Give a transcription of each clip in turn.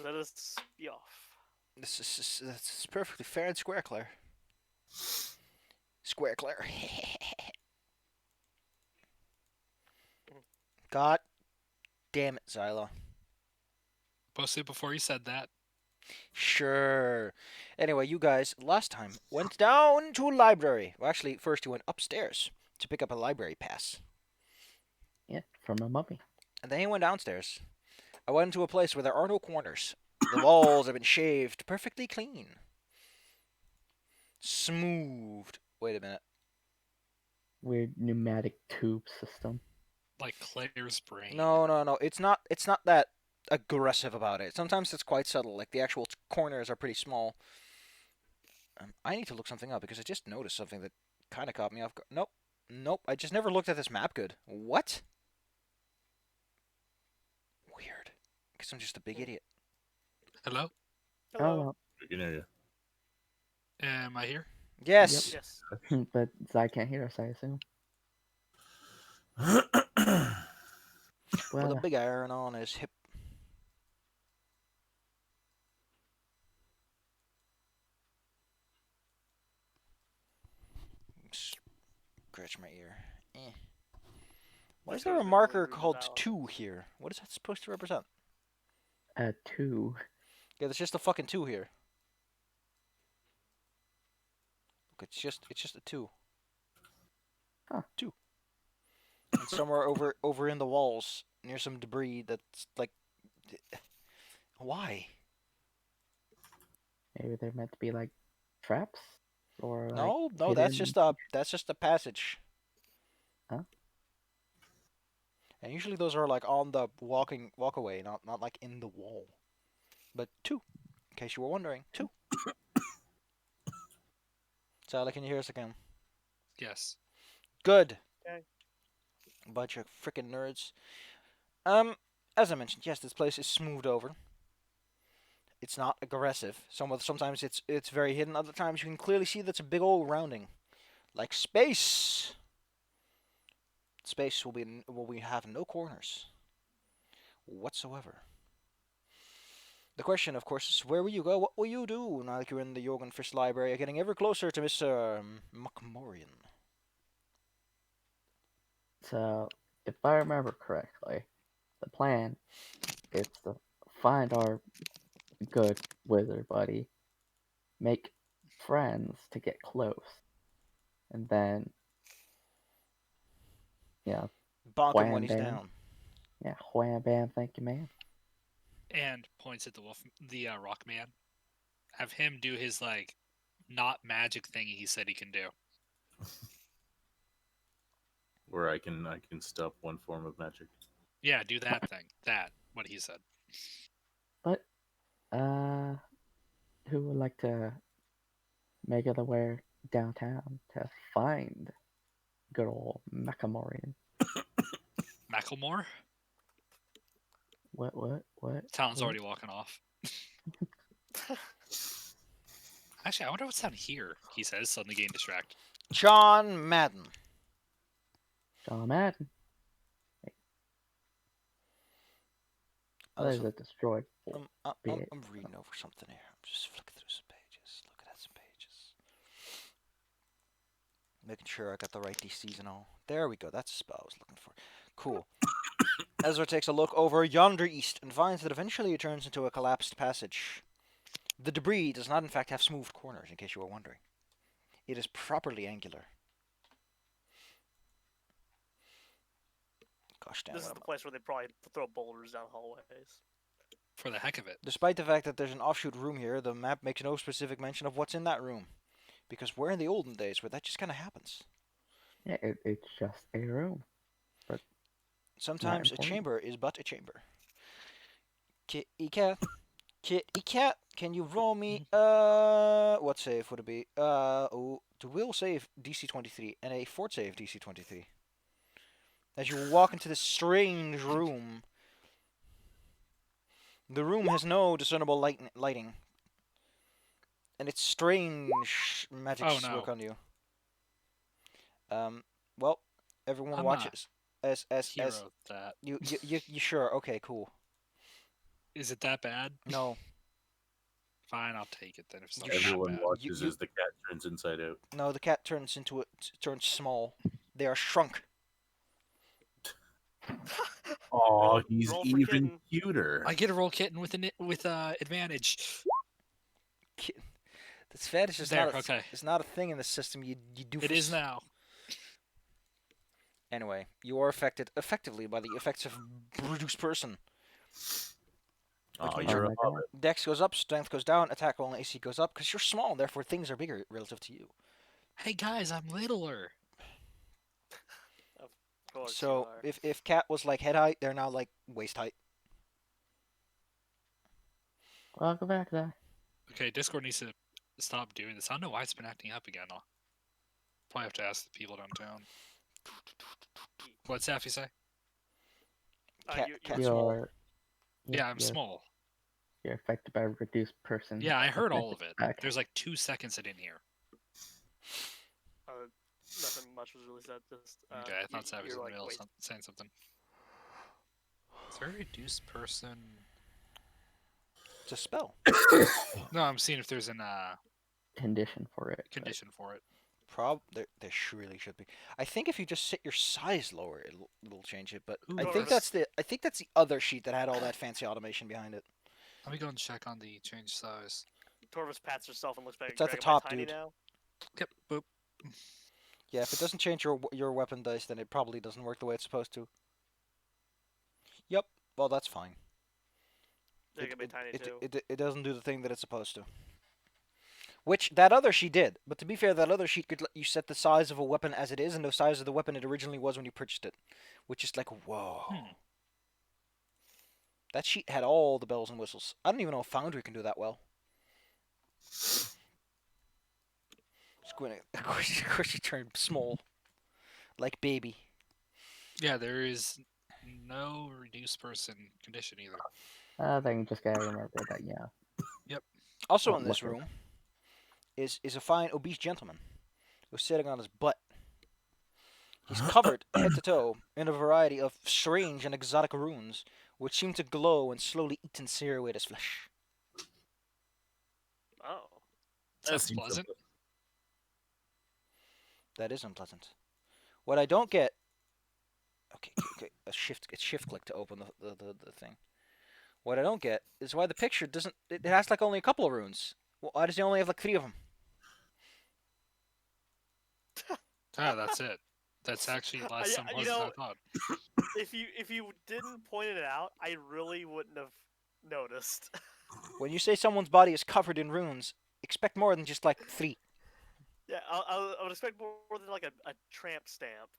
Let us be off. This is perfectly fair and square, Claire. Square, Claire. God damn it, Zyla. Posted before you said that. Sure. Anyway, you guys last time went down to a library. Well, actually, first you went upstairs to pick up a library pass. Yeah, from a mummy. And then you went downstairs. I went into a place where there are no corners. The walls have been shaved perfectly clean. Smoothed. Wait a minute. Weird pneumatic tube system. Like Claire's brain. No. It's not that aggressive about it. Sometimes it's quite subtle. Like the actual corners are pretty small. I need to look something up because I just noticed something that kind of caught me off guard. Nope. I just never looked at this map good. What? Weird. Because I'm just a big idiot. Hello? Hello. Oh, We can hear you. Am I here? Yes. Yes. well. But Zai can't hear us, I assume. With a Well, big iron on his hip. Scratch my ear. Why is there a marker called 2 here? What is that supposed to represent? 2. Yeah, there's just a fucking 2 here. Look, it's just a 2. Huh. 2. And somewhere over in the walls, near some debris that's like... Why? Maybe they're meant to be like traps? Or like No, hidden... that's just a passage. Huh? And usually those are like on the walkaway, not like in the wall. But 2, in case you were wondering, 2. Sally, can you hear us again? Yes. Good. Okay. Bunch of freaking nerds. As I mentioned, yes, this place is smoothed over. It's not aggressive. Sometimes it's very hidden. Other times you can clearly see that's a big old rounding, like space. Space will we have no corners whatsoever. The question, of course, is where will you go? What will you do now that you're in the Jorgenfish Library, getting ever closer to Mr. McMorian? So, if I remember correctly, the plan is to find our good wizard buddy, make friends to get close, and then, Bonk him when wham he's bam. down. Yeah, wham bam, thank you, ma'am. And points at the rock man. Have him do his like not magic thing he said he can do. Where I can stop one form of magic. Yeah, do that thing. That what he said. But, who would like to make it aware downtown to find good old Macamorian? Macklemore? What? Talon's What? already walking off. Actually, I wonder what's down here, he says, suddenly getting distracted. John Madden. John Madden. There's a destroyed I'm reading over something here. I'm just flicking through some pages. Looking at some pages. Making sure I got the right DCs and all. There we go. That's the spell I was looking for. Cool. Ezra takes a look over yonder east and finds that eventually it turns into a collapsed passage. The debris does not in fact have smooth corners, in case you were wondering. It is properly angular. Gosh damn it. This is the place where they probably throw boulders down hallways. For the heck of it. Despite the fact that there's an offshoot room here, the map makes no specific mention of what's in that room. Because we're in the olden days where that just kind of happens. Yeah, it's just a room. But sometimes a important. chamber is but a chamber. Kitty cat, can you roll me, what save would it be? The will save DC 23 and a fort save DC 23. As you walk into this strange room, the room has no discernible lighting. And it's strange magic work on you. Well, everyone watches as hero that. you sure? Okay, cool. Is it that bad? No. Fine, I'll take it then. If it's not Everyone that bad. watches You- as the cat turns inside out. No, the cat turns small. They are shrunk. Oh, he's Roll for even kitten. cuter. I get a roll kitten with advantage. This fetish is There, not a, okay. it's not a thing in the system. You do. It is now. Anyway, you are affected effectively by the effects of reduced person. Oh, means you're Oh a my hobbit. god. Dex goes up, strength goes down, attack roll and AC goes up because you're small. Therefore, things are bigger relative to you. Hey guys, I'm littler. Of course So you are. if cat was like head height, they're now like waist height. Welcome back there. Okay, Discord needs to stop doing this. I don't know why it's been acting up again. I'll probably have to ask the people downtown. What's Safi say? Cat- You're cat's small. You're, Yeah, I'm you're, small. You're affected by reduced person. Yeah, I heard all of it. Okay. There's like 2 seconds I didn't hear. Nothing much was really said. Just Okay, I thought Safi was you're in the middle of wait. saying something. Is there a reduced person? It's a spell. No, I'm seeing if there's an Condition for it. but- condition for it. There really should be. I think if you just set your size lower, it'll change it. But Ooh, I think Doris. that's the other sheet that had all that fancy automation behind it. Let me go and check on the change size. Torvis pats herself and looks back. It's at the Dragon top, Tiny dude. Now. Yep, boop. Yeah, if it doesn't change your weapon dice, then it probably doesn't work the way it's supposed to. Yep. Well, that's fine. They're gonna be tiny too. It doesn't do the thing that it's supposed to. Which that other sheet did. But to be fair, that other sheet could let you set the size of a weapon as it is and the size of the weapon it originally was when you purchased it. Which is like, whoa. That sheet had all the bells and whistles. I don't even know if Foundry can do that well. Of course you turned small. Like baby. Yeah, there is no reduced person condition either. I think just gotta remember that, yeah. Also Oh, in this look room is a fine obese gentleman who's sitting on his butt. He's covered head to toe in a variety of strange and exotic runes, which seem to glow and slowly eat and sear away at his flesh. Oh. Sounds seems pleasant. simple. That is unpleasant. What I don't get. Okay. It's shift click to open the thing. What I don't get is why the picture doesn't. It has like only a couple of runes. Well, why does he only have like 3 of them? Ah, that's it. That's actually less Yeah, simpler you than I know- thought. If you didn't point it out, I really wouldn't have noticed. When you say someone's body is covered in runes, expect more than just like 3. Yeah, I would expect more than like a tramp stamp.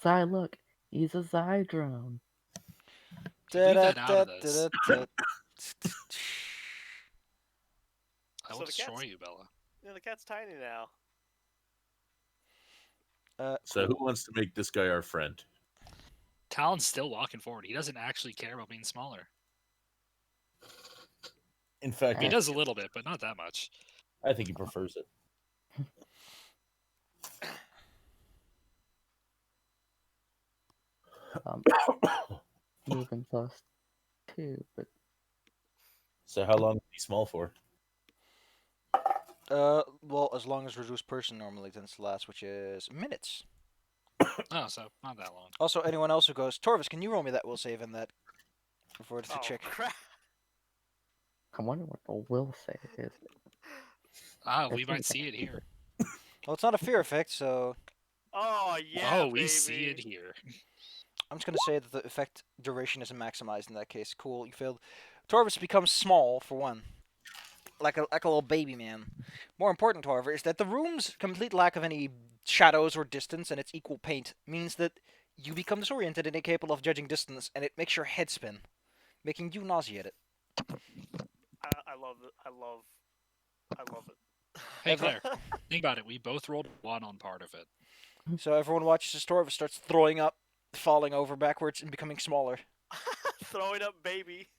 Zai, look, he's a Zai drone. Leave that out of this. I So will the cat's- destroy you, Bella. Yeah, the cat's tiny now. So who wants to make this guy our friend? Talon's still walking forward. He doesn't actually care about being smaller. In fact, He does a little bit, but not that much. I think he prefers it. Moving plus 2, but So how long is he small for? Well, as long as reduced person normally tends to last, which is minutes. Oh, so not that long. Also, anyone else who goes, Torvis, can you roll me that will save in that? For it's a Oh chick. crap! I wonder what the will save is. Ah, we That's might really see it here. Well, it's not a fear effect, so Oh yeah, Oh, we baby. see it here. I'm just gonna say that the effect duration isn't maximized in that case. Cool, you failed. Torvis becomes small for one, like a little baby man. More important, however, is that the room's complete lack of any shadows or distance and its equal paint means that you become disoriented and incapable of judging distance, and it makes your head spin, making you nauseated. I love it. I love it. Hey, Everyone- Claire, think about it. We both rolled 1 on part of it. So everyone watches as Torvis starts throwing up, falling over backwards, and becoming smaller. Throwing up, baby.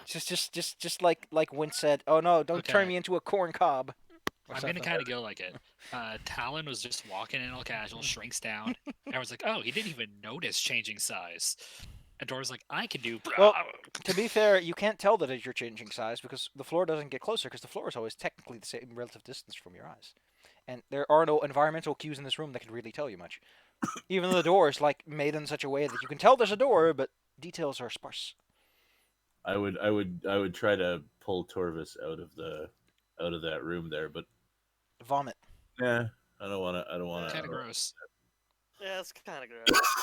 Just like Wint said, "Oh no, don't turn Okay. me into a corn cob." Or I'm gonna something. kind of go like it. Talon was just walking in all casual, shrinks down. Everyone's like, "Oh, he didn't even notice changing size." And Dora's like, I can do. Well, to be fair, you can't tell that you're changing size because the floor doesn't get closer because the floor is always technically the same relative distance from your eyes. And there are no environmental cues in this room that can really tell you much. Even the door is like made in such a way that you can tell there's a door, but details are sparse. I would try to pull Torvis out of that room there, but Vomit. yeah, I don't want to. Kind of gross. Yeah, it's kind of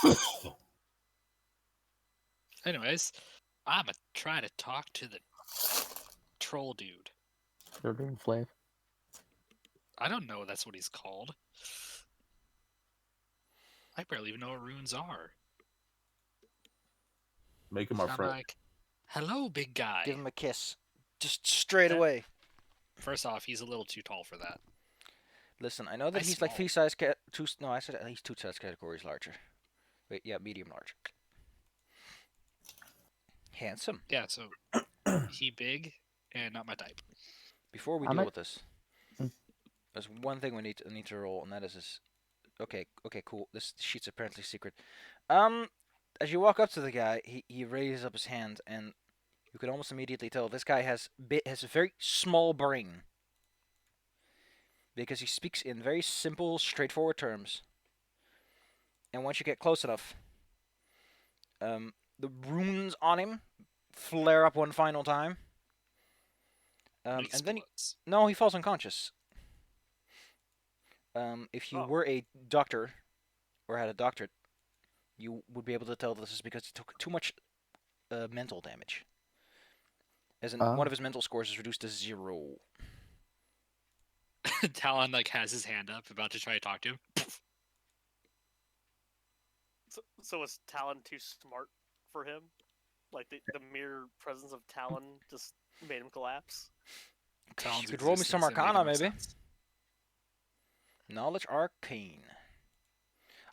gross. Anyways, I'm gonna try to talk to the troll dude. They're being slave. I don't know that's what he's called. I barely even know what runes are. Make him our I'm friend. like, hello, big guy. Give him a kiss. Just straight Yeah. away. First off, he's a little too tall for that. Listen, I know that I'm he's like small. I said at least 2 size categories larger. Wait, yeah, medium large. Handsome. Yeah, so he big and not my type. Before we I'm deal a- with this, Mm. there's one thing we need to roll, and that is this. Okay, cool. This sheet's apparently secret. As you walk up to the guy, he raises up his hand, and you can almost immediately tell this guy has a very small brain. Because he speaks in very simple, straightforward terms. And once you get close enough, the runes on him flare up one final time. And then he falls unconscious. If you Oh. were a doctor or had a doctorate, you would be able to tell this is because he took too much mental damage. As in, one of his mental scores is reduced to 0. Talon like has his hand up, about to try to talk to him. So was Talon too smart for him? Like the mere presence of Talon just made him collapse? Talon's You could roll me some existence didn't make Arcana, enough maybe. sense. Knowledge Arcane.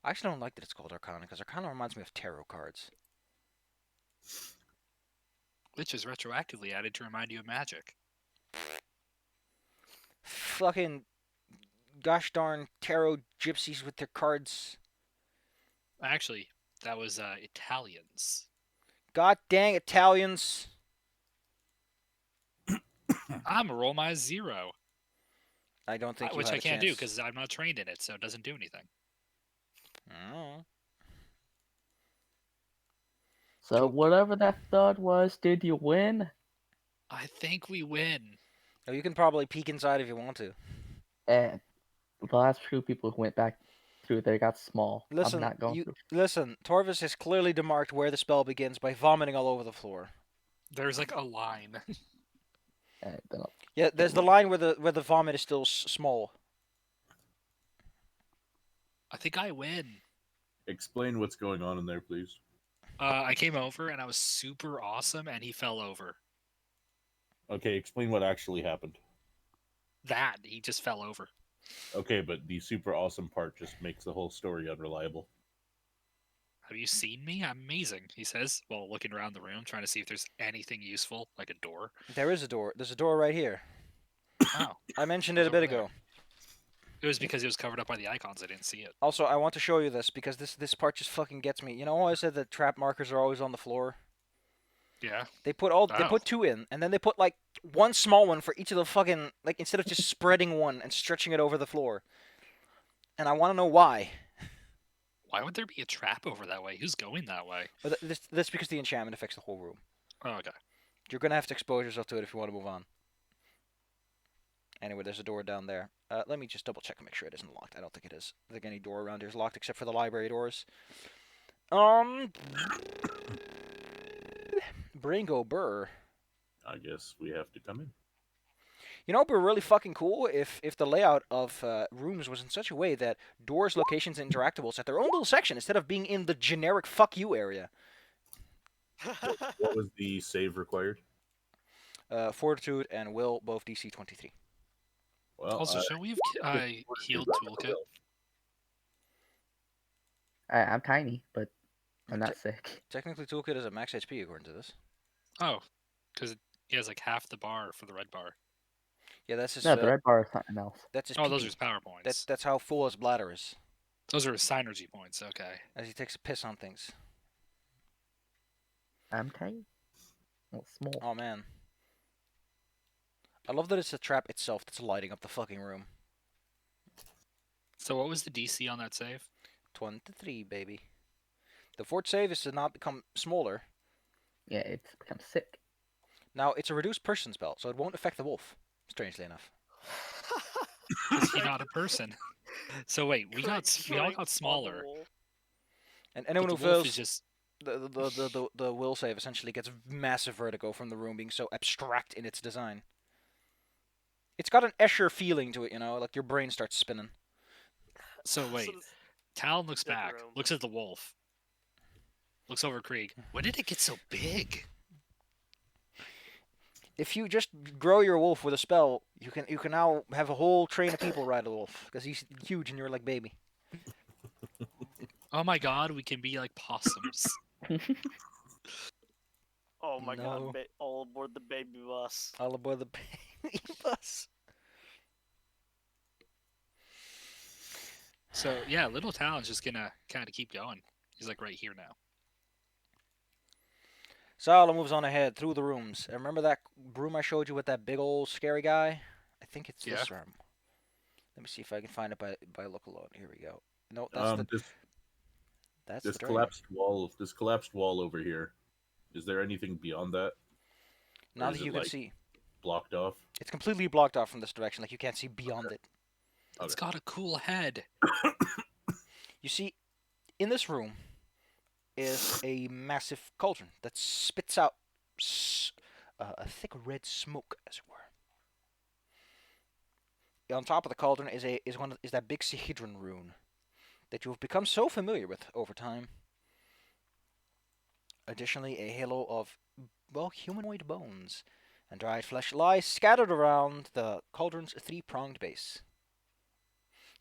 I actually don't like that it's called Arcana, because Arcana reminds me of tarot cards. Which is retroactively added to remind you of magic. Fucking gosh darn tarot gypsies with their cards. Actually, that was Italians. God dang Italians. I'm gonna roll my 0. I don't think you Which had I a can't do chance. because I'm not trained in it, so it doesn't do anything. Oh. So whatever that thud was, did you win? I think we win. Oh, you can probably peek inside if you want to. And the last few people who went back through there got small. Listen, I'm not going through. listen. Torvis has clearly demarked where the spell begins by vomiting all over the floor. There's like a line. And then Yeah, there's the line where the vomit is still small. I think I win. Explain what's going on in there, please. I came over and I was super awesome, and he fell over. Okay, explain what actually happened. That he just fell over. Okay, but the super awesome part just makes the whole story unreliable. Have you seen me? I'm amazing, he says, while looking around the room, trying to see if there's anything useful, like a door. There is a door. There's a door right here. Oh, I mentioned it a It's bit over there. ago. it was because it was covered up by the icons. I didn't see it. Also, I want to show you this because this part just fucking gets me. You know how I said that trap markers are always on the floor? Yeah. They put they Oh. put 2 in, and then they put like one small one for each of the fucking, like, instead of just spreading one and stretching it over the floor. And I want to know why. Why would there be a trap over that way? Who's going that way? But this because the enchantment affects the whole room. Oh, okay. You're gonna have to expose yourself to it if you want to move on. Anyway, there's a door down there. Let me just double check and make sure it isn't locked. I don't think it is. I think any door around here is locked except for the library doors. Bringo Burr. I guess we have to come in. You know, it'd be really fucking cool if the layout of rooms was in such a way that doors, locations, and interactables had their own little section instead of being in the generic fuck you area. What was the save required? Fortitude and Will, both DC 23. Well, Also, should we have healed Toolkit? I'm tiny, but I'm not sick. Technically, Toolkit is at max HP according to this. Oh, because he has like half the bar for the red bar. Yeah, that's his. No, the red bar is something else. That's his. Oh, those are PP. his power points. That's how full his bladder is Those are his synergy points. Okay. as he takes a piss on things. I'm tiny. Well, small. Oh man. I love that it's the trap itself that's lighting up the fucking room. So what was the DC on that save? 23, baby. The fort save is to not become smaller. Yeah, it's become sick. Now, it's a reduced person spell, so it won't affect the wolf, strangely enough. Is he not a person? So wait, we all Strength got on the smaller. wolf. And But anyone the who wolf fails is just the will save essentially gets massive vertigo from the room being so abstract in its design. It's got an Escher feeling to it, you know, like your brain starts spinning. So wait. this- Talon looks Big back, room. looks at the wolf, looks over at Krieg. When did it get so big? If you just grow your wolf with a spell, you can now have a whole train of people ride a wolf because he's huge and you're like baby. Oh my god, we can be like possums. Oh my No. god, all aboard the baby bus. All aboard the baby bus. So yeah, little Talon's just gonna kind of keep going. He's like right here now. Sala moves on ahead through the rooms. And remember that room I showed you with that big old scary guy? I think it's this room. Let me see if I can find it by look alone. Here we go. No, that's This the collapsed wall. This collapsed wall over here. Is there anything beyond that? Now Or is that it, you can like, see, blocked off? it's completely blocked off from this direction. Like you can't see beyond it. It's Okay. got a cool head. You see, in this room is a massive cauldron that spits out a thick red smoke, as it were. On top of the cauldron is that big Sihedron rune that you have become so familiar with over time. Additionally, a halo of, well, humanoid bones and dried flesh lies scattered around the cauldron's three-pronged base.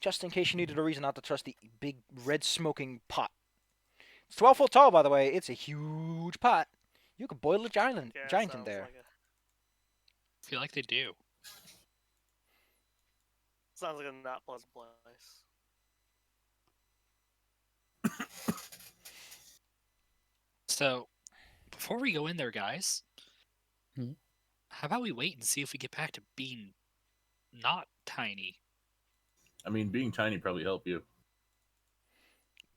Just in case you needed a reason not to trust the big red smoking pot. It's 12 foot tall, by the way. It's a huge pot. You could boil a giant Yeah, in sounds there. Like I feel like they do. sounds like a not pleasant place. So before we go in there, guys, Hmm? how about we wait and see if we get back to being not tiny? I mean, being tiny probably help you.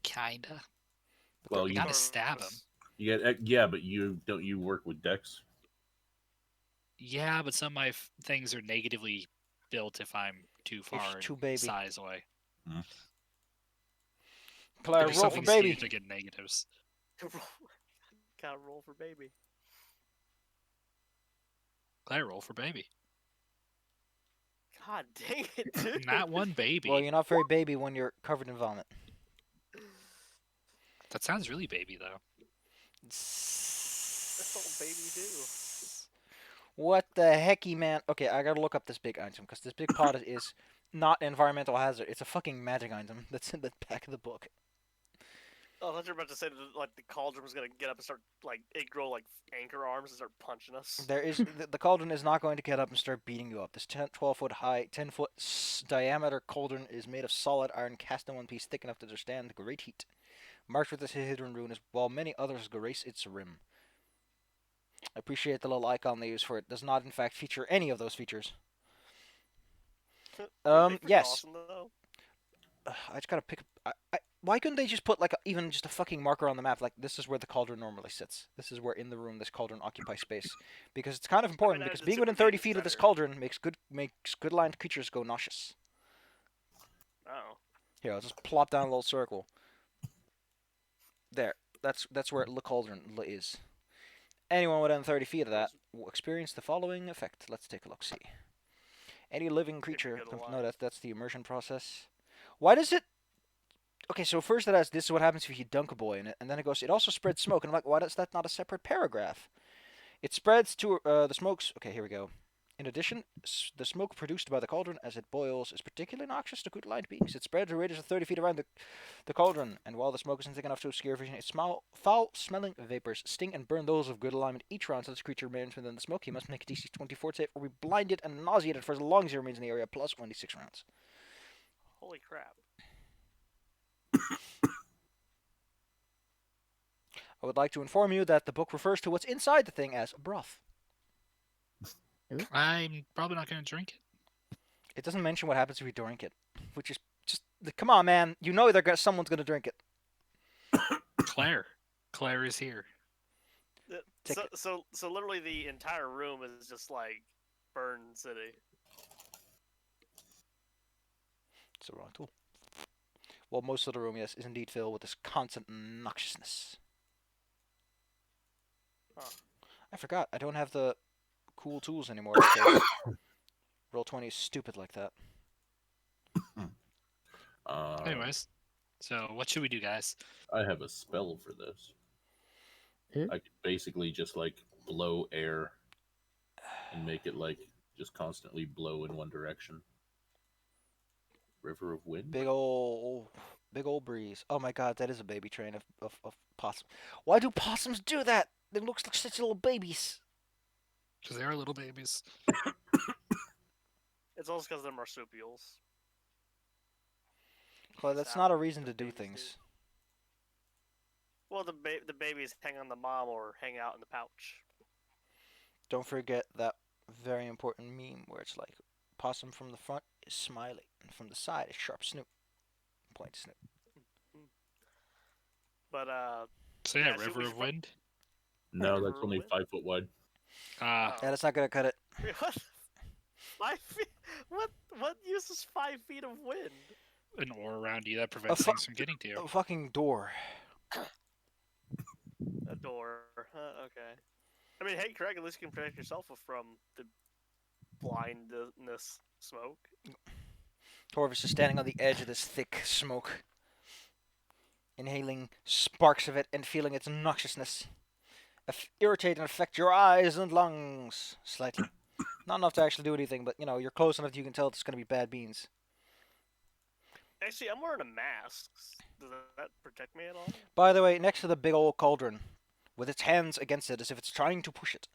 Kinda. Well, We you gotta stab him. yeah, but you work with Dex? Yeah, but some of my things are negatively built if I'm too far too in baby. size away. Claire, There's roll for something baby. huge, I get negatives. Gotta roll for baby. Claire, roll for baby. God dang it, dude. Not one baby. Well, you're not very baby when you're covered in vomit. That sounds really baby, though. That's all baby do. What the hecky, man? Okay, I gotta look up this big item because this big pot is not an environmental hazard. It's a fucking magic item that's in the back of the book. Oh, I thought you were about to say that like the cauldron was gonna get up and start like it grow like anchor arms and start punching us. There is the cauldron is not going to get up and start beating you up. This 12 foot high, 10 foot diameter cauldron is made of solid iron cast in one piece, thick enough to withstand great heat. Marked with this hidden rune, while many others grace its rim. I appreciate the little icon they use for it. Does not, in fact, feature any of those features. Yes. Awesome, though. I just gotta pick. Why couldn't they just put like even just a fucking marker on the map? Like this is where the cauldron normally sits. This is where in the room this cauldron occupies space. Because it's kind of important. I Because did being within super 30 games feet of this better. cauldron makes good lined creatures go nauseous. Oh. Here, I'll just plop down a little circle. There. That's where the cauldron is. Anyone within 30 feet of that will experience the following effect. Let's take a look. See. Any living creature. No, that's the immersion process. Why does it? Okay, so first it has this is what happens if you dunk a boy in it, and then it goes. It also spreads smoke, and I'm like, why is that not a separate paragraph? It spreads to the smokes. Okay, here we go. In addition, the smoke produced by the cauldron as it boils is particularly noxious to good-lined beings. It spreads a radius of 30 feet around the cauldron, and while the smoke isn't thick enough to obscure vision, its foul-smelling vapors sting and burn those of good alignment. Each round, so this creature remains within the smoke, he must make a DC 24 save or be blinded and nauseated for as long as he remains in the area, plus 1d6 rounds. Holy crap. I would like to inform you that the book refers to what's inside the thing as broth. I'm probably not going to drink it. It doesn't mention what happens if you drink it, which is just come on, man. You know someone's gonna drink it. Claire is here. Take So literally the entire room is just like Burn City. It's the wrong tool. Well, most of the room, yes, is indeed filled with this constant noxiousness. Huh. I forgot. I don't have the cool tools anymore because Roll20 is stupid like that. Anyways, so what should we do, guys? I have a spell for this. Yeah. I could basically just like blow air and make it like just constantly blow in one direction. River of Wind? Big old breeze. Oh my god, that is a baby train of possum. Why do possums do that? They look like such little babies. Because they are little babies. It's also because they're marsupials. Well, that's not a reason to do things. Well, the babies hang on the mom or hang out in the pouch. Don't forget that very important meme where it's like possum from the front is smiling and from the side is sharp snoot, pointy snoot. But So yeah, Yeah, should River we of fu- Wind. No, River that's of only Wind? 5 foot wide. Ah, Yeah, that's not gonna cut it. What? 5 feet? What uses 5 feet of wind? an ore around you that prevents fu- things from getting to you. A fucking door. A door. Okay. I mean, hey, Craig, at least you can protect yourself from the blindness smoke. Torvis is standing on the edge of this thick smoke, inhaling sparks of it and feeling its noxiousness. Irritate and affect your eyes and lungs slightly. Not enough to actually do anything, but you're close enough that you can tell it's going to be bad beans. Actually, I'm wearing a mask. Does that protect me at all? By the way, next to the big old cauldron, with its hands against it as if it's trying to push it,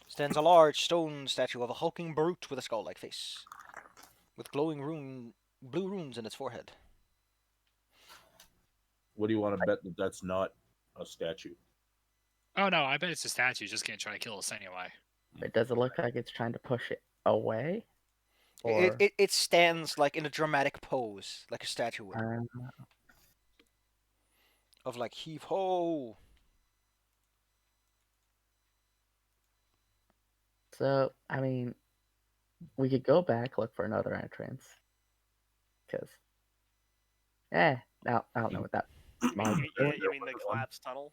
stands a large stone statue of a hulking brute with a skull-like face, with glowing blue runes in its forehead. What do you want to bet that that's not a statue? Oh no, I bet it's a statue just gonna try to kill us anyway. But does it look like it's trying to push it away? Or It stands like in a dramatic pose, like a statue would, of like heave ho. so I mean, we could go back, look for another entrance. Cause I don't know what that. You mean the collapsed tunnel?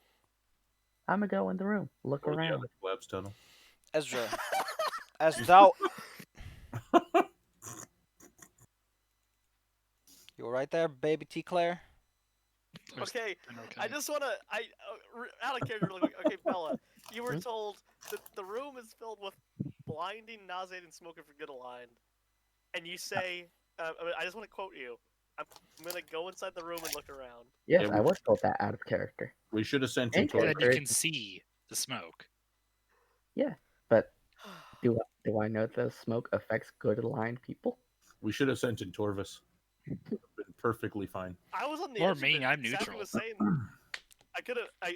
I'm gonna go in the room, look Or the around. other collapse tunnel? Ezra, as thou. You all right there, baby T. Claire? Okay, Okay. I just want to. Out of character. Okay, Bella, you were told that the room is filled with blinding, nauseating smoke if you're good aligned, and you say, I just want to quote you. I'm gonna go inside the room and look around. Yes, Yeah, I was told that out of character. We should have sent Hey, him Claire. And towards. then you Crazy. can see the smoke. But do I know the smoke affects good aligned people? We should have sent in Torvis. Been perfectly fine. I was on the Or edge me, of it. I'm Sappy neutral. was saying I could have. I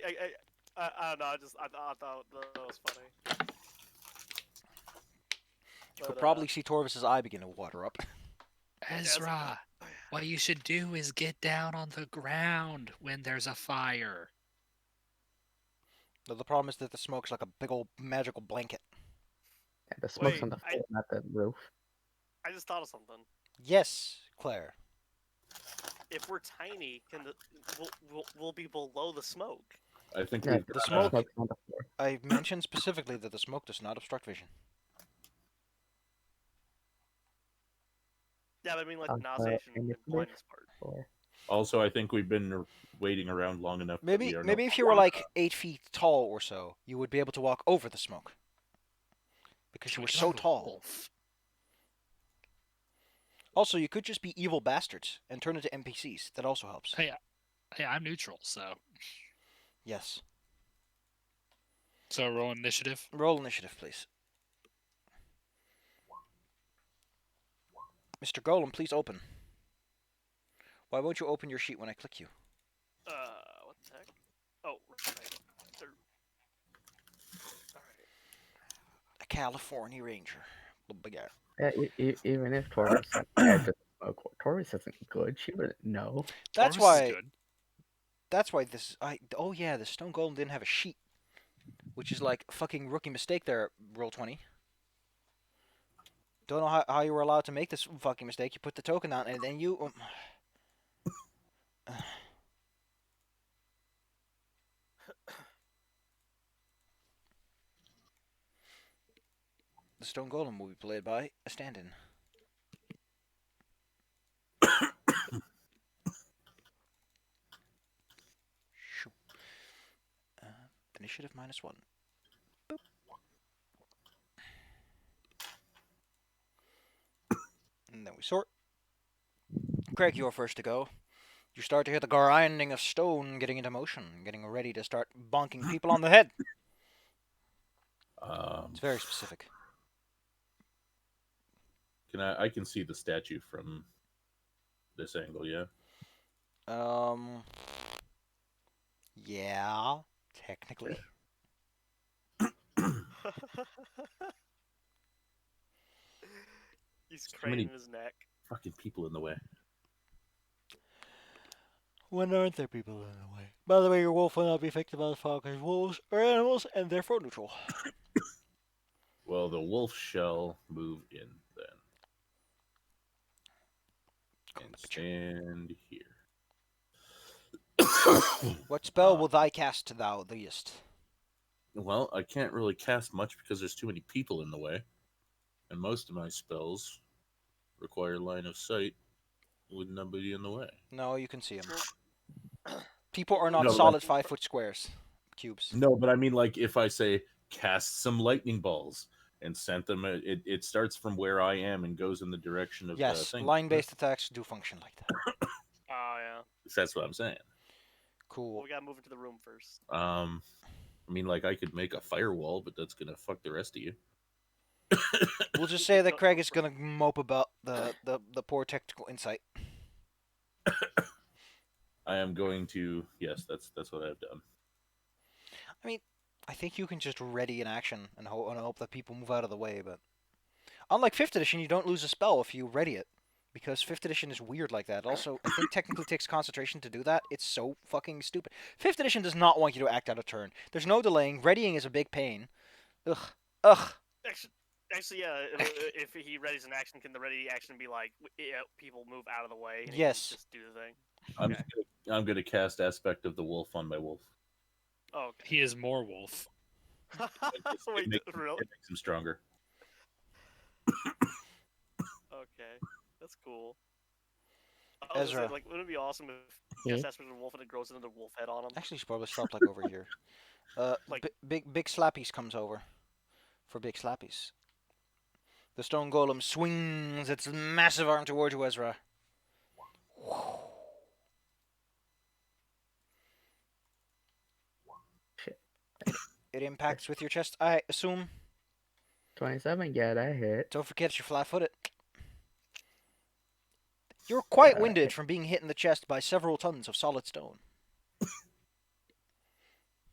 don't know. I thought that was funny. You could probably see Torvis's eye begin to water up. Ezra, what you should do is get down on the ground when there's a fire. But the problem is that the smoke's like a big old magical blanket. Yeah, the smoke's Wait, on the floor, not the roof. I just thought of something. Yes, Claire. If we're tiny, we'll be below the smoke. I think Yeah, we've the got, smoke- Smoke's on the floor. I mentioned specifically that the smoke does not obstruct vision. Yeah, but I mean like Uh, the nauseation and manipulation? blindness part. Floor. Also, I think we've been waiting around long enough. that Maybe we are maybe no if you were longer- like 8 feet tall or so, you would be able to walk over the smoke. Because you were so tall. Also, you could just be evil bastards and turn into NPCs. That also helps. Hey, I'm neutral, so Yes. roll initiative. Roll initiative, please. Mr. Golem, please open. Why won't you open your sheet when I click you? What the heck? Oh, right. California Ranger. The big guy. Yeah, even if Torvis had to smoke, Torvis isn't good. She wouldn't know. That's Orvis is why. good. That's why this. Oh yeah, the Stone Golem didn't have a sheet, which is like a fucking rookie mistake there. Roll 20. Don't know how you were allowed to make this fucking mistake. You put the token down and then you. The Stone Golem will be played by a stand-in. Shoop. Initiative -1. Boop. And then we sort. Craig, you're first to go. You start to hear the grinding of stone getting into motion, getting ready to start bonking people on the head. It's very specific. I can see the statue from this angle, yeah? Yeah, technically. He's Too many- craning his neck. Fucking people in the way. When aren't there people in the way? By the way, your wolf will not be affected by the fog because wolves are animals and therefore neutral. Well, the wolf shall move in then. And stand here. What spell will thy cast thou theest? Well, I can't really cast much because there's too many people in the way. And most of my spells require line of sight with nobody in the way. No, you can see them. People are not No, solid 5-foot squares. Cubes. No, but I mean, like, if I say cast some lightning balls and sent them, it starts from where I am and goes in the direction of the Yes, thing. line-based attacks do function like that. Oh yeah. That's what I'm saying. Well, Cool. we gotta move into the room first. I mean, like, I could make a firewall, but that's gonna fuck the rest of you. We'll just say that Craig is gonna mope about the poor technical insight. I am going to. Yes, that's what I've done. I mean, I think you can just ready an action and hope that people move out of the way, but unlike 5th edition, you don't lose a spell if you ready it. Because 5th edition is weird like that. Also, I think technically takes concentration to do that. It's so fucking stupid. 5th edition does not want you to act out a turn. There's no delaying. Readying is a big pain. Ugh. Actually, yeah. If he readies an action, can the ready action be like, people move out of the way? And he can Yes. just do the thing. I'm gonna cast aspect of the wolf on my wolf. Oh, okay. He is more wolf. Wait, It really? makes him stronger. Okay, that's cool. Ezra. Like, wouldn't it be awesome if Yeah. just aspect of the wolf and it grows into the wolf head on him? Actually, should probably stop like over here. Like- Big Slappies comes over for Big Slappies. The stone golem swings its massive arm towards you, Ezra. Shit. It impacts with your chest, I assume. 27, yeah, that hit. Don't forget you're flat-footed. You're quite winded from being hit in the chest by several tons of solid stone.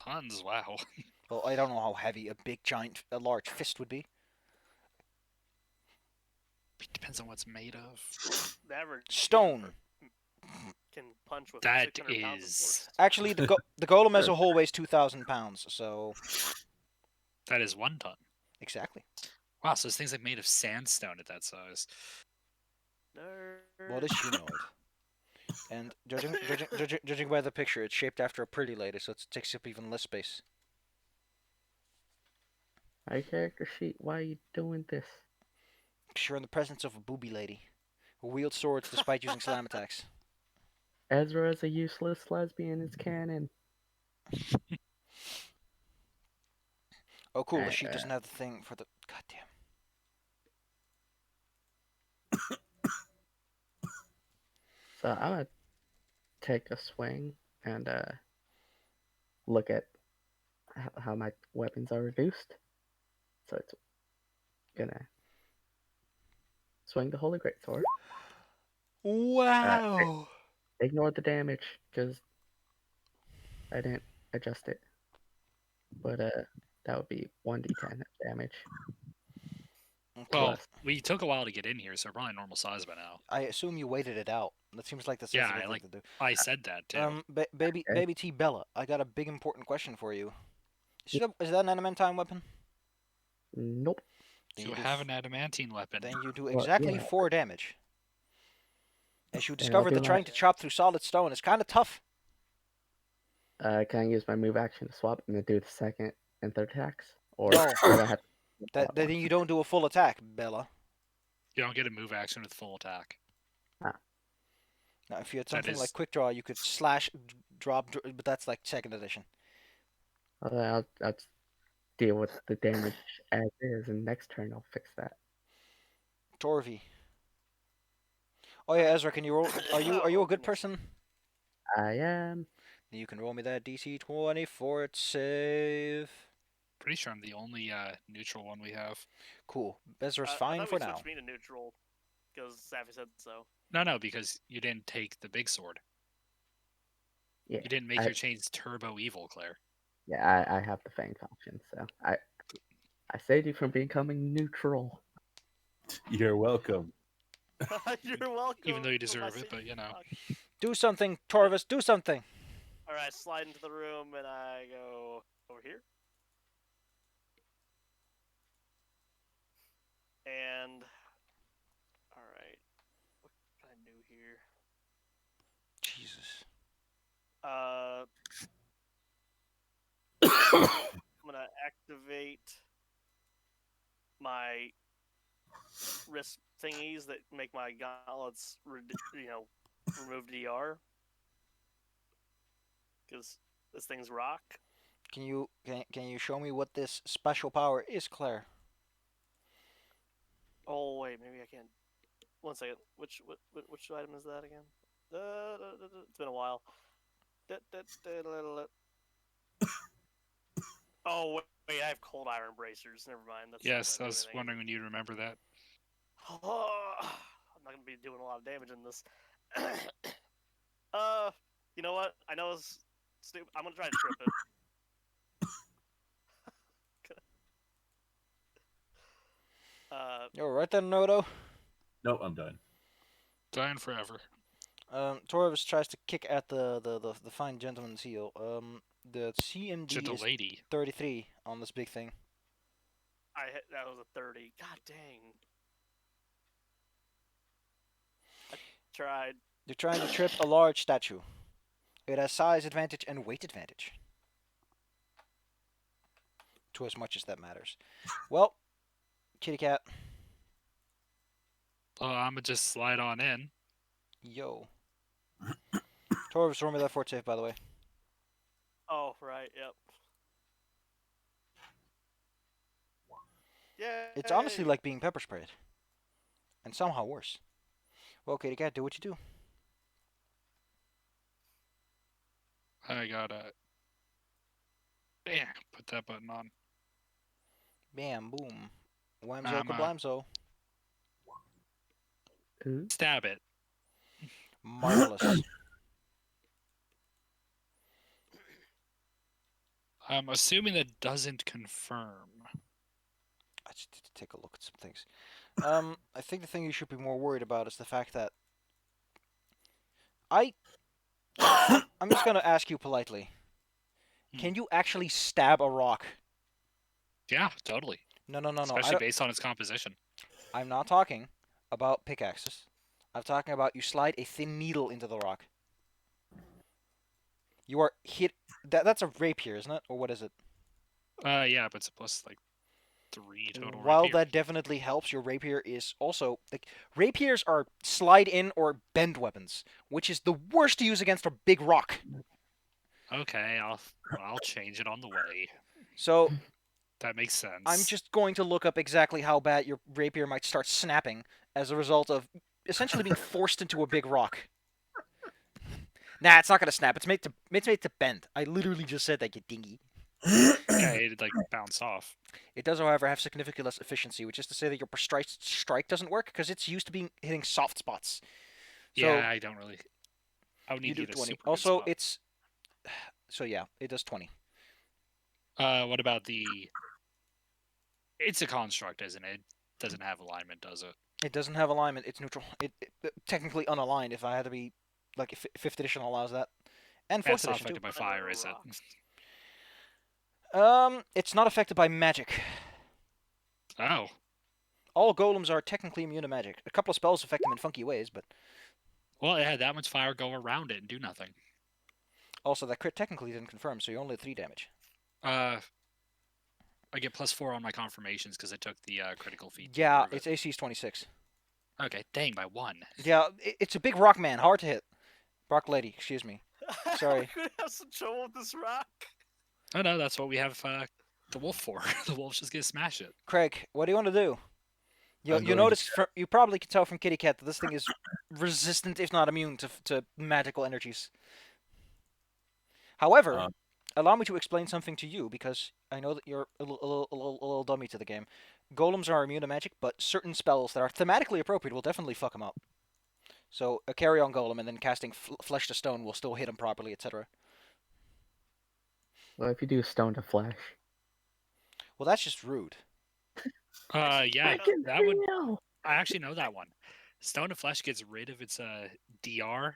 Tons, wow. Well, I don't know how heavy a large fist would be. It depends on what's made of. The average Stone. can punch with That 600 pounds of is- force. Actually, the golem as a whole weighs 2,000 pounds, so That is 1 ton. exactly. Wow, so this thing's like made of sandstone at that size. Nerd. What is humanoid? And judging by the picture, it's shaped after a pretty lady, so it takes up even less space. My character sheet, why are you doing this? 'Cause you're in the presence of a booby lady who wields swords despite using slam attacks. Ezra is a useless lesbian, it's canon. Oh, cool. The sheet doesn't have the thing for the. Goddamn. So I'm gonna take a swing and look at how my weapons are reduced. So it's gonna swing the Holy Greatsword. Wow. Ignore the damage because I didn't adjust it. But that would be 1d10 damage. Well, Plus. we took a while to get in here, so we're probably normal size by now. I assume you waited it out. That seems like the Yeah, sensible I thing like- to do. I said that too. Baby, Okay. baby T Bella, I got a big important question for you. Is that an adamantine weapon? Nope. Then You do have f- an adamantine weapon. Then you do Well, exactly yeah. 4 damage. As you Then I'll discovered do that trying my- to chop through solid stone is kind of tough. Can I use my move action to swap and then do the second and third attacks? Or No. would I have to Then one? you don't do a full attack, Bella. You don't get a move action with full attack. Now, if you had That something like is- quick draw, you could slash, drop, but that's like 2nd edition. I'll just deal with the damage as is, and next turn I'll fix that. Torvi. Oh yeah, Ezra, can you roll? Are you Oh, a good goodness. person? I am. You can roll me that DC 20 for its save. Pretty sure I'm the only neutral one we have. Cool. Ezra's I fine thought for we now. switched me to neutral because Safi said so. No, because you didn't take the big sword. Yeah. You didn't make I- your chains turbo evil, Claire. Yeah, I have the Fang option, so I saved you from becoming neutral. You're welcome. You're welcome. Even though you for my deserve it, but you know. fuck. Do something, Torvis. Do something. All right, slide into the room and I go over here. And all right, what can I do here? Jesus. I'm gonna activate my wrist thingies that make my gauntlets, remove DR. Because this thing's rock. Can you show me what this special power is, Claire? Oh wait, maybe I can. 1 second. Which item is that again? It's been a while. Oh wait, I have cold iron bracers. Never mind. That's not Yes, I gonna do was anything. wondering when you'd remember that. Oh, I'm not gonna be doing a lot of damage in this. You know what? I know it's stupid. I'm gonna try to trip it. You're right there, Noto. No, I'm done. Dying forever. Torvis tries to kick at the fine gentleman's heel. The CMD Gentle is lady. 33 on this big thing. That was a 30. God dang. I tried. You're trying to trip a large statue. It has size advantage and weight advantage. To as much as that matters. Well, kitty cat. I'm gonna just slide on in. Yo. Torvis, roll me that fort save, by the way. Oh, right, yep. Yeah. It's honestly like being pepper sprayed. And somehow worse. Well, kitty cat, do what you do. I gotta. Yeah, put that button on. Bam, boom. Whamzo, I'm, kablamzo. Ooh. Stab it. Marvelous. I'm assuming that doesn't confirm. I just need to take a look at some things. I think the thing you should be more worried about is the fact that I'm just gonna ask you politely. Can you actually stab a rock? Yeah, totally. No. I Especially don't- based on its composition. I'm not talking about pickaxes. I'm talking about you slide a thin needle into the rock. You are hit. That's a rapier, isn't it? Or what is it? Yeah, but it's a plus like 3 total. While rapier. that definitely helps, your rapier is also like rapiers are slide in or bend weapons, which is the worst to use against a big rock. Okay, I'll change it on the way. So That makes sense. I'm just going to look up exactly how bad your rapier might start snapping as a result of essentially being forced into a big rock. Nah, it's not gonna snap. It's made to bend. I literally just said that, you dingy. Yeah, it'd like bounce off. It does, however, have significantly less efficiency, which is to say that your precise strike doesn't work because it's used to hitting soft spots. So Yeah, I don't really. I would you need do to get a 20. super good Also, spot. it's so yeah, it does 20. What about the? It's a construct, isn't it? doesn't have alignment, does it? It doesn't have alignment. It's neutral. It technically unaligned. If I had to be like, if fifth edition allows that, and fourth That's not edition too. affected by fire, is it? Rocks. It's not affected by magic. Oh. All golems are technically immune to magic. A couple of spells affect them in funky ways, but Well, it had that much fire go around it and do nothing. also that crit technically didn't confirm, so you only had 3 damage. I get +4 on my confirmations because I took the critical feat. to Yeah, improve its AC is 26. it. Okay, dang, by 1. Yeah, it's a big rock man, hard to hit. Rock lady, excuse me. Sorry. We could have some trouble with this rock. Oh no, that's what we have the wolf for. The wolf's just gonna smash it. Craig, what do you want to do? You I'm going to notice you probably can tell from Kitty Cat that this thing is resistant, if not immune, to magical energies. However, allow me to explain something to you, because I know that you're a little dummy to the game. Golems are immune to magic, but certain spells that are thematically appropriate will definitely fuck them up. So a carry-on golem and then casting flesh to stone will still hit him properly, etc. Well, if you do stone to flesh. Well, that's just rude. Yeah, Fucking that would. hell. I actually know that one. Stone of Flesh gets rid of its DR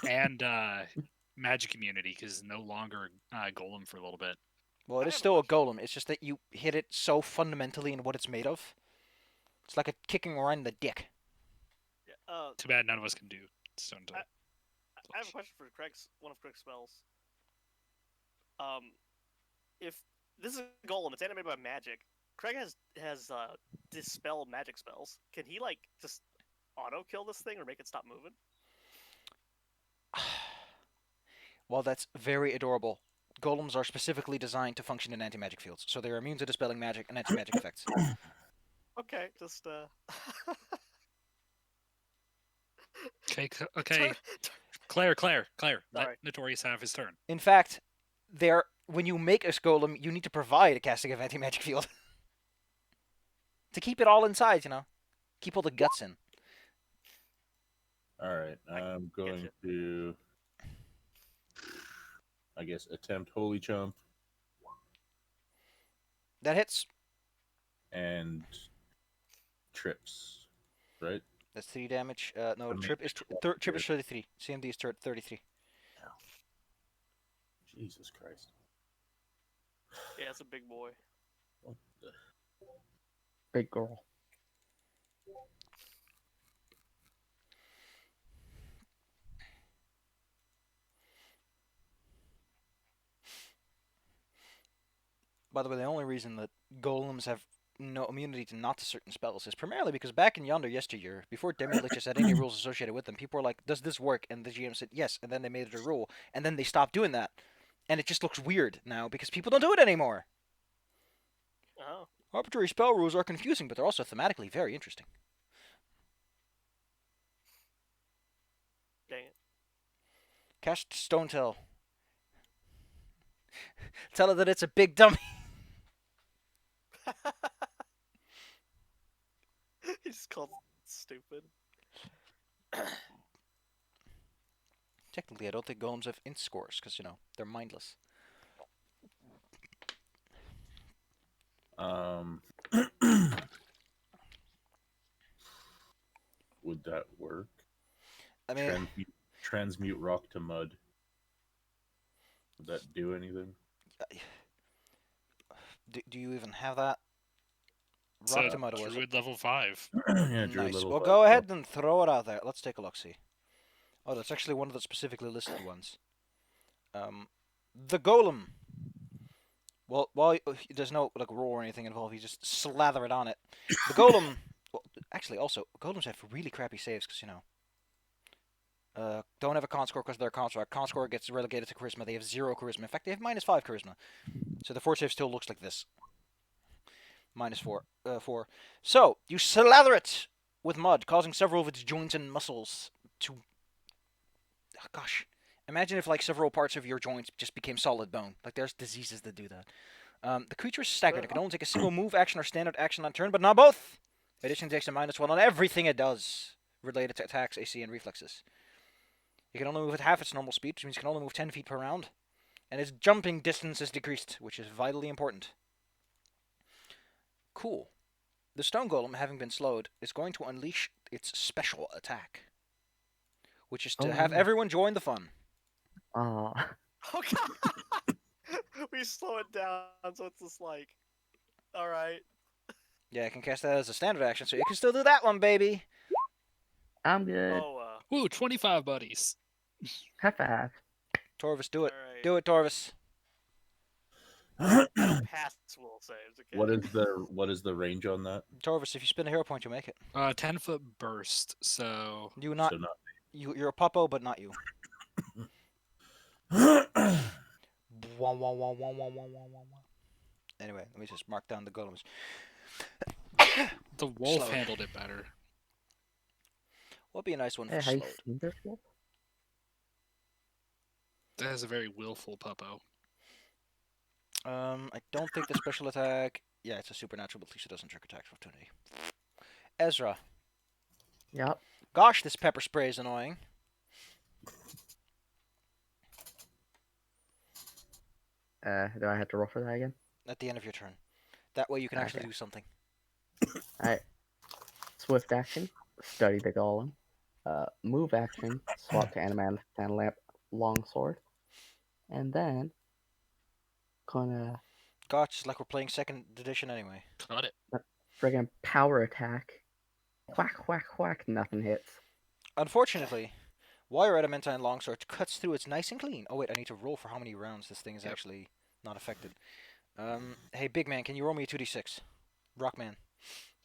and magic immunity because it's no longer golem for a little bit. Well, it I is have a still a question. golem. It's just that you hit it so fundamentally in what it's made of. It's like a kicking right in the dick. Yeah, Too bad none of us can do Stone to. I have a question for one of Craig's spells. If this is a golem, it's animated by magic. Craig has dispel magic spells. Can he like just auto kill this thing or make it stop moving? Well, that's very adorable. Golems are specifically designed to function in anti-magic fields, so they're immune to dispelling magic and anti-magic effects. Okay, just Okay. Claire. Let Sorry. Notorious have his turn. In fact, when you make a golem, you need to provide a casting of anti-magic field. To keep it all inside, Keep all the guts in. All right, I'm going to, I guess, attempt Holy Chump That hits. and trips, right? That's 3 damage. No, The trip is main trip is 33. CMD is 33. Jesus Christ. yeah, it's a big boy. What the? Big girl. By the way, the only reason that golems have no immunity to certain spells is primarily because back in yesteryear, before Demi-Liches had any rules associated with them, people were like, does this work? And the GM said yes, and then they made it a rule, and then they stopped doing that. And it just looks weird now because people don't do it anymore. Oh, Arbitrary spell rules are confusing, but they're also thematically very interesting. dang it. Cast Stone Tell. Tell her that it's a big dummy. He's called stupid. Technically, I don't think golems have int scores, because, they're mindless. Would that work? I mean, Transmute rock to mud. Would that do anything? do you even have that? It's Rock a to mud was it? Druid level 5. Yeah, Druid Nice. level Well, 5, go yeah. ahead and throw it out there. Let's take a look-see. Oh, that's actually one of the specifically listed ones. The Golem. Well, there's no roll or anything involved. You just slather it on it. The Golem. Well, actually, also golems have really crappy saves because don't have a con score because they're a construct. Con score gets relegated to charisma. They have 0 charisma. In fact, they have -5 charisma. So the fort save still looks like this. -4. 4. So you slather it with mud, causing several of its joints and muscles to. Oh, gosh, imagine if several parts of your joints just became solid bone. There's diseases that do that. The creature is staggered. It can only take a single move action or standard action on turn, but not both. In addition, it takes a -1 on everything it does related to attacks, AC, and reflexes. It can only move at half its normal speed, which means it can only move 10 feet per round. And its jumping distance is decreased, which is vitally important. Cool. The stone golem, having been slowed, is going to unleash its special attack, which is to Oh, have no. everyone join the fun. Oh, Oh god! We slow it down, so it's just like, all right. Yeah, I can cast that as a standard action, so you can still do that one, baby. I'm good. Oh, Woo, 25 buddies. High five. Torvis, do it. all right. Do it, Torvis. I don't pass will saves. Okay. What is the range on that? Torvis, if you spin a hero point, you make it. 10-foot burst. So You not So not. you're a puppo, but not you. Anyway, let me just mark down the golems. the wolf Slow. handled it better. What'd be a nice one for Hey, have you slowed? seen this wolf? That has a very willful puppo. I don't think the special attack. Yeah, it's a supernatural, but at least it doesn't trick attack of opportunity. Ezra. Yep. Gosh, this pepper spray is annoying. Do I have to roll for that again? At the end of your turn. That way you can actually Okay. do something. Alright. Swift action, study the golem. Move action, swap to animatic fan lamp longsword. And then gonna Gosh, it's like we're playing second edition anyway. Cut it. friggin' power attack. Whack, whack, whack, nothing hits. Unfortunately, Wire Adamantine Longsword cuts through. It's nice and clean. Oh wait, I need to roll for how many rounds this thing is Yep. actually not affected. Hey, big man, can you roll me a 2d6? Rockman.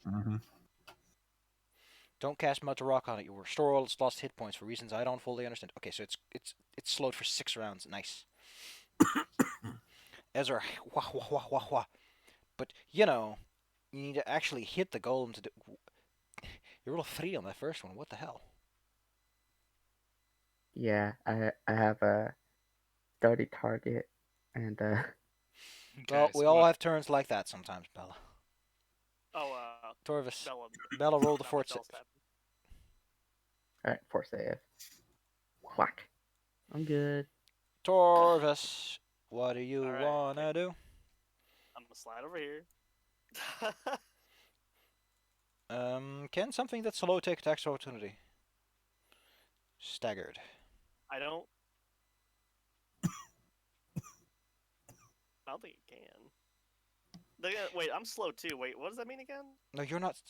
Mm-hmm. Don't cast Mud to Rock on it. You will restore all its lost hit points for reasons I don't fully understand. Okay, so it's slowed for 6 rounds. Nice. Ezra, wah wah wah wah wah. But you know, you need to actually hit the golem to do. You roll a 3 on that first one. What the hell? Yeah, I have a study target and Well, Okay, we so all what? have turns like that sometimes, Bella. Oh, Torvis, Bella. Bella rolled the not fort. Bella's happened. alright, force save. Whack. I'm good. Torvis, what do you Alright. wanna do? I'm gonna slide over here. Can something that's slow take attacks of opportunity? Staggered. I don't think it can. Wait, I'm slow too. Wait, what does that mean again? No, you're not.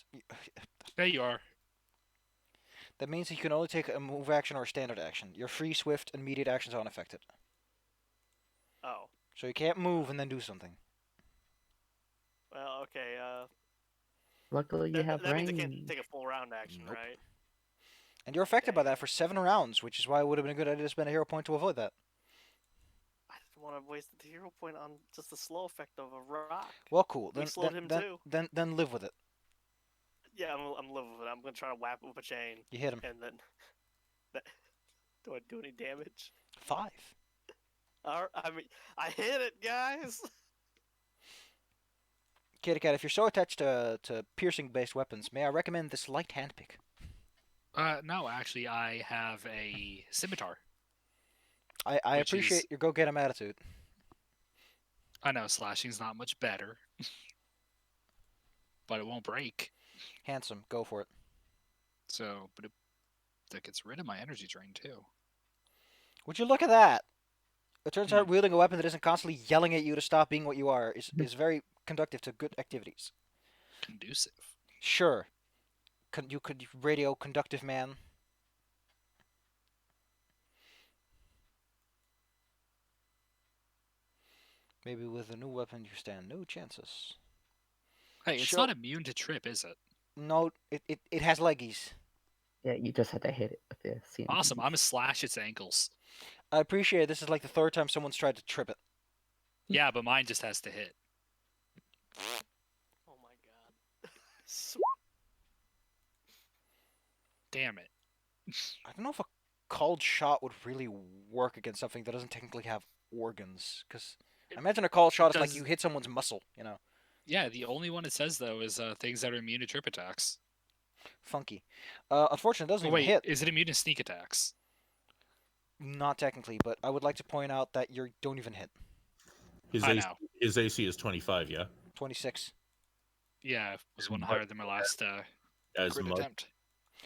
There you are. That means that you can only take a move action or a standard action. Your free, swift, and immediate actions are unaffected. Oh, So you can't move and then do something. well, okay. Luckily, you have That means I range. can't take a full round action, Nope. right? And you're affected by Dang. that for 7 rounds, which is why it would have been a good idea to spend a hero point to avoid that. I didn't want to waste the hero point on just the slow effect of a rock. Well, cool. We Then, slowed then, him then, too. then live with it. Yeah, I'm living with it. I'm gonna try to whap with a chain, You hit him. and then do I do any damage? 5. I mean, I hit it, guys. Kitty Cat, if you're so attached to piercing-based weapons, may I recommend this light handpick? No, actually, I have a scimitar. I Which appreciate is- your go-get-'em attitude. I know slashing's not much better, but it won't break. Handsome, go for it. So, but that gets rid of my energy drain too. Would you look at that? It turns out wielding a weapon that isn't constantly yelling at you to stop being what you are is very conductive to good activities. Conducive. Sure. You could radio conductive man. Maybe with a new weapon you stand no chances. Hey, it's Sure. not immune to trip, is it? No, it has leggies. Yeah, you just have to hit it with the CMP. Awesome. I'm gonna slash its ankles. I appreciate this is like the 3rd time someone's tried to trip it. Yeah, but mine just has to hit. Oh my god. Damn it. I don't know if a cold shot would really work against something that doesn't technically have organs. Because I imagine a cold shot is like does- you hit someone's muscle, you know. Yeah, the only one it says though is things that are immune to trip attacks. Funky. Unfortunately, it doesn't Oh, even wait, hit. is it immune to sneak attacks? Not technically, but I would like to point out that you don't even hit. His I AC, know. his AC is 25. Yeah. 26. Yeah, was one higher than my last As crit mud, attempt.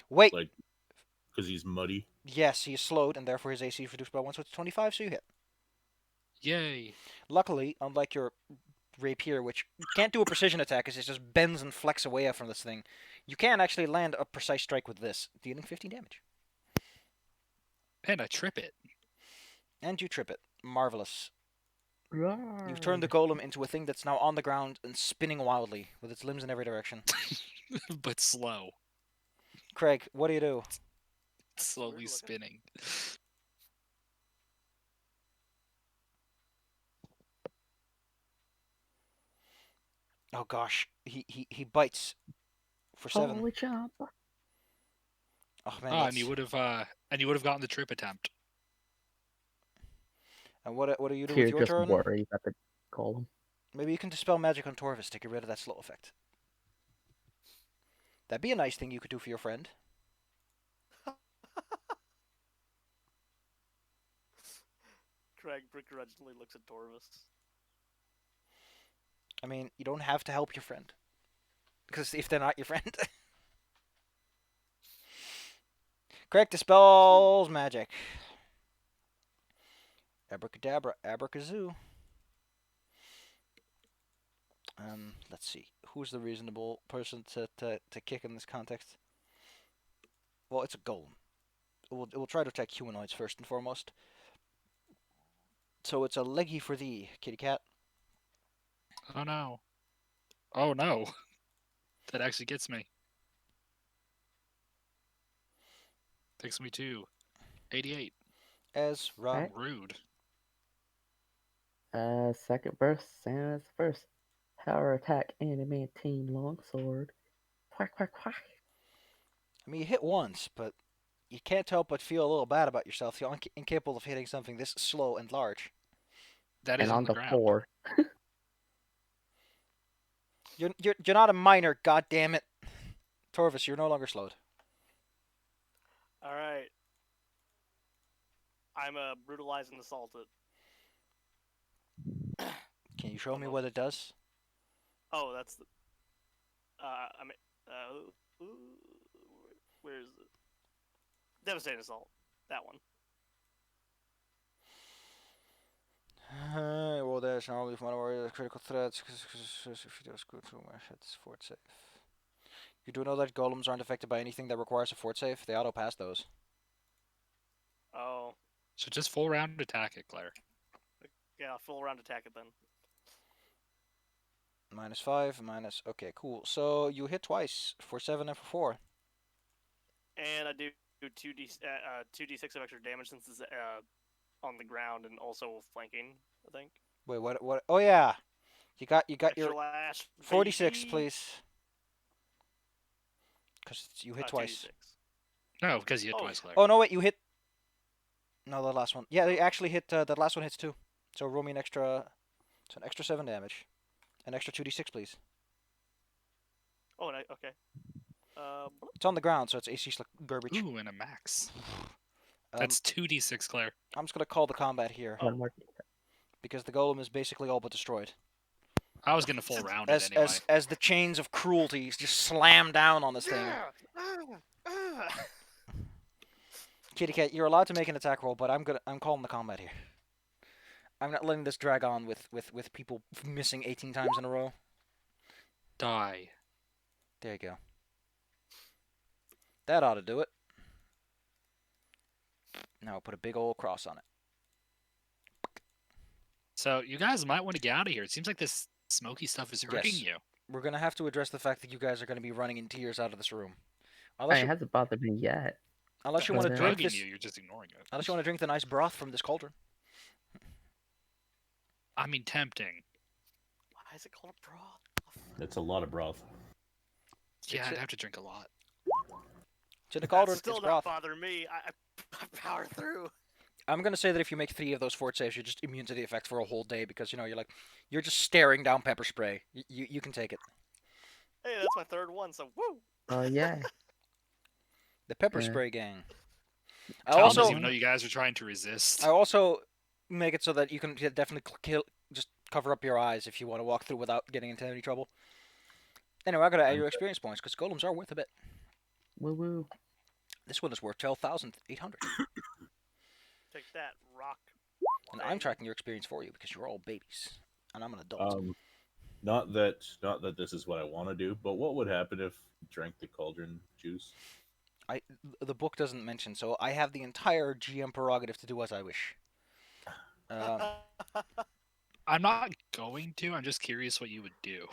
Wait. like, because he's muddy. Yes, he is slowed, and therefore his AC is reduced by 1, so it's 25, so you hit. Yay! Luckily, unlike your rapier, which can't do a precision attack because it just bends and flecks away from this thing, you can actually land a precise strike with this, dealing 15 damage. And I trip it. And you trip it. Marvelous. Roar. You've turned the golem into a thing that's now on the ground and spinning wildly, with its limbs in every direction. But slow. Craig, what do you do? Slowly looking. spinning. Oh gosh, he bites for 7. Holy jump. Oh man, And you would have gotten the trip attempt. And what do you do You're with your just turn? worried about the golem. Maybe you can dispel magic on Torvis to get rid of that slow effect. That'd be a nice thing you could do for your friend. Craig begrudgingly looks at Torvis. I mean, you don't have to help your friend. Because if they're not your friend... Craig dispels magic. Abracadabra, abracazoo. Let's see. Who's the reasonable person to kick in this context? Well, it's a golem. It will try to attack humanoids first and foremost. So it's a leggy for thee, kitty cat. Oh no. Oh no. That actually gets me. Takes me to 88. Ezra. Right. Rude. Second burst, same as the first. Power attack, enemy team longsword. Quack, quack, quack. I mean, you hit once, but you can't help but feel a little bad about yourself. You're incapable of hitting something this slow and large. That is And on on the the ground. 4. You're not a miner, goddammit. Torvis, you're no longer slowed. All right. I'm brutalized and assaulted. Can you show me what it does? Oh, that's the. I mean, where is it? Devastating assault. That one. Well, there's normally one of critical threats. If you just go through my head's fort safe. You do know that golems aren't affected by anything that requires a fort save. They auto pass those. Oh, So just full round attack it, Claire. yeah. Full round attack it then. -5, minus. Okay, cool. So you hit twice for 7 and for 4. And I do 2d6 of extra damage since it's on the ground and also flanking. I think. Wait, what? Oh yeah, you got Extra your lash. 46, baby. please. Because you hit twice. 2d6. No, because you hit Oh. twice, Claire. Oh no, wait, you hit. No, the last one. Yeah, they actually hit. That last one hits too. So roll me an extra. It's an extra 7 damage. An extra 2d6, please. Oh, and okay. It's on the ground, so it's AC like garbage. Ooh, and a max. Um, That's 2d6, Claire. I'm just gonna call the combat here Oh. One more. because the golem is basically all but destroyed. I was gonna full round As it anyway. as the chains of cruelty just slam down on this thing. Kitty cat, you're allowed to make an attack roll, but I'm calling the combat here. I'm not letting this drag on with people missing 18 times in a row. Die. There you go. That ought to do it. Now I'll put a big old cross on it. So you guys might want to get out of here. It seems like this smoky stuff is hurting Yes. you. We're gonna have to address the fact that you guys are gonna be running in tears out of this room. Hey, Unless it you, hasn't bothered me yet. unless you But want to it's drink Bugging this, you, you're just ignoring it. unless you want to drink the nice broth from this cauldron. I mean, tempting. Why is it called a broth? That's a lot of broth. Yeah, It's I'd a- have to drink a lot. It's in the cauldron. That's still It's not broth. bothering me. I power through. I'm gonna say that if you make 3 of those fort saves, you're just immune to the effect for a whole day because you're just staring down pepper spray. You can take it. Hey, that's my third one. So woo. Oh, yeah. The pepper Yeah. spray gang. I Tom also doesn't even know you guys are trying to resist. I also make it so that you can definitely just cover up your eyes if you want to walk through without getting into any trouble. Anyway, I gotta add your experience points because golems are worth a bit. Woo woo. This one is worth 12,800. Take that, rock. And I'm thing. tracking your experience for you because you're all babies, and I'm an adult. Not that this is what I want to do, but what would happen if you drank the cauldron juice? The book doesn't mention, so I have the entire GM prerogative to do as I wish. I'm not going to. I'm just curious what you would do.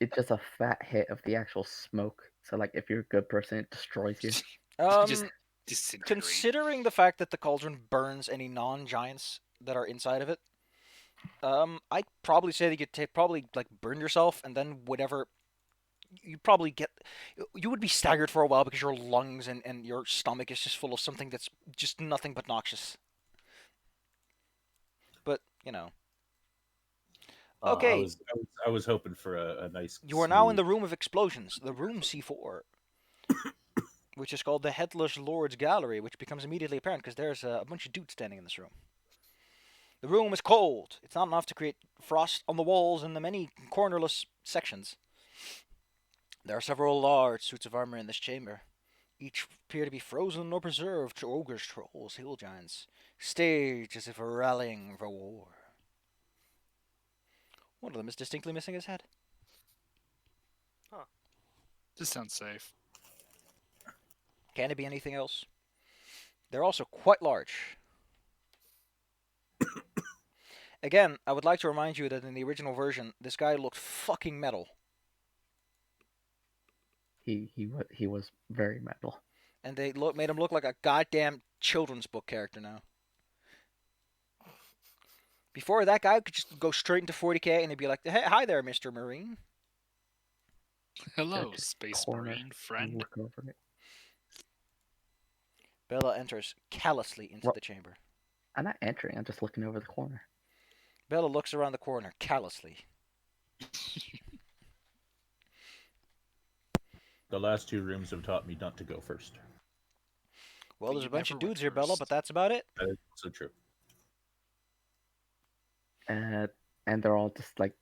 It's just a fat hit of the actual smoke. So like, if you're a good person, it destroys you. Just disintegrate. Considering the fact that the cauldron burns any non-giants that are inside of it, I'd probably say that you could probably like burn yourself, and then whatever you probably get, you would be staggered for a while because your lungs and your stomach is just full of something that's just nothing but noxious. But you know. Okay. I was hoping for a nice. You are now in the room of explosions, the room C4, which is called the Headless Lord's Gallery, which becomes immediately apparent because there's a bunch of dudes standing in this room. The room is cold. It's not enough to create frost on the walls and the many cornerless sections. There are several large suits of armor in this chamber. Each appear to be frozen or preserved to ogres, trolls, hill giants, staged as if rallying for war. One of them is distinctly missing his head. This sounds safe. Can it be anything else? They're also quite large. Again, I would like to remind you that in the original version, this guy looked fucking metal. He was very metal. And they made him look like a goddamn children's book character now. Before, that guy could just go straight into 40k and he'd be like, hey, hi there, Mr. Marine. Hello, Check Space corner Marine and friend. Look over it. Bella enters callously into the chamber. I'm not entering. I'm just looking over the corner. Bella looks around the corner callously. The last two rooms have taught me not to go first. Well, But there's you a bunch of never went dudes here, Bella, first. but that's about it. That is so true. And they're all just like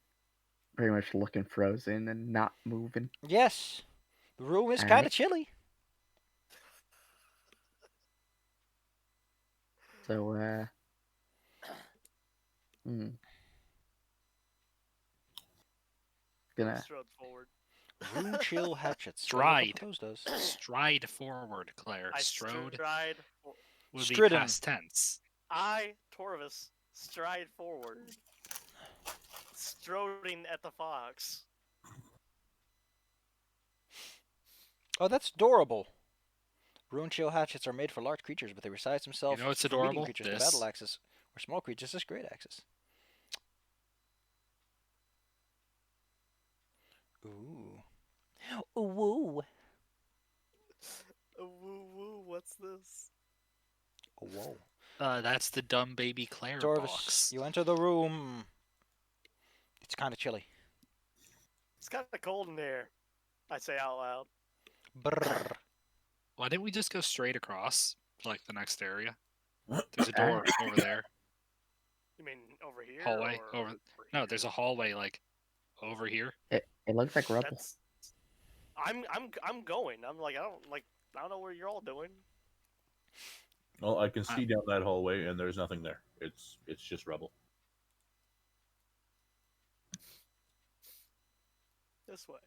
pretty much looking frozen and not moving. Yes. The room is kind Alright. of chilly. So gonna Strode forward. Room chill hatchets. Stride. Those does. Stride forward, Claire. I Strode stride. will be Stridden. past tense. I, Torvis, stride forward. Stroding at the fox. Oh, that's adorable. Rune chill hatchets are made for large creatures, but they resize themselves You know what's for medium adorable? creatures to This. battle axes, or small creatures as great axes. Ooh. Ooh, woo. Woo woo, what's this? Oh, whoa. That's the dumb baby Claire Torvis, box. you enter the room. It's kind of chilly. It's kind of cold in here. I say out loud. Brrr. Why didn't we just go straight across, like the next area? There's a door over there. You mean over here? Hallway or over. No, there's a hallway like over here. it looks like rubble. That's. I'm going. I'm like I don't know what you're all doing. Well, I can see down that hallway, and there's nothing there. It's just rubble. This way.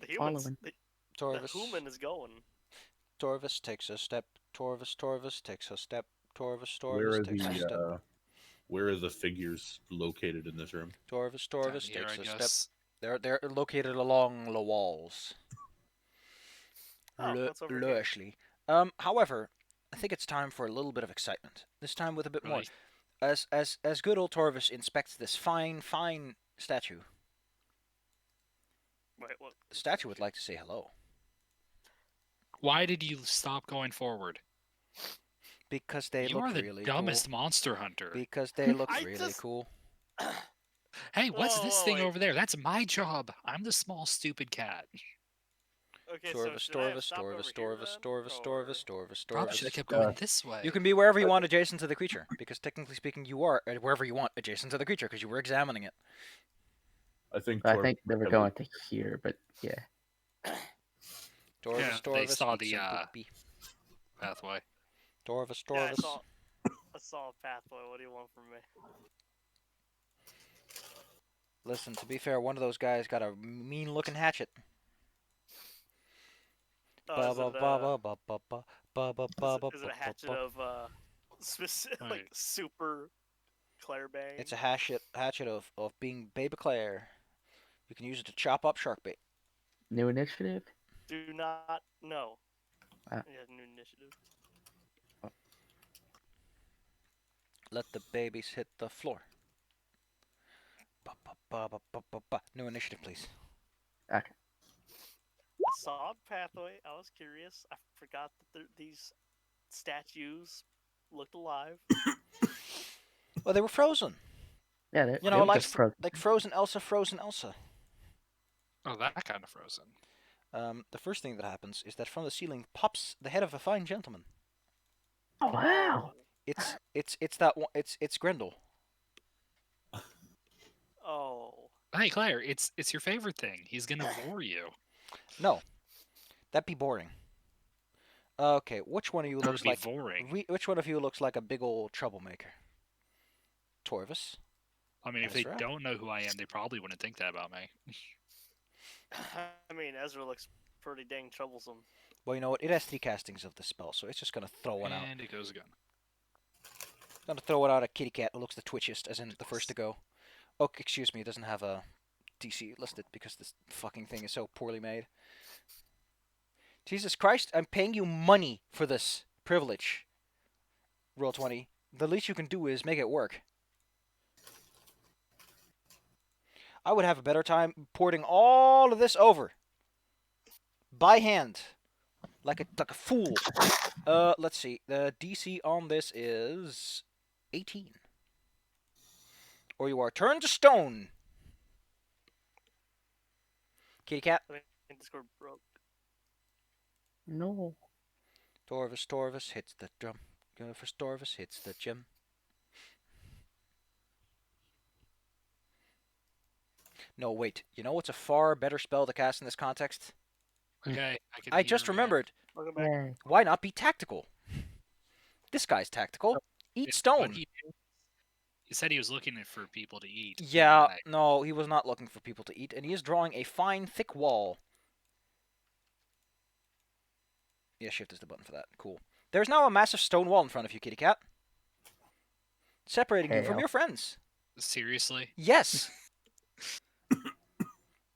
The humans. Following. The Torvis. human is going. Torvis takes a step. Torvis takes a step. Torvis Where are takes a step. where are the figures located in this room? Torvis Down takes here, I a step. guess. They're located along the walls. Oh, what's over here? Lushly. However, I think it's time for a little bit of excitement. This time with a bit more. Really? As good old Torvis inspects this fine statue, Wait, what? the statue would like to say hello. Why did you stop going forward? Because they You look are the really dumbest cool. monster hunter. Because they look I really just- cool. Hey, what's this thing wait. over there? That's my job. I'm the small stupid cat. Okay, so Torvis, should I have Torvis, stopped over Torvis, here Torvis, then, Torvis, or- Torvis, Torvis, Probably should have Torvis. kept going this way. You can be wherever you want adjacent to the creature, because technically speaking, you are wherever you want adjacent to the creature, because you were examining it. I think. But I Torb think they were heavily- going to here, but yeah. Torvus, Yeah, they Torvus, saw eat the, some uh, poopy. pathway. Torvus, Yeah, Torvus. I saw a pathway. What do you want from me? Listen, to be fair, one of those guys got a mean-looking hatchet. Oh, is it, is it a hatchet It's of specific, like Right. super Claire Bang? a hatchet of being Baby Claire. You can use it to chop up shark bait. New initiative? Do not know. Ah. Yeah, new initiative. Let the babies hit the floor. New initiative, please. I saw a pathway. I was curious. I forgot that these statues looked alive. Well, they were frozen. Yeah, they, You they know, were like just frozen. like frozen Elsa, frozen Elsa. Oh, that kind of frozen. The first thing that happens is that from the ceiling pops the head of a fine gentleman. Oh, wow! It's that one. It's Grendel. Oh. Hey, Claire, it's your favorite thing. He's gonna bore you. No, that'd be boring. Okay, which one of you That would looks be like boring. which one of you looks like a big old troublemaker? Torvus. I mean, if they Ezra? don't know who I am, they probably wouldn't think that about me. I mean, Ezra looks pretty dang troublesome. Well, you know what? It has 3 castings of the spell, so it's just gonna throw one out. And it goes again. Gonna throw it out at Kitty Cat, who looks the twitchiest, as in the first to go. Oh, excuse me, it doesn't have a DC listed because this fucking thing is so poorly made. Jesus Christ, I'm paying you money for this privilege. Roll 20. The least you can do is make it work. I would have a better time porting all of this over. By hand. Like a fool. Let's see. The DC on this is 18. Or you are turned to stone. Kitty Cat. I think Discord broke. No. Torvus hits the drum. Torvus hits the gym. No, wait. You know what's a far better spell to cast in this context? Okay, I just remembered. Welcome back. Yay. Why not be tactical? This guy's tactical. Eat stone. He said he was looking for people to eat. and Yeah, then no, he was not looking for people to eat, and he is drawing a fine, thick wall. Yeah, shift is the button for that. Cool. There's now a massive stone wall in front of you, Kitty Cat. Separating you from Hell. your friends. Seriously? Yes!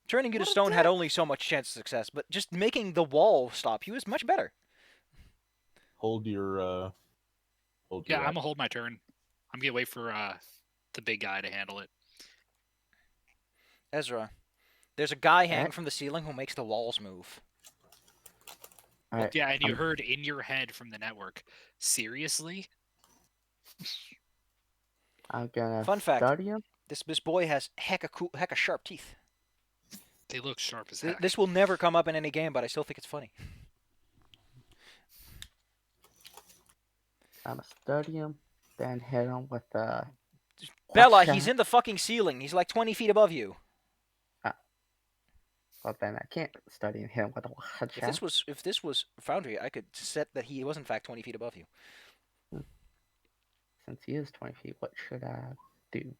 Turning you to What a stone had dick. only so much chance of success, but just making the wall stop you is much better. Hold your. Hold Yeah, your. I'm gonna hold my turn. I'm gonna wait for the big guy to handle it. Ezra, there's a guy hanging Alright. from the ceiling who makes the walls move. Alright. Yeah, and you heard in your head from the network. Seriously? I'm gonna Fun fact. study him. This boy has hecka sharp teeth. They look sharp as heck. This will never come up in any game, but I still think it's funny. I'm gonna study him. Then hit him with the. Bella, he's in the fucking ceiling. He's like 20 feet above you. Well, then I can't study and hit him with a If this was Foundry, I could set that he was in fact 20 feet above you. Since he is 20 feet, what should I do?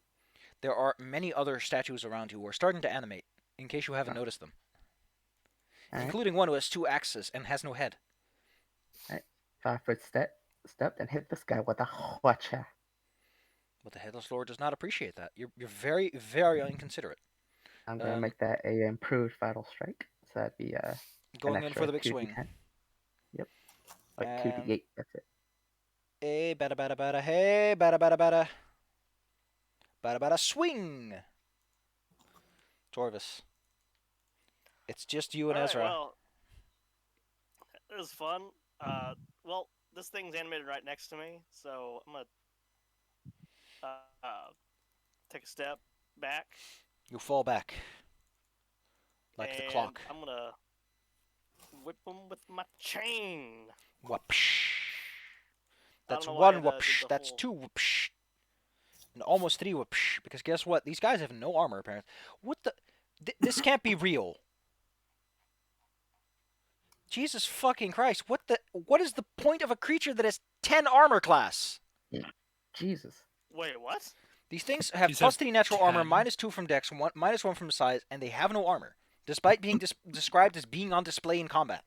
There are many other statues around you who are starting to animate, in case you haven't noticed them. Alright. Including one who has 2 axes and has no head. 5-foot step, and hit this guy with a watcha. But the Headless Lord does not appreciate that. You're very, very inconsiderate. I'm gonna Um, make that a improved vital strike. So that'd be Going an in extra for the big 2d10. swing. Yep. Like And- 2d8. That's it. Hey, bada bada bada, hey, bada bada bada. Bada bada, swing! Torvus. It's just you and Alright, Ezra. well, it was fun. Well, this thing's animated right next to me, so I'm gonna take a step back. You fall back. Like the and clock. I'm gonna whip him with my chain. Whoopsh. I don't That's know why one I did whoopsh. the That's whole- 2 whoopsh. And almost 3 with psh, because guess what? These guys have no armor apparently. What the? This can't be real. Jesus fucking Christ! What the? What is the point of a creature that has 10 armor class? Jesus. Wait, what? These things have These plus have 3 natural armor, 10. -2 from dex, -1 from size, and they have no armor, despite being described as being on display in combat.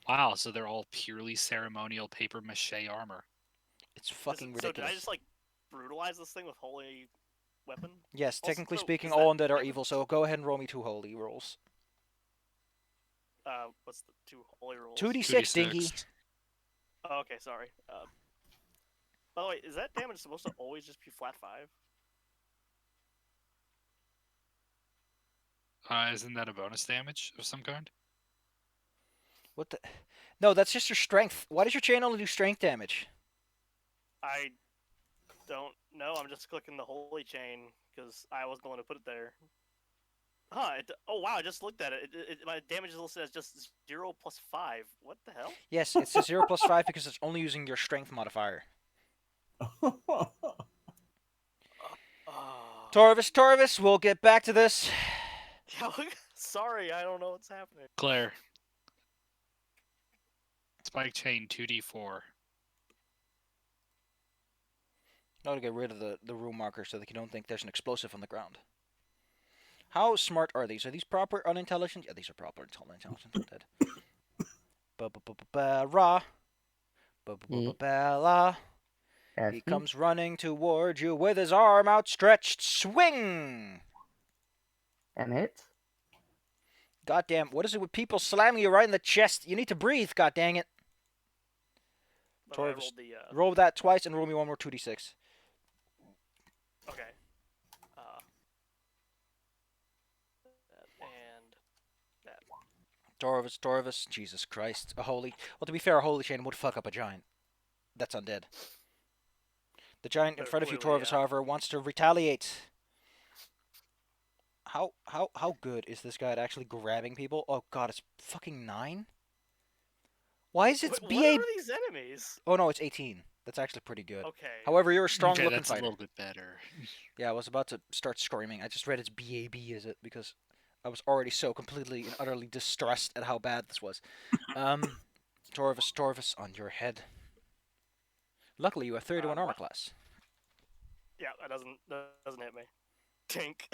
Wow, so they're all purely ceremonial paper mache armor. It's fucking So did ridiculous. I just like brutalize this thing with holy weapon? Yes, Also, technically so speaking, is all that undead are damage? evil, so go ahead and roll me 2 holy rolls. What's the 2 holy rolls? 2d6, dingy. 2d6. Oh, okay, sorry. By the way, is that damage supposed to always just be flat 5? Isn't that a bonus damage of some kind? What the? No, that's just your strength. Why does your chain only do strength damage? I don't know. I'm just clicking the holy chain because I wasn't the one who put it there. Huh? Oh wow! I just looked at it. My damage is listed as just 0 plus 5. What the hell? Yes, it's a 0 plus 5 because it's only using your strength modifier. Oh. Torvis, we'll get back to this. Sorry, I don't know what's happening. Claire. Spike chain 2d4. Now to get rid of the room marker so that you don't think there's an explosive on the ground. How smart are these? Are these proper unintelligent? Yeah, these are proper unintelligent. Dead. Ba-ba-ba-ba-ra. Ba-ba-ba-ba-la. That's He me. comes running toward you with his arm outstretched. Swing! And hits. Goddamn, what is it with people slamming you right in the chest? You need to breathe, god dang it. But I Torvis, rolled the roll that twice and roll me one more 2d6. okay. That and that. Torvis, Jesus Christ. A holy. Well, to be fair, a holy chain would fuck up a giant. That's undead. The giant in But front of you, clearly, Torvis, however, wants to retaliate. How good is this guy at actually grabbing people? Oh god, it's fucking 9? Why is it What BA? are these enemies? Oh no, it's 18. That's actually pretty good. Okay. However, you're a strong Okay, looking that's a fighter. little bit better. Yeah, I was about to start screaming. I just read it's BAB, is it? Because I was already so completely and utterly distressed at how bad this was. Torvis, on your head. Luckily, you have 31 armor What? class. Yeah, that doesn't hit me. Tink.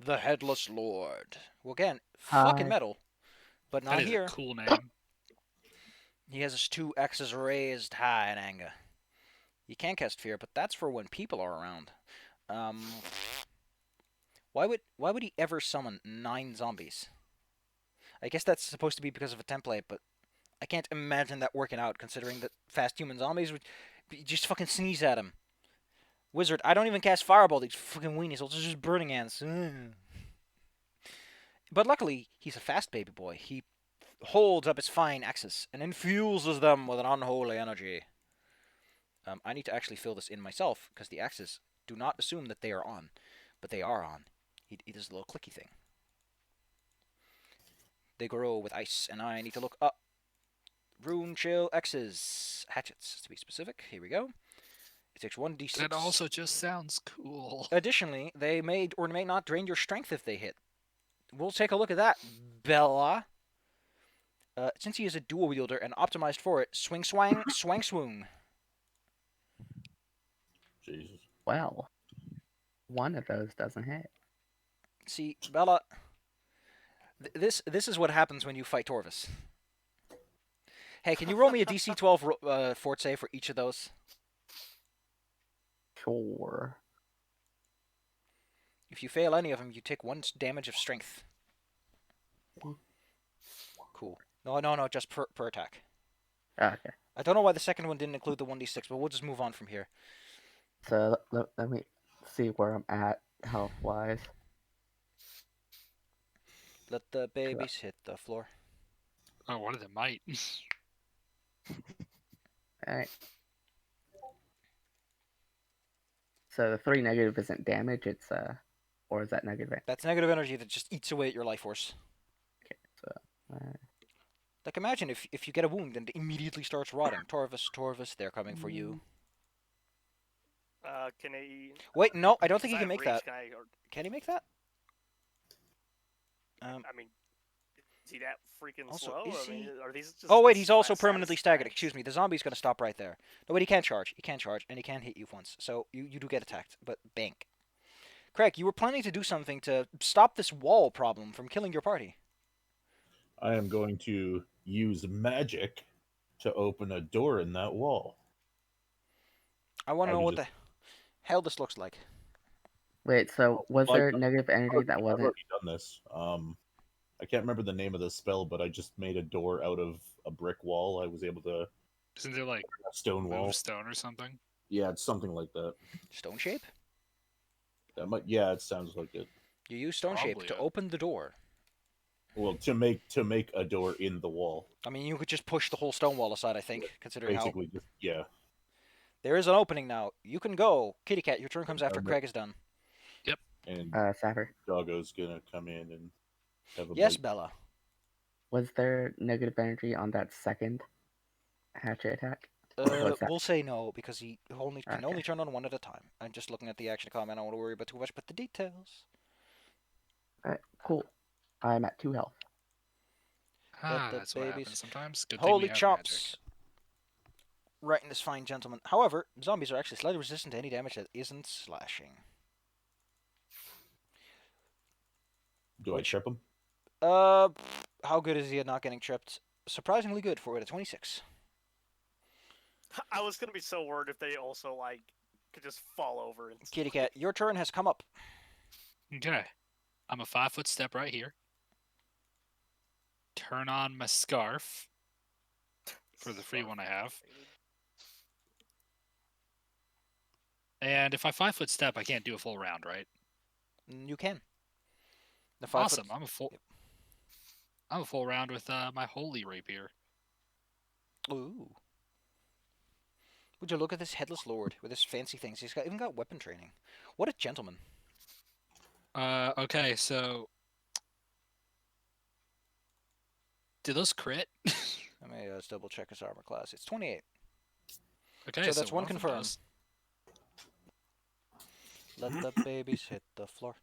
The Headless Lord. Well, again, Hi. fucking metal. But not That is here. a cool name. He has his 2 X's raised high in anger. You can cast Fear, but that's for when people are around. Why would he ever summon 9 zombies? I guess that's supposed to be because of a template, but I can't imagine that working out, considering that fast human zombies would just fucking sneeze at him. Wizard, I don't even cast Fireball, these fucking weenies, they'll just burning ants. But luckily, he's a fast baby boy. He holds up his fine axes and infuses them with an unholy energy. I need to actually fill this in myself, because the axes do not assume that they are on, but they are on. He does a little clicky thing. They grow with ice, and I need to look up. Rune Chill X's. Hatchets, to be specific. Here we go. It takes 1d6. That also just sounds cool. Additionally, they may or may not drain your strength if they hit. We'll take a look at that, Bella. Since he is a dual wielder and optimized for it, swing swang, swang swoon. Jesus. Well, one of those doesn't hit. See, Bella, this is what happens when you fight Torvis. Hey, can you roll me a DC 12 fort save for each of those? Sure. If you fail any of them, you take 1 damage of strength. Cool. No, just per attack. Okay. I don't know why the second one didn't include the 1d6, but we'll just move on from here. So let me see where I'm at health-wise. Let the babies hit the floor. Oh, what are the might? Alright. So the 3 negative isn't damage, it's or is that negative? That's negative energy that just eats away at your life force. Okay, so Like, imagine if you get a wound and it immediately starts rotting. Torvis, they're coming for you. Can he? Wait, no, I don't think he Since can have make reach, that. Can Can he make that? I mean, is he that freaking Also, slow? is I mean, he- are these just? Oh wait, he's also flat permanently status staggered. attacks? Excuse me, the zombie's gonna stop right there. No, but he can't charge. He can't charge, and he can hit you once. So you do get attacked, but bank. Craig, you were planning to do something to stop this wall problem from killing your party. I am going to use magic to open a door in that wall. I want I to know would what the hell this looks like. Wait, so was Well, there negative energy that I've wasn't? already done this. I can't remember the name of the spell, but I just made a door out of a brick wall. I was able to Isn't there like a stone wall. move stone or something? Yeah, it's something like that. Stone shape? That might. Yeah, it sounds like it. You use stone shape Probably to it. open the door. Well, to make a door in the wall, I mean, you could just push the whole stone wall aside, I think, considering how... basically. Just yeah. There is an opening now. You can go. Kitty Cat, your turn comes after Okay. Craig is done. And Sapper, Doggo's gonna come in and have a Yes, bite. Bella. was there negative energy on that second hatchet attack? What's that? We'll say no, because he only can Okay. only turn on one at a time. I'm just looking at the action comment. I don't want to worry about too much, but the details. Alright, cool. I'm at 2 health. Ah, the that's what babies- happens sometimes. Good thing Holy we have chops. Right in this fine gentleman. However, zombies are actually slightly resistant to any damage that isn't slashing. Do I trip him? How good is he at not getting tripped? Surprisingly good for it at 26. I was gonna be so worried if they also like could just fall over and. Kitty Cat, your turn has come up. magic. Okay. I'm a 5-foot step right here. Turn on my scarf for the free one I have. And if I 5-foot step, I can't do a full round, right? You can. The 5 Awesome. foot- I'm a full. Yep. I'm a full round with my holy rapier. Ooh. Would you look at this headless lord with his fancy things? He's even got weapon training. What a gentleman. Okay, so did those crit? Let me just double check his armor class. It's 28. Okay, So that's one of them confirm. does. Let the babies hit the floor.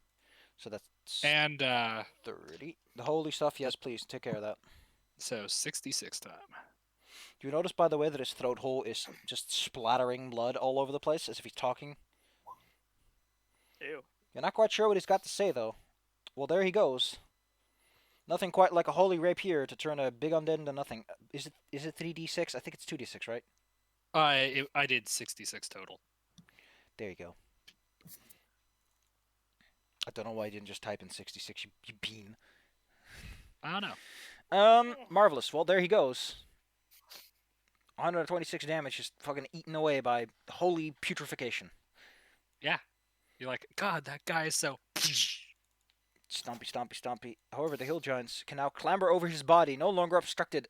So that's And 30. The holy stuff, yes, please. Take care of that. so 66 time. Do you notice, by the way, that his throat hole is just splattering blood all over the place, as if he's talking? Ew. You're not quite sure what he's got to say, though. Well, there he goes. Nothing quite like a holy rapier to turn a big undead into nothing. Is it 3d6? I think it's 2d6, right? I did 66 total. There you go. I don't know why you didn't just type in 66, you bean. I don't know. Marvelous. Well, there he goes. 126 damage just fucking eaten away by holy putrefaction. Yeah. You're like, God, that guy is so. Stompy, stompy, stompy. However, the hill giants can now clamber over his body, no longer obstructed.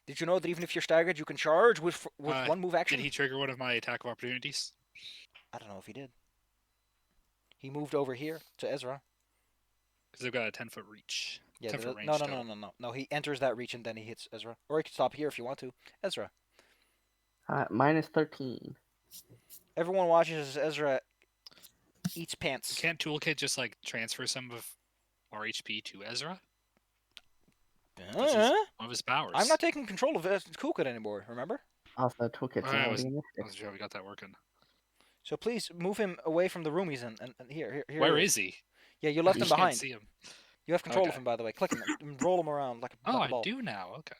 Did you know that even if you're staggered, you can charge with one move action? Did he trigger one of my attack of opportunities? I don't know if he did. He moved over here to Ezra. Because they've got a 10-foot reach. Yeah, 10-foot range. no. total. No, he enters that reach and then he hits Ezra. Or he can stop here if you want to. Ezra. Minus 13. Everyone watches as Ezra eats pants. Can't Toolkit just like transfer some of our HP to Ezra? This is one of his powers. I'm not taking control of Toolkit anymore, remember? Also, toolkit's Alright, I already I initiative. wasn't sure we got that working. So please move him away from the room he's in. And here. Where is he? Yeah, you left I him can't behind. see him. You have control of Okay. him, by the way. Click him and roll him around like a Oh, I ball. do now. Okay.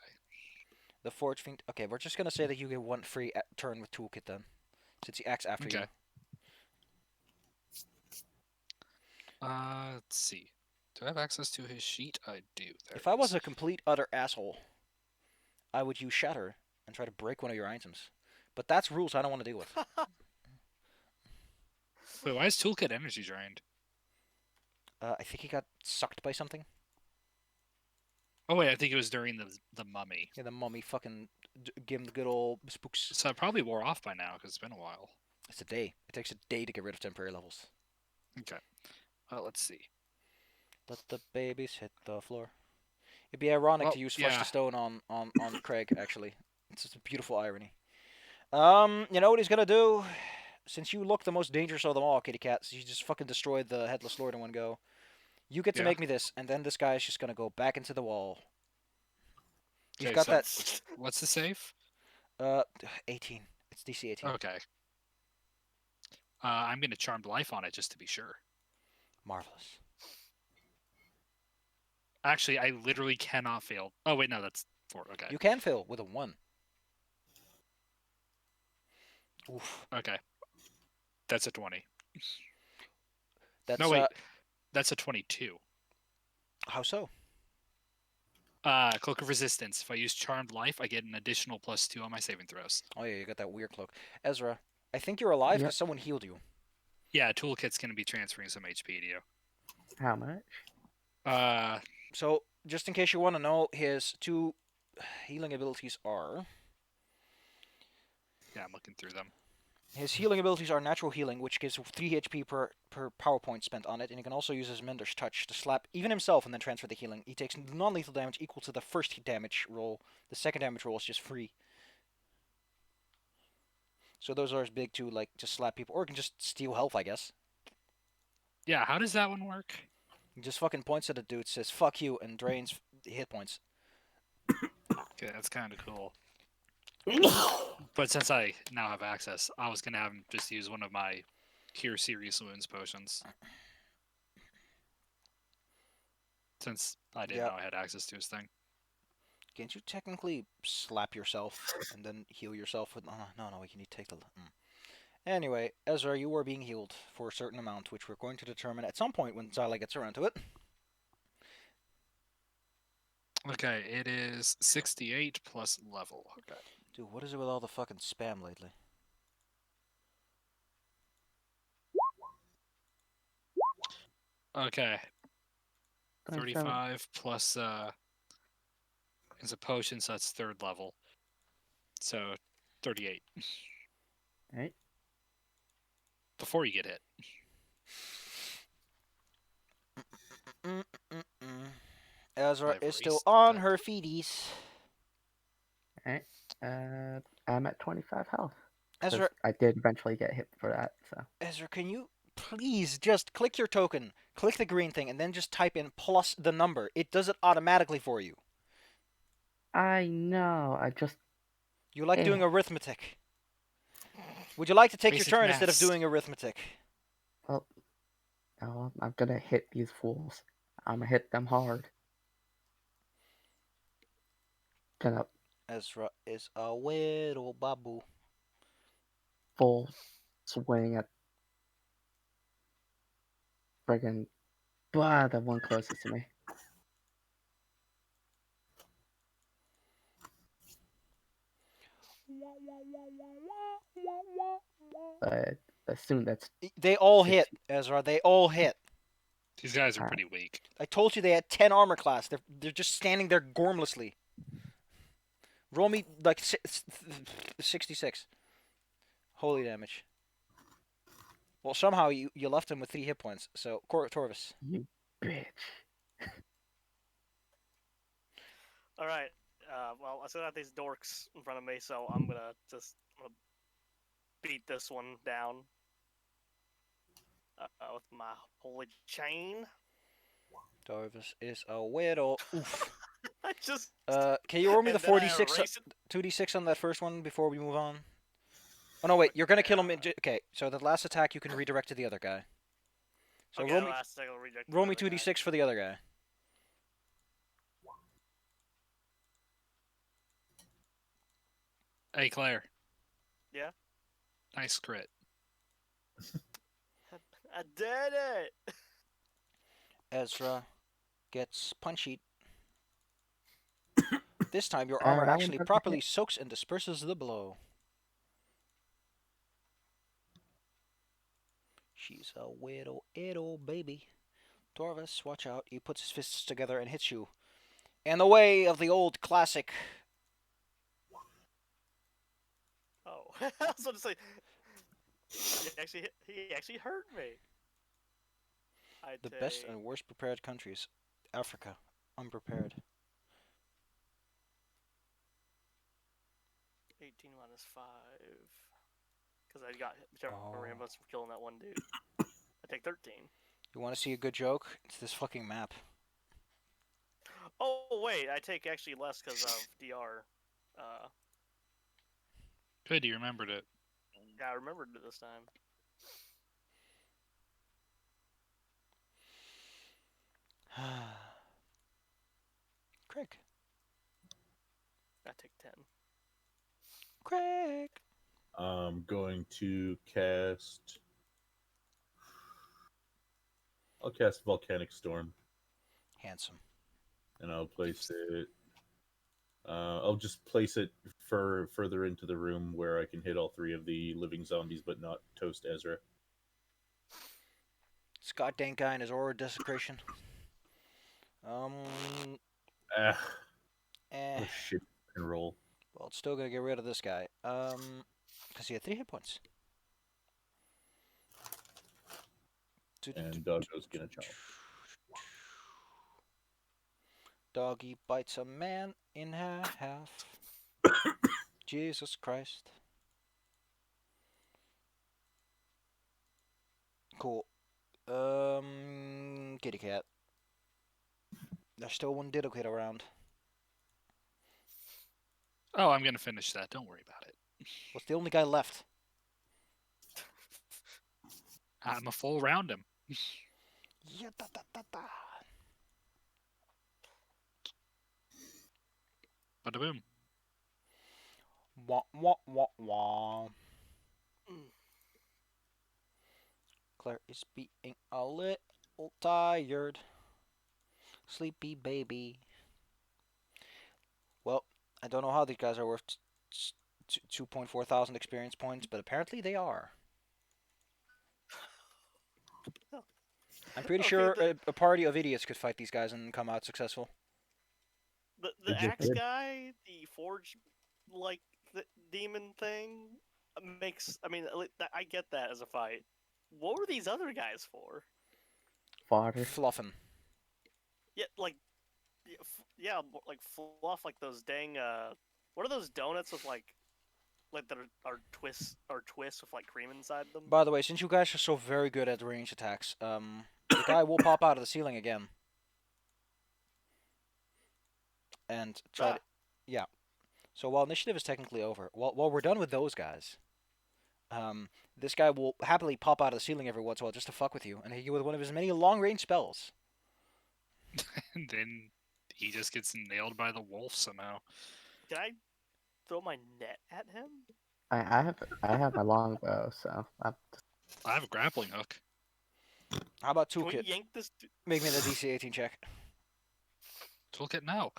The Forge Fiend. Okay, we're just gonna say that you get one free turn with Toolkit then, since he acts after you. Okay. Let's see. Do I have access to his sheet? I do. There If it I was is. a complete utter asshole, I would use Shatter and try to break one of your items. But that's rules I don't want to deal with. Wait, why is Toolkit energy drained? I think he got sucked by something. Oh wait, I think it was during the mummy. Yeah, the mummy fucking gave him the good old spooks. So it probably wore off by now because it's been a while. It's a day. It takes a day to get rid of temporary levels. Okay. Let's see. Let the babies hit the floor. It'd be ironic Well, to use Flesh yeah. to Stone on Craig, actually. It's just a beautiful irony. You know what he's gonna do? since you look the most dangerous of them all, Kitty Cat, so you just fucking destroyed the Headless Lord in one go. You get to Yeah. make me this, and then this guy's just gonna go back into the wall. You've Okay, got so that. what's the save? 18. It's DC 18. Okay. I'm gonna Charmed Life on it just to be sure. Marvelous. Actually, I literally cannot fail. Oh wait, no, that's 4. Okay. You can fail with a 1. Oof. Okay. That's a 20. That's No wait, that's a 22. how so? Cloak of Resistance. If I use Charmed Life, I get an additional +2 on my saving throws. Oh yeah, you got that weird cloak. Ezra, I think you're alive Yep. because someone healed you. Yeah, Toolkit's gonna be transferring some HP to you. How much? So, just in case you want to know, his 2 healing abilities are... Yeah, I'm looking through them. His healing abilities are Natural Healing, which gives 3 HP per power point spent on it, and he can also use his Mender's Touch to slap even himself and then transfer the healing. He takes non-lethal damage equal to the first damage roll. The second damage roll is just free. So those are his big 2, like, just slap people, or he can just steal health, I guess. Yeah, how does that one work? He just fucking points at a dude, says, fuck you, and drains hit points. Okay, that's kind of cool. But since I now have access, I was gonna have him just use one of my Cure Serious Wounds potions. Since I didn't Yeah. know I had access to his thing. Can't you technically slap yourself and then heal yourself with... No, we can take the... Anyway, Ezra, you are being healed for a certain amount, which we're going to determine at some point when Zyla gets around to it. Okay, it is 68 plus level. Okay. Dude, what is it with all the fucking spam lately? Okay, Don't 35 plus is a potion, so that's 3rd level. So 38 Alright. before you get hit. Ezra I've is still erased on that. her feeties. I'm at 25 health. 'Cause Ezra, I did eventually get hit for that, so. Ezra, can you please just click your token, click the green thing, and then just type in plus the number? It does it automatically for you. I know, I just... You like doing Eh. arithmetic. Would you like to take Basic your turn instead of maths. doing arithmetic? Well, oh, I'm gonna hit these fools. I'm gonna hit them hard. Gonna Ezra is a little babu. full swing at friggin' the one closest to me. I assume that's They all 60. hit, Ezra. They all hit. These guys are Alright. pretty weak. I told you they had 10 armor class. They're just standing there gormlessly. Roll me like 66. Holy damage. Well, somehow you left him with 3 hit points. So, Torvis. You bitch. Alright. Well, I still got these dorks in front of me, so I'm gonna beat this one down. With my holy chain. Torvis is a widow. Oof. I just. Can you roll me the and then I 4d6, erase it. 2d6 on that first one before we move on? Oh no, wait. You're gonna kill him. Okay, so the last attack you can redirect to the other guy. So Okay, roll me, last second, I'll reject roll me the other guy. 2d6 for the other guy. Hey, Claire. Yeah? Nice crit. I did it! Ezra gets punchy. This time your that armor one actually doesn't properly hit. soaks and disperses the blow. She's a widow baby. Torvis, watch out. He puts his fists together and hits you. In the way of the old classic. Oh, I was going to say. He actually hurt me. The best and worst prepared countries. Africa. Unprepared. 18 minus 5. because I got whichever bonus from killing that one dude. I take 13. You want to see a good joke? It's this fucking map. Oh wait, I take actually less because of DR. Good, you remembered it. Yeah, I remembered it this time. Craig. I take 10. Craig. I'm going to cast. I'll cast Volcanic Storm, Handsome. and I'll place it. I'll just place it further into the room where I can hit all 3 of the living zombies, but not toast Ezra. Scott dang guy and his aura desecration. Ah, Eh. what a shit and roll. Well, it's still gonna get rid of this guy. Because he had 3 hit points. And Doggo's gonna jump. Doggy bites a man in half. Jesus Christ. Cool. Kitty cat. There's still one Ditto Kid around. Oh, I'm gonna finish that. Don't worry about it. What's the only guy left? I'm a full round him. Yeah, da, da, da, da. Bada boom. Wah, wah, wah, wah. Claire is being a little tired. Sleepy baby. Well, I don't know how these guys are worth 2.4 thousand experience points, but apparently they are. I'm pretty Okay, sure a party of idiots could fight these guys and come out successful. The They just axe did. guy, the forge like the demon thing makes. I mean, I get that as a fight. What were these other guys for? Fodder. Fluffin'. Yeah, like like fluff, like those dang. What are those donuts with like that are twists with like cream inside them? By the way, since you guys are so very good at range attacks, the guy will pop out of the ceiling again. And try to... Yeah. So while initiative is technically over, while we're done with those guys, this guy will happily pop out of the ceiling every once in a while just to fuck with you, and hit you with one of his many long-range spells. And then he just gets nailed by the wolf somehow. Can I throw my net at him? I have my longbow, so I have a grappling hook. How about Can we toolkit? yank this? Make me the DC 18 check. Toolkit now.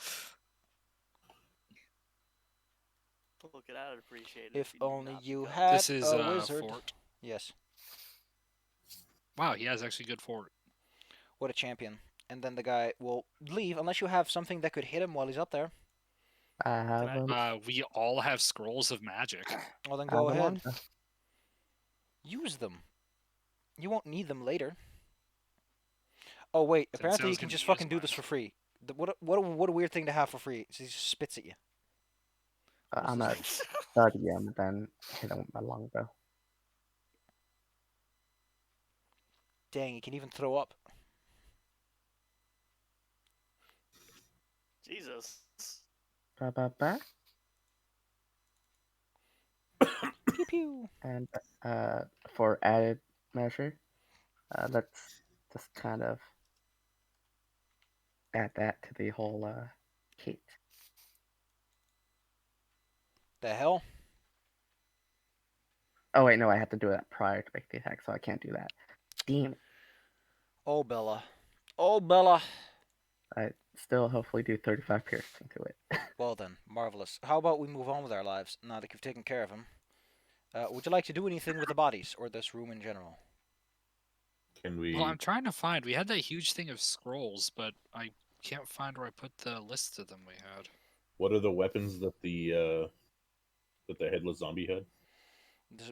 Look it out, I'd appreciate it. If you do only not you become- had This is a wizard. fort. Yes. Wow, he has actually good fort. What a champion. And then the guy will leave unless you have something that could hit him while he's up there. I have I- a, We all have scrolls of magic. Well, then I have go a ahead. longbow. Use them. You won't need them later. Oh wait, Since I apparently you was can gonna just use fucking do mine. this for free. What a weird thing to have for free. He just spits at you. I'm gonna study him, then hit him with my longbow. Dang, he can even throw up. Jesus. Ba ba ba. Pew pew. And for added measure, let's just kind of add that to the whole kit. The hell? Oh wait, no, I have to do that prior to make the attack, so I can't do that. Damn it. Oh Bella. Oh Bella. I still hopefully do 35 piercing to it. Well then, marvelous. How about we move on with our lives now that you've taken care of him? Would you like to do anything with the bodies or this room in general? Can we? Well, I'm trying to find. We had that huge thing of scrolls, but I can't find where I put the list of them we had. What are the weapons that the headless zombie had?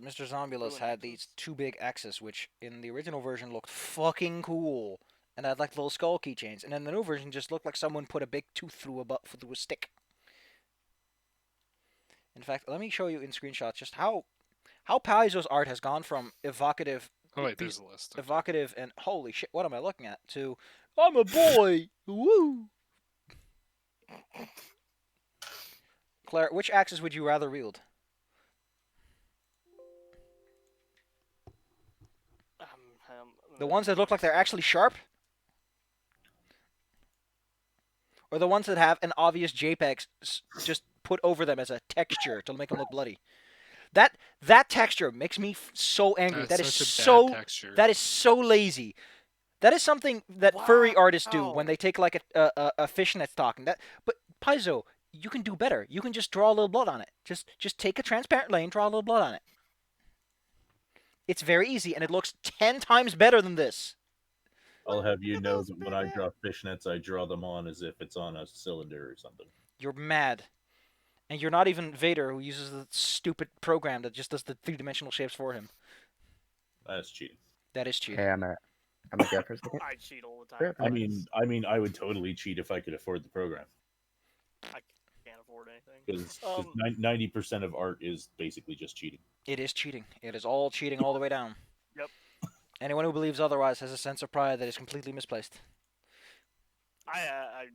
Mr. Zombulus Ruin had these 2 big axes, which in the original version looked fucking cool, and had like little skull keychains. And in the new version, just looked like someone put a big tooth through a stick. In fact, let me show you in screenshots just how how Paizo's art has gone from evocative, Oh wait, there's a list. Okay. evocative, and holy shit, what am I looking at? To I'm a boy, woo. Claire, which axes would you rather wield? The ones that look like they're actually sharp? Or the ones that have an obvious JPEG just put over them as a texture to make them look bloody? That texture makes me so angry. That's That is such a so bad texture. that is so lazy. That is something that furry artists do when they take like a fishnet stock and that. But Paizo, you can do better. You can just draw a little blood on it. Just take a transparent lane, draw a little blood on it. It's very easy, and it looks 10 times better than this. I'll have you know that when I draw fishnets, I draw them on as if it's on a cylinder or something. You're mad. And you're not even Vader, who uses the stupid program that just does the three-dimensional shapes for him. That's cheating. That is cheating. Okay, I'm gonna go for a second. I cheat all the time. Sure. I mean, I would totally cheat if I could afford the program. I can't afford anything. Because 90% of art is basically just cheating. It is cheating. It is all cheating all the way down. Yep. Anyone who believes otherwise has a sense of pride that is completely misplaced. I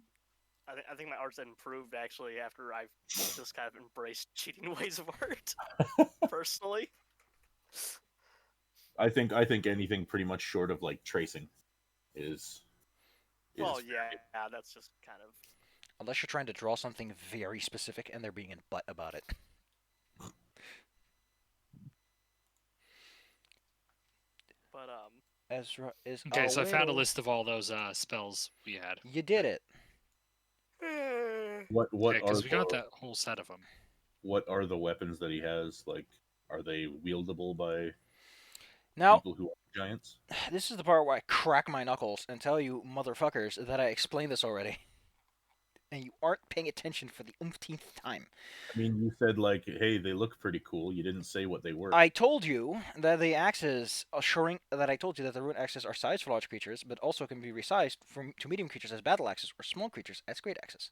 think my art's improved actually after I've just kind of embraced cheating ways of art. Personally. I think anything pretty much short of like tracing is Well, yeah, that's just kind of. Unless you're trying to draw something very specific and they're being in butt about it. But Ezra is. Okay, so I found a list of all those spells we had. You did it. what are Because we got that whole set of them. What are the weapons that he has? Like, are they wieldable by Now, people who are giants? this is the part where I crack my knuckles and tell you, motherfuckers, that I explained this already. And you aren't paying attention for the umpteenth time. I mean, you said like, hey, they look pretty cool. You didn't say what they were. I told you that the axes I told you that the rune axes are sized for large creatures, but also can be resized to medium creatures as battle axes or small creatures as great axes.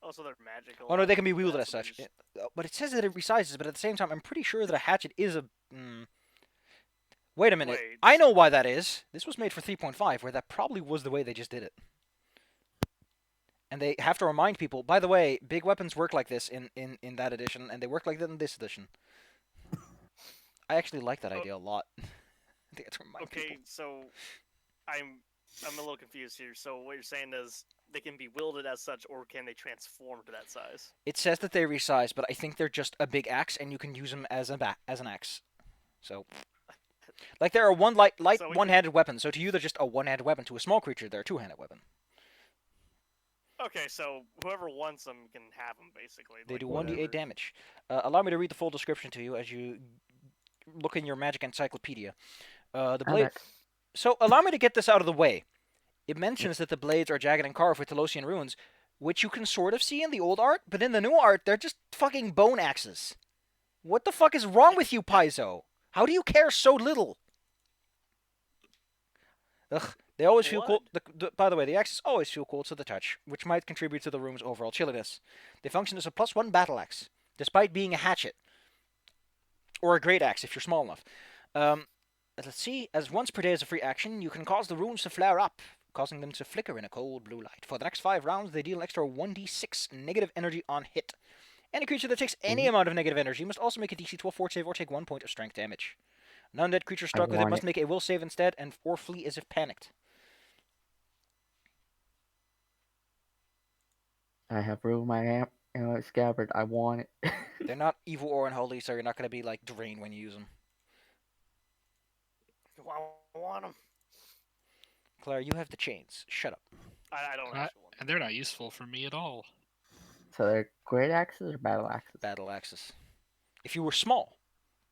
Also, they're magical. Oh no, they can be wielded as That's such. what But it says that it resizes, but at the same time, I'm pretty sure that a hatchet is a. Wait a minute. Wait. I know why that is. This was made for 3.5, where that probably was the way they just did it. And they have to remind people, by the way, big weapons work like this in that edition, and they work like that in this edition. I actually like that idea a lot. I think it's to remind people. Okay, so I'm a little confused here. So what you're saying is they can be wielded as such, or can they transform to that size? It says that they resize, but I think they're just a big axe, and you can use them as an axe. So, like they're a light So one-handed weapon. So to you, they're just a one-handed weapon. To a small creature, they're a two-handed weapon. Okay, so whoever wants them can have them, basically. They like, do whatever. 1d8 damage. Allow me to read the full description to you as you look in your magic encyclopedia. The blade. Okay. So allow me to get this out of the way. It mentions that the blades are jagged and carved with Telosian runes, which you can sort of see in the old art, but in the new art, they're just fucking bone axes. What the fuck is wrong with you, Paizo? How do you care so little? Ugh, they always feel cool. By the way, the axes always feel cool to the touch, which might contribute to the room's overall chilliness. They function as a +1 battle axe, despite being a hatchet. Or a great axe if you're small enough. Let's see. As once per day as a free action, you can cause the runes to flare up, causing them to flicker in a cold blue light. For the next 5 rounds, they deal extra 1d6 negative energy on hit. Any creature that takes any amount of negative energy must also make a DC 12 fort save or take 1 point of strength damage. An undead creature struck with it must make a will save instead or flee as if panicked. I have ruined my scabbard. I want it. They're not evil or unholy, so you're not going to be like drained when you use them. I want them. Claire, you have the chains. Shut up. I don't actually want them. And they're not useful for me at all. So they're great axes or battle axes? Battle axes. If you were small,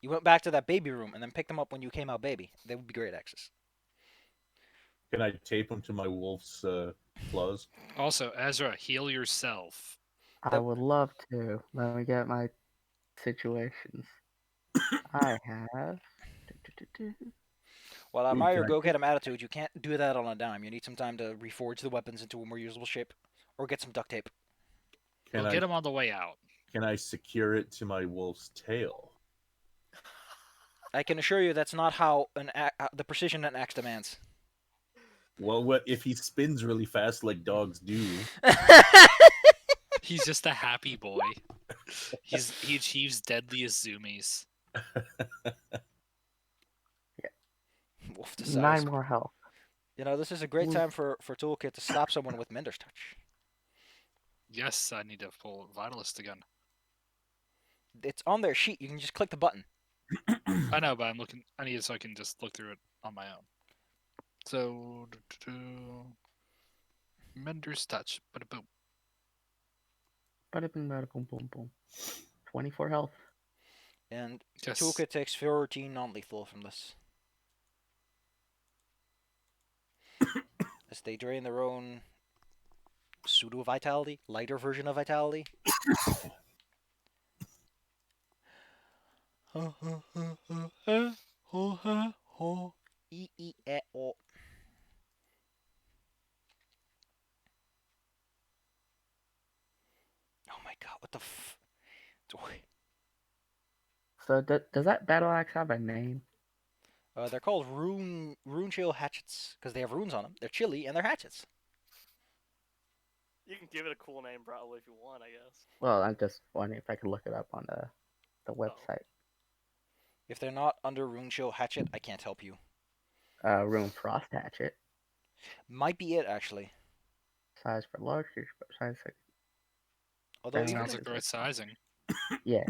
you went back to that baby room and then picked them up when you came out baby, they would be great axes. Can I tape them to my wolf's claws? Also, Ezra, heal yourself. I would love to. Let me get my situations. I have. Well, Dude, admire can your I go-get-em attitude. You can't do that on a dime. You need some time to reforge the weapons into a more usable shape, or get some duct tape. We'll get them on the way out. Can I secure it to my wolf's tail? I can assure you that's not how the precision an axe demands. Well, what if he spins really fast like dogs do? He's just a happy boy. He achieves deadliest zoomies. Wolf the 9 size. more health. You know, this is a great Wolf. time for Toolkit to slap someone with Mender's touch. Yes, I need to pull Vitalist again. It's on their sheet. You can just click the button. I know, but I'm looking. I need it so I can just look through it on my own. So, Mender's touch, but boom. Bada bing, bada boom, boom, boom. 24 health. And Yes. Toolkit takes 14 non-lethal from this. As they drain their own pseudo-vitality, lighter version of vitality. E-E-E-O. Oh my god, what the f... So does that battle axe have a name? They're called rune chill hatchets because they have runes on them. They're chilly and they're hatchets. You can give it a cool name probably if you want, I guess. Well, I'm just wondering if I could look it up on the website. If they're not under rune chill hatchet, I can't help you. Rune frost hatchet. Might be it actually. Size for large, size like Although Sounds even Sounds if, like the right sizing. yeah.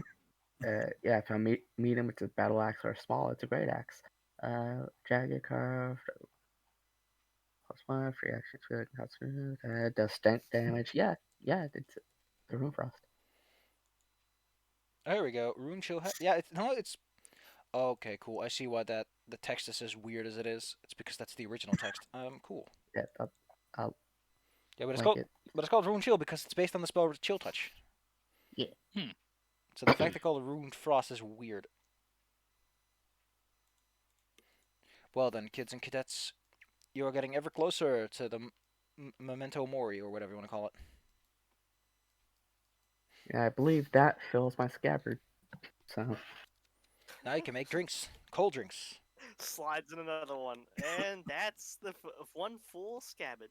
Yeah, if I medium, it's a battle axe, or small, it's a great axe. Jagged carved, +1, free action, does stink damage. Yeah, it's the rune frost. there we go. Rune chill yeah, it's okay, cool. I see why the text is as weird as it is. It's because that's the original text. Cool. Yeah, I'll Yeah, but it's link called it. Rune Chill because it's based on the spell Chill Touch. Yeah. So the fact they call it Rune Frost is weird. Well then, kids and cadets, you are getting ever closer to the Memento Mori, or whatever you want to call it. Yeah, I believe that fills my scabbard. So Now you can make drinks, cold drinks. Slides in another one, and that's the one full scabbard.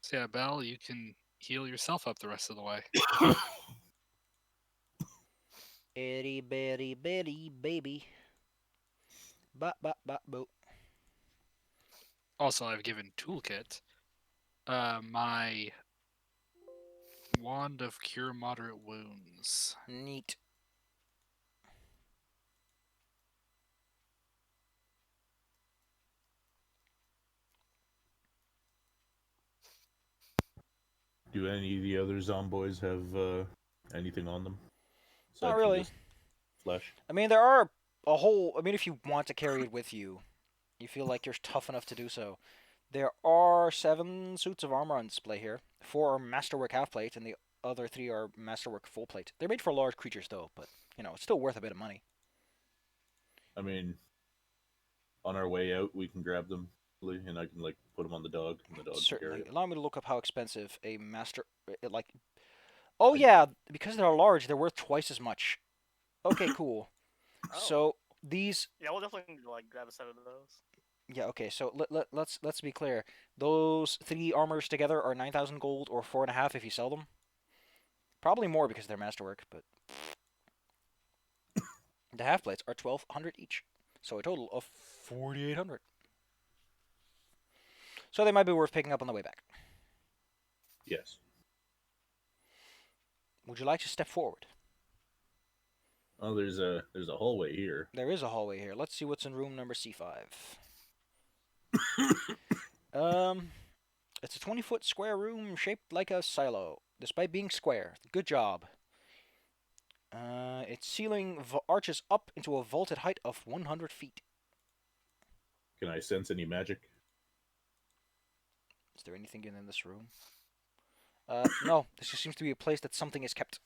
So yeah, Belle, you can heal yourself up the rest of the way. Itty bitty bitty baby. Bop bop bop boop. Also, I've given Toolkit my Wand of Cure Moderate Wounds. Neat. Do any of the other zomboys have anything on them? Not Aside from really. just flesh? I mean, there are a whole. I mean, if you want to carry it with you, you feel like you're tough enough to do so. There are 7 suits of armor on display here. 4 are Masterwork half plate, and the other 3 are Masterwork full plate. They're made for large creatures, though, but you know it's still worth a bit of money. I mean, on our way out, we can grab them, and I can like put them on the dog, and the dog can carry Certainly. it. Allow me to look up how expensive a master. Like, oh I- yeah, because they're large, they're worth twice as much. Okay, cool. Oh. So these, Yeah, we'll definitely need to like grab a set of those. yeah, okay. So let's be clear. Those 3 armors together are 9,000 gold, or 4.5 if you sell them. Probably more because they're masterwork, but the half plates are 1,200 each, so a total of 4,800. So they might be worth picking up on the way back. Yes. Would you like to step forward? Oh, there's a hallway here. There is a hallway here. Let's see what's in room number C5. It's a 20-foot square room shaped like a silo, despite being square. Good job. Its ceiling arches up into a vaulted height of 100 feet. Can I sense any magic? Is there anything in this room? No. This just seems to be a place that something is kept.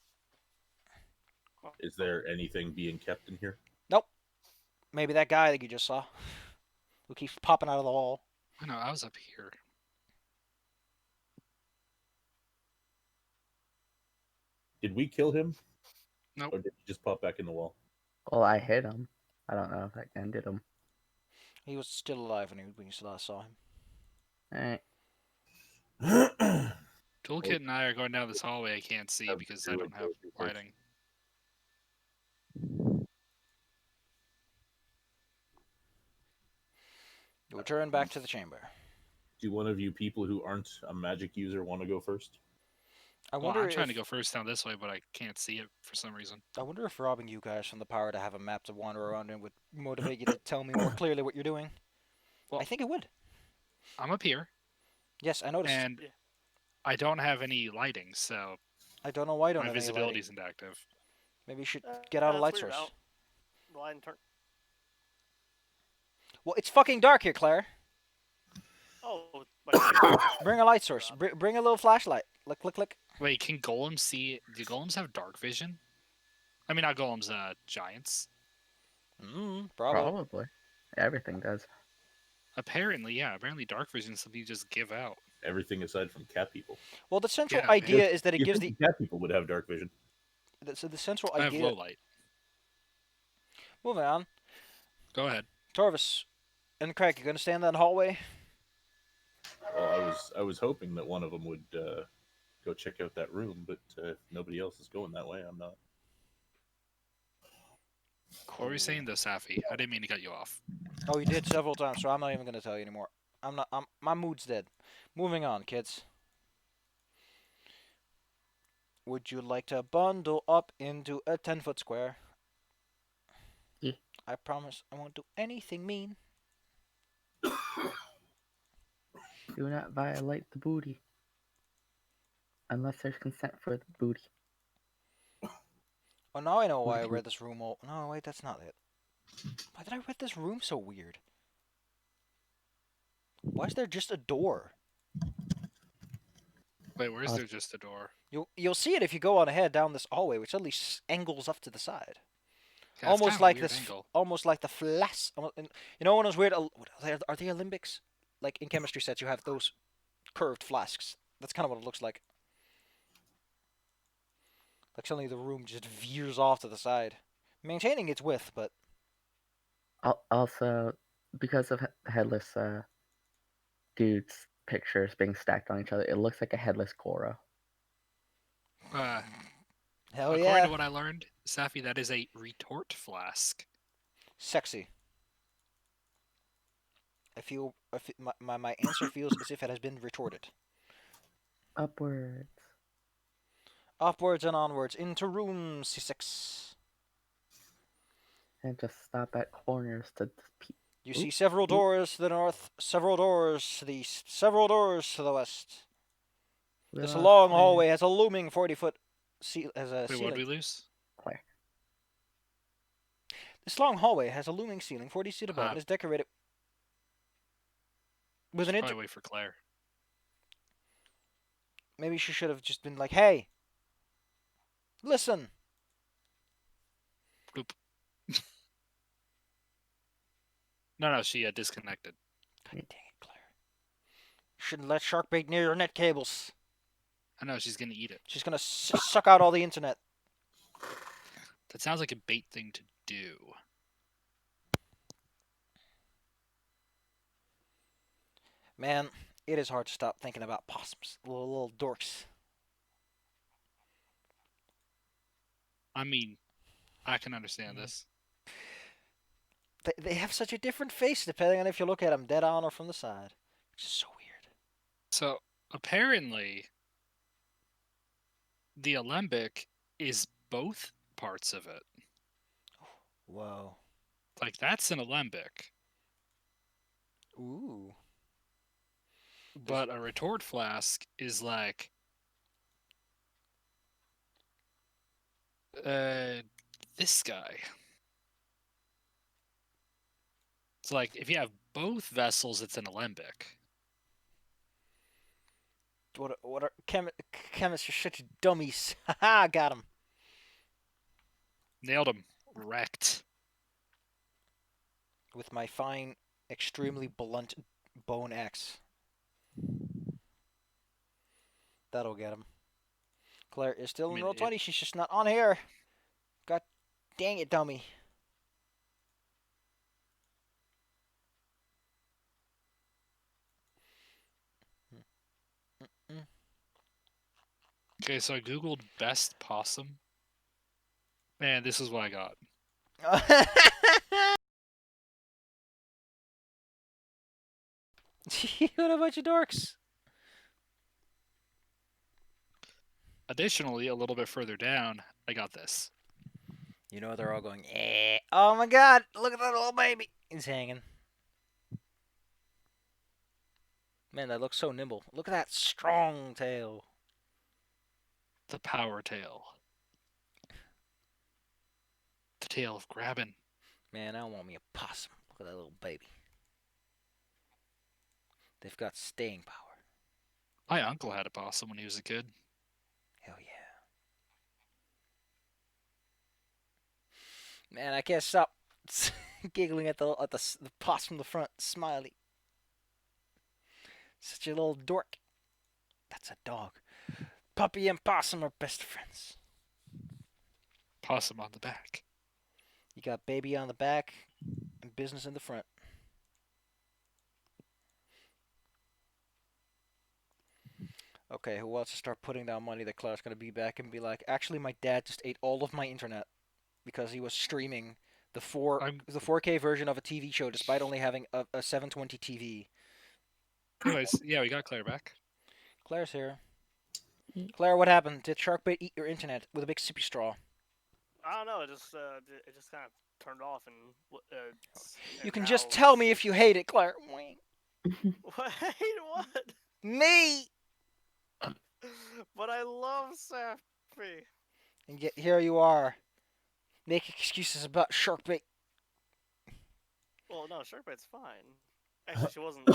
Is there anything being kept in here? Nope. Maybe that guy that you just saw, who keeps popping out of the wall. I know, I was up here. Did we kill him? Nope. Or did he just pop back in the wall? Well, I hit him. I don't know if that ended him. He was still alive when we last saw him. Alright. Toolkit and I are going down this hallway I can't see Have because to I do don't it have first, first. lighting. Return back to the chamber. Do one of you people who aren't a magic user want to go first? I Well, wonder I'm trying to if go first down this way, but I can't see it for some reason. robbing you guys from the power to have a map to wander around in would motivate you to tell me more clearly what you're doing. Well- I think it would. I'm up here, Yes, I noticed. and Yeah. I don't have any lighting, so I don't know why you don't my have any visibility lighting. isn't active. Maybe you should get out a light That's weird. source. The line turn. Well, it's fucking dark here, Claire. Oh, Bring a light source. Bring a little flashlight. Look, look, look. Wait, can golems see? Do golems have dark vision? I mean, not golems, giants. Probably. Probably. Everything does. Apparently, yeah. Apparently, dark vision is something you just give out. Everything aside from cat people. Well, the central Yeah, idea is that it You gives think cat people would have dark vision. so the central I have idea. low light. Moving on. Go ahead. Torvis and Craig, you gonna stay in that hallway? Well, I was hoping that one of them would go check out that room, but if nobody else is going that way, I'm not. What were you saying, though, Safi? I didn't mean to cut you off. Oh, you did several times, so I'm not even gonna tell you anymore. My mood's dead. Moving on, kids. Would you like to bundle up into a 10-foot square? Yeah. I promise I won't do anything mean. Do not violate the booty. Unless there's consent for the booty. Oh, now I know why I Booty. read this room all... No, wait, that's not it. Why did I read this room so weird? Why is there just a door? Wait, where's Uh, there just a door? You'll see it if you go on ahead down this hallway, which at least angles up to the side. Yeah, it's Almost kinda like weird this, angle. almost like the flash. You know when it was weird? Are they alembics? Like in chemistry sets, you have those curved flasks. That's kind of what it looks like. Like suddenly the room just veers off to the side, maintaining its width, but Also, because of headless dudes' pictures being stacked on each other, it looks like a headless Goro. hell According yeah, to what I learned, Safi, that is a retort flask. sexy. My answer feels as if it has been retorted. Upwards. Upwards and onwards into room C6. And just stop at corners to You see several doors to the north, several doors to the east, several doors to the west. This long hallway has a looming 40-foot Wait, what did ceiling. we lose? This long hallway has a looming ceiling 40 feet above Ah. and is decorated with an Probably wait for Claire. Maybe she should have just been like, "Hey, listen." Boop. No, she disconnected. God dang it, Claire. You shouldn't let shark bait near your net cables. I know, she's gonna eat it. She's gonna suck out all the internet. That sounds like a bait thing to do. Man, it is hard to stop thinking about possums, little dorks. I mean, I can understand this. They have such a different face depending on if you look at them dead on or from the side, which is so weird. So, apparently, the alembic is both parts of it. Whoa. Like, that's an alembic. Ooh. But a retort flask is like... this guy. It's like, if you have both vessels, it's an alembic. What are chemists are such dummies. Haha, got him. Nailed him. Wrecked. With my fine, extremely blunt bone axe. That'll get him. Claire is still in roll 20. She's just not on here. God dang it, dummy. Okay, so I googled best possum. Man, this is what I got. What a bunch of dorks. Additionally, a little bit further down, I got this. You know they're all going, eh. Oh my god, look at that little baby. He's hanging. Man, that looks so nimble. Look at that strong tail. The power tail. The tail of grabbing. Man, I want me a possum. Look at that little baby. They've got staying power. My uncle had a possum when he was a kid. Hell yeah. Man, I can't stop giggling at the possum in the front, Smiley. Such a little dork. That's a dog. Puppy and possum are best friends. Possum on the back. You got baby on the back and business in the front. Okay, who wants to start putting down money that Claire's gonna be back and be like, actually, my dad just ate all of my internet because he was streaming the 4K version of a TV show despite only having a 720 TV. Anyways, yeah, we got Claire back. Claire's here. Claire, what happened? Did Sharkbait eat your internet with a big sippy straw? I don't know. It just kind of turned off and. You can just tell me if you hate it, Claire. What? What? Me. But I love Sappy. And yet here you are, making excuses about Sharkbait. Well, no, Sharkbait's fine. Actually, she wasn't too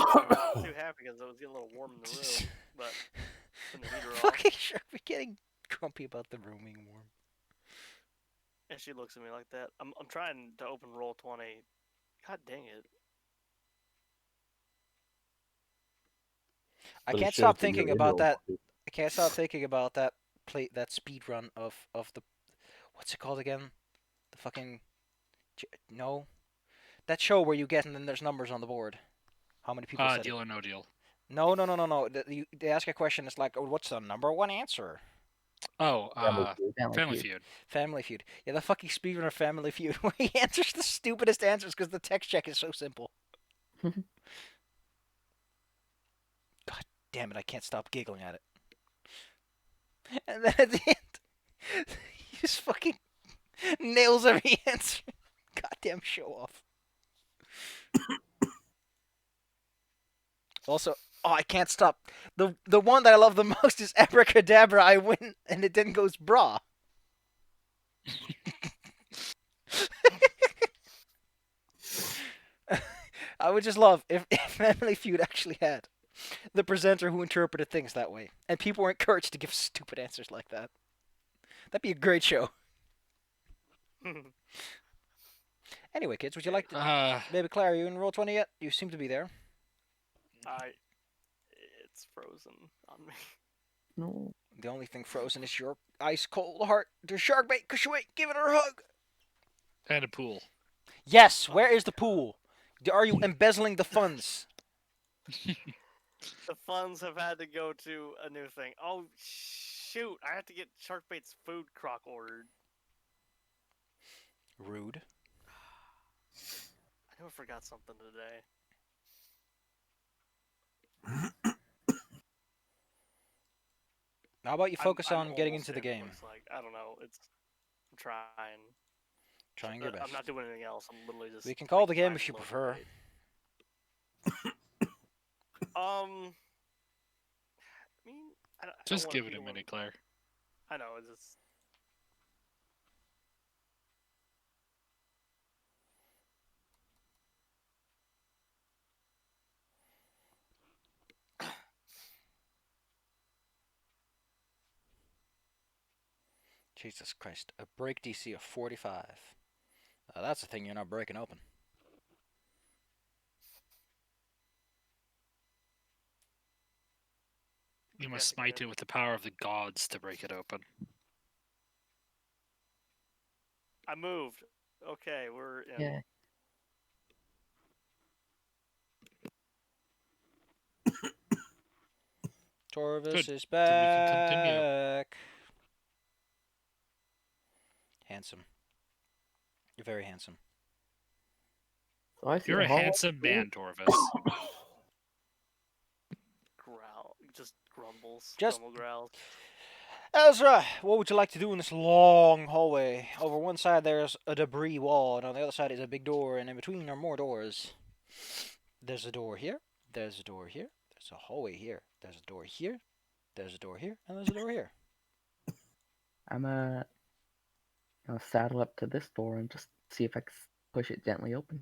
happy because it was getting a little warm in the room. But when the heater off, Fucking Sharkbait getting grumpy about the room being warm. and she looks at me like that. I'm trying to open Roll20. God dang it. I But it can't shows stop that you're thinking into about all that. of it. I can't stop thinking about that speed run of the, what's it called again? The fucking, no, that show where you get and then there's numbers on the board. How many people said Deal it? or no deal. No. They ask a question. It's like, oh, what's the number one answer? Oh, Family Family Feud. Feud. Family Feud. Yeah, the fucking speedrun of Family Feud where he answers the stupidest answers because the text check is so simple. God damn it! I can't stop giggling at it. And then at the end, he just fucking nails every answer. Goddamn show off. Also, oh, I can't stop. The one that I love the most is Abracadabra. I win, and it then goes bra. I would just love if Family Feud actually had the presenter who interpreted things that way, and people were encouraged to give stupid answers like that. That'd be a great show. Anyway, kids, would you like to... Baby Claire, are you in Roll20 yet? You seem to be there. It's frozen on me. No. The only thing frozen is your ice-cold heart to Sharkbait. Kushwait, give it her a hug. And a pool. Yes, where is the pool? Are you embezzling the funds? The funds have had to go to a new thing. Oh, shoot. I have to get Sharkbait's food crock ordered. Rude. I knew I forgot something today. How about you focus I'm on getting almost into the in, it game? looks like. I don't know. I'm trying. Trying your best. I'm not doing anything else. I'm literally just. We can call the game trying if to you load prefer. the I mean, I don't Just wanna give it be a one- minute, Claire. I know. It's just. Jesus Christ. A break DC of 45. That's the thing you're not breaking open. You must smite it with the power of the gods to break it open. I moved. Okay, we're in. Yeah. Torvis Good. is Then we can continue. back. Handsome. You're very handsome. So I see You're a hallway handsome here. man, Torvis. Growl. Just grumbles. Just- Grumble growls. Ezra, what would you like to do in this long hallway? Over one side there's a debris wall, and on the other side is a big door, and in between are more doors. There's a door here, there's a door here, there's a hallway here, there's a door here, there's a door here, and there's a door here. I'm saddle up to this door and just see if I can push it gently open.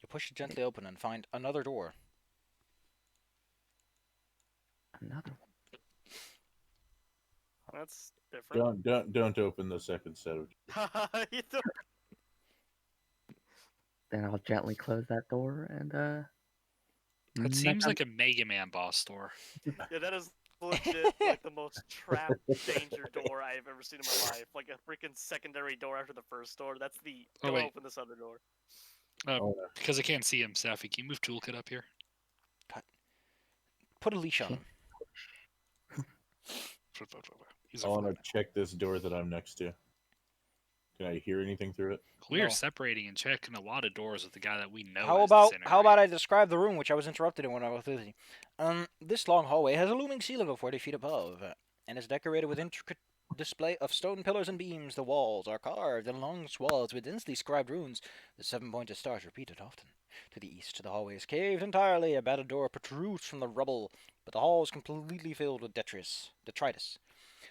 You push it gently open and find another door. Another one. That's different. Don't open the second set of. You don't- Then I'll gently close that door and That seems like a Mega Man boss store. Yeah, that is legit like the most trap danger door I've ever seen in my life. Like a freaking secondary door after the first door. That's the Oh, go wait. open this other door. Because I can't see him, Safi. Can you move Toolkit up here? Put a leash on him. He's I a want fly. to check this door that I'm next to. Can I hear anything through it? We are No. separating and checking a lot of doors with the guy that we know. How is about disintegrating. I describe the room which I was interrupted in when I was busy? This long hallway has a looming ceiling of 40 feet above, and is decorated with intricate display of stone pillars and beams. The walls are carved in long swaths with densely scribed runes. The 7-pointed stars repeated often. To the east, the hallway is caved entirely. A battered door protrudes from the rubble, but the hall is completely filled with detritus.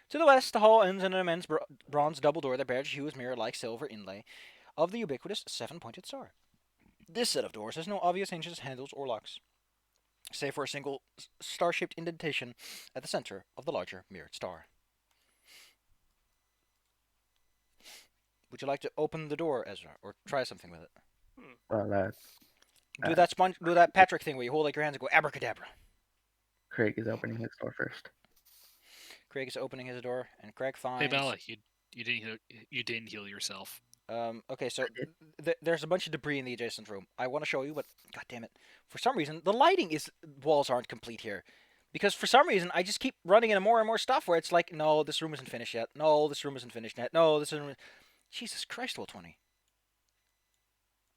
To the west, the hall ends in an immense bronze double door that bears hues mirror-like silver inlay of the ubiquitous 7-pointed star. This set of doors has no obvious hinges, handles, or locks, save for a single star-shaped indentation at the center of the larger mirrored star. Would you like to open the door, Ezra, or try something with it? Well, Do that Patrick thing where you hold like your hands and go abracadabra. Craig is opening his door first. Craig is opening his door, and Craig finds. Hey Bella, you didn't heal yourself. Okay, so there's a bunch of debris in the adjacent room. I want to show you, but god damn it, for some reason the walls aren't complete here, because for some reason I just keep running into more and more stuff where it's like, no, this room isn't finished yet. No, this room isn't finished yet. No, this isn't. Jesus Christ, Roll 20.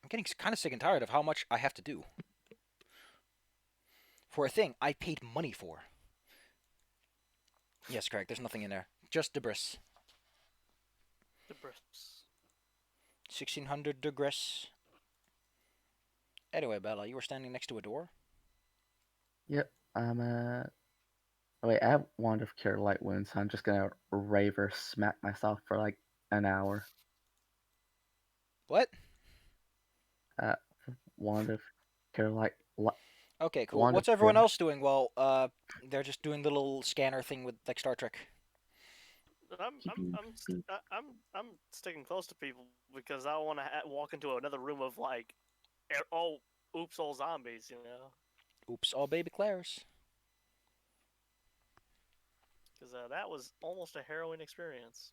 I'm getting kind of sick and tired of how much I have to do for a thing I paid money for. Yes, Craig, there's nothing in there. Just debris. Debris. 1600 degrees. Anyway, Bella, you were standing next to a door? Yep. Oh, wait, I have Wand of Cure Light Wounds, so I'm just gonna raver smack myself for like an hour. What? Wand of Cure Light. Okay, cool. Wand of What's everyone Cure. else doing? Well, they're just doing the little scanner thing with like Star Trek. I'm sticking close to people because I want to walk into another room of like, oops, all zombies, you know. Oops, all baby Claires. Because that was almost a harrowing experience.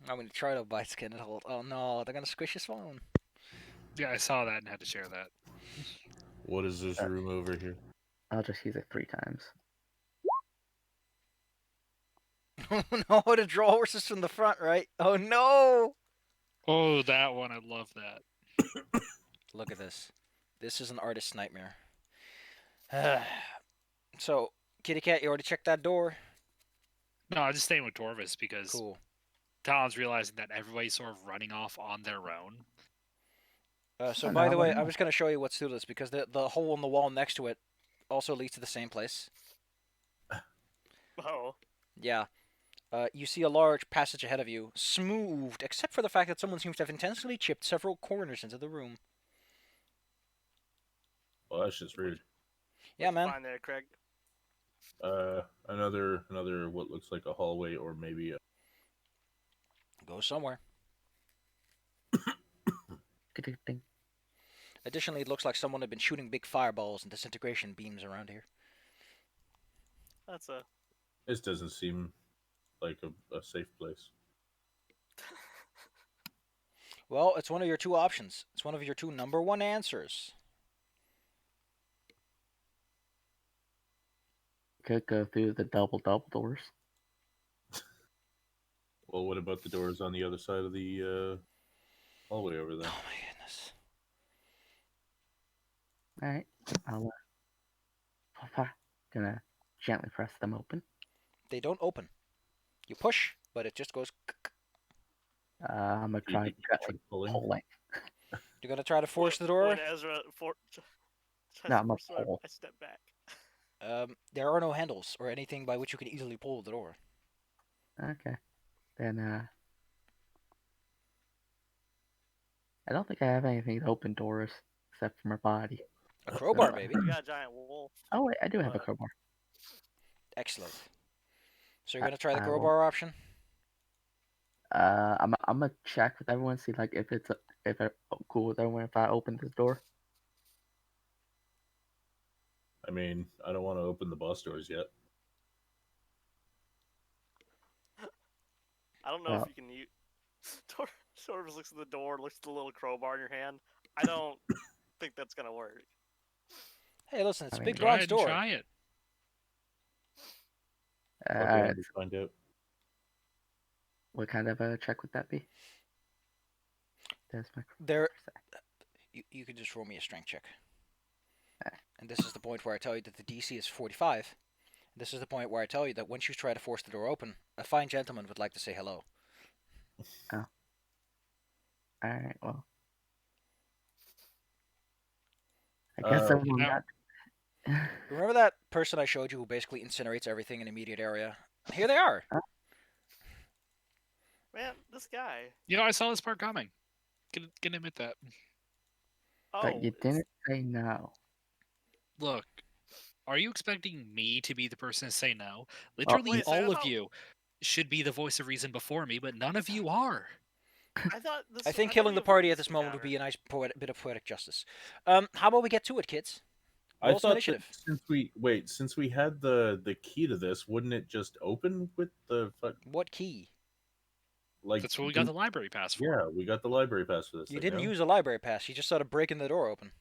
I'm gonna try to bite skin and hold. Oh no, they're gonna squish his phone. Yeah, I saw that and had to share that. What is this room over here? I'll just use it 3 times. Oh no, the draw horses from the front, right? Oh no! Oh, that one, I love that. Look at this. This is an artist's nightmare. So, Kitty Cat, you already checked that door? No, I'm just staying with Torvis because Cool. Talon's realizing that everybody's sort of running off on their own. So, Oh, by no, the way, no. I'm just gonna show you what's through this because the hole in the wall next to it also leads to the same place. Oh. Yeah. You see a large passage ahead of you, smoothed, except for the fact that someone seems to have intentionally chipped several corners into the room. Well, that's just rude. Yeah, man. Fine there, Craig. Another what looks like a hallway or maybe a. Go somewhere. Ding. Additionally, it looks like someone had been shooting big fireballs and disintegration beams around here. That's a. This doesn't seem like a safe place. Well, it's one of your two options. It's one of your two number one answers. could go through the double doors. Well, what about the doors on the other side of the hallway over there? Oh my goodness. Alright, I'll gonna gently press them open. They don't open. You push, but it just goes. I'm gonna You try did gently pulling? pulling. You're gonna try to force the door. When Ezra tries No, to I'm a force it, pull. I step back. There are no handles or anything by which you can easily pull the door. Okay. Then I don't think I have anything to open doors except for my body. A crowbar, maybe. You got a giant wolf. Oh wait, I do have a But- crowbar. Excellent. So you're gonna try the I will- crowbar option? I'm gonna check with everyone, see like if it's cool with everyone if I open this door. I mean, I don't want to open the boss doors yet. I don't know Well- if you can use. Torvis looks at the door, looks at the little crowbar in your hand. I don't think that's gonna work. Hey, listen, it's I a mean- big Go bronze ahead and door. try it. I'll go Alright, ahead and find out. what kind of a check would that be? There's my There- crowbar. You can just roll me a strength check. Okay. And this is the point where I tell you that the DC is 45. This is the point where I tell you that once you try to force the door open, a fine gentleman would like to say hello. Alright, well. I guess I will no. not. Remember that person I showed you who basically incinerates everything in immediate area? Here they are. Man, this guy. You know, I saw this part coming. Can admit that. Oh, But you it's- didn't say no. Look, are you expecting me to be the person to say no? Literally, Wait, so I all of thought- you should be the voice of reason before me, but none of you are. I thought this. I think thought killing he the was party in at this moment would encounter. be a nice bit of poetic justice. How about we get to it, kids? I Roll some thought that initiative. since we had the key to this, wouldn't it just open with the What key? like? That's what we got the library pass for. Yeah, we got the library pass for this. You thing, didn't no? use a library pass. You just started breaking the door open.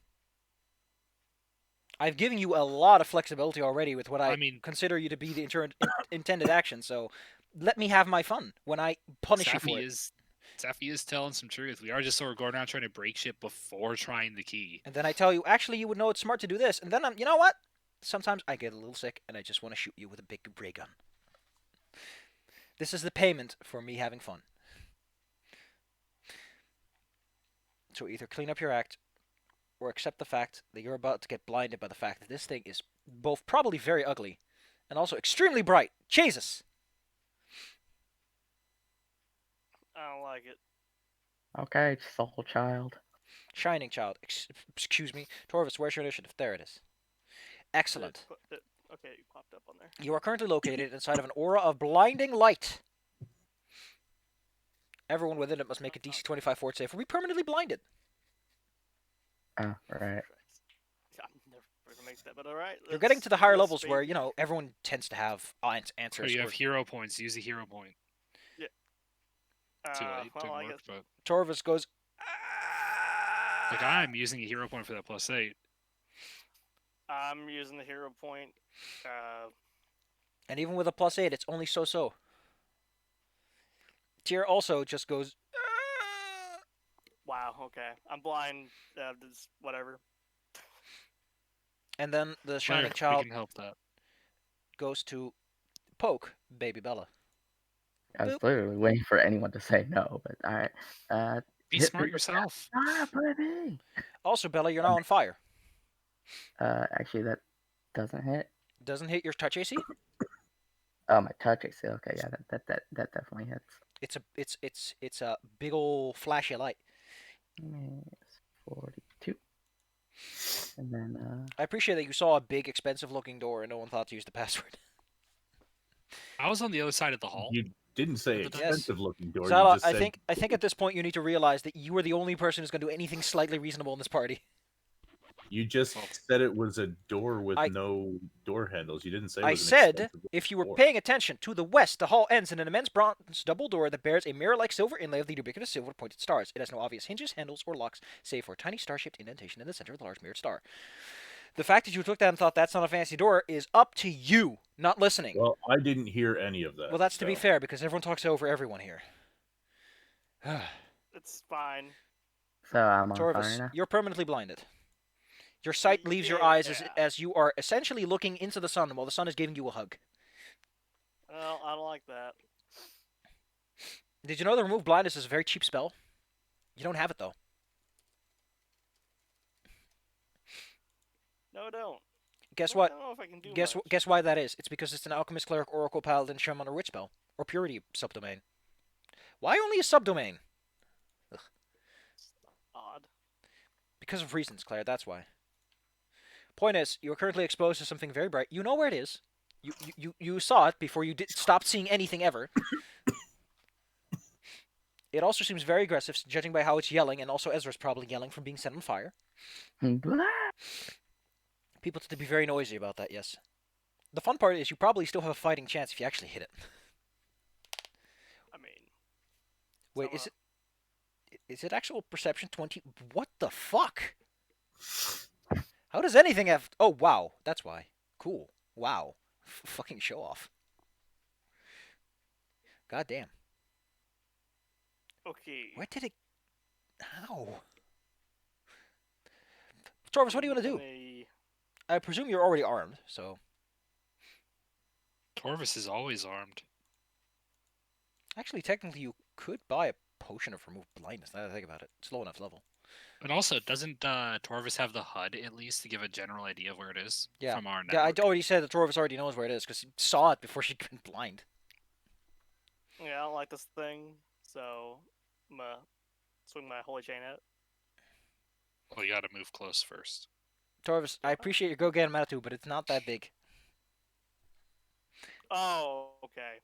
I've given you a lot of flexibility already with what I mean, consider you to be the intended action. So let me have my fun when I punish you for it. Safi is telling some truth. We are just sort of going around trying to break shit before trying the key. And then I tell you, actually, you would know it's smart to do this. And then you know what? Sometimes I get a little sick and I just want to shoot you with a big ray gun. This is the payment for me having fun. So either clean up your act or accept the fact that you're about to get blinded by the fact that this thing is both probably very ugly and also extremely bright. Jesus! I don't like it. Okay, soul child. Shining child. Excuse me. Torvis, where's your initiative? There it is. Excellent. Okay, it popped up on there. You are currently located inside of an aura of blinding light. Everyone within it must make a DC 25 fort save or be permanently blinded. Oh, right. I'm never gonna make that, but all right. You're getting to the higher let's levels speak. where, you know, everyone tends to have So answers. you or- have hero points. Use a hero point. Too late. Well, Didn't I work, guess but Torvis goes. like I'm using a hero point for that +8. I'm using the hero point. And even with a +8, it's only so-so. Tyr also just goes. Wow. Okay, I'm blind. This, whatever. And then the Whatever, shining we child can help that. goes to poke baby Bella. I was Boop. literally waiting for anyone to say no, but alright. Be hit smart me with that. yourself. Ah, baby! Also, Bella, you're now on fire. Actually, that doesn't hit. Doesn't hit your touch AC. Oh, my touch AC. Okay, yeah, that definitely hits. It's a big old flashy light. It's 42. And then, I appreciate that you saw a big, expensive-looking door and no one thought to use the password. I was on the other side of the hall. You didn't say Yes. expensive looking door. Zala, you just I said think at this point you need to realize that you are the only person who's going to do anything slightly reasonable in this party. you just Well, said it was a door with I- no door handles. You didn't say. It I was an said, expensive if you were door. paying attention, to the west, the hall ends in an immense bronze double door that bears a mirror-like silver inlay of the ubiquitous silver pointed stars. It has no obvious hinges, handles, or locks, save for a tiny star-shaped indentation in the center of the large mirrored star. The fact that you took that and thought that's not a fancy door is up to you, not listening. Well, I didn't hear any of that. Well, that's to be so- fair, because everyone talks over everyone here. It's fine. So I'm on fire Torvis, now. you're permanently blinded. Your sight leaves your eyes Yeah. as you are essentially looking into the sun while the sun is giving you a hug. Well, I don't like that. Did you know the remove blindness is a very cheap spell? You don't have it though. No, I don't. Guess I what? don't know if I can do Guess much. guess why that is? It's because it's an alchemist, cleric, oracle, paladin, shaman, or witch spell, or purity subdomain. Why only a subdomain? Odd. Because of reasons, Claire. That's why. Point is, you are currently exposed to something very bright. You know where it is. You saw it before you stopped seeing anything ever. It also seems very aggressive, judging by how it's yelling, and also Ezra's probably yelling from being set on fire. People tend to be very noisy about that, yes. The fun part is you probably still have a fighting chance if you actually hit it. I mean. Wait, so, is it actual perception 20? What the fuck? How does anything have... Oh, wow. That's why. Cool. Wow. Fucking show off. God damn. Okay. Where did it... How? Torvis, what do you want to do? I presume you're already armed, so... Torvis is always armed. Actually, technically, you could buy a potion of remove blindness, now that I think about it. It's low enough level. And also, doesn't Torvis have the HUD at least to give a general idea of where it is Yeah. from our Yeah, I network? already said that Torvis already knows where it is, because he saw it before she went blind. Yeah, I don't like this thing, so I'm gonna swing my holy chain at it. Well, you gotta move close first. Torvis, I appreciate your go-get attitude, but it's not that big. Oh, okay.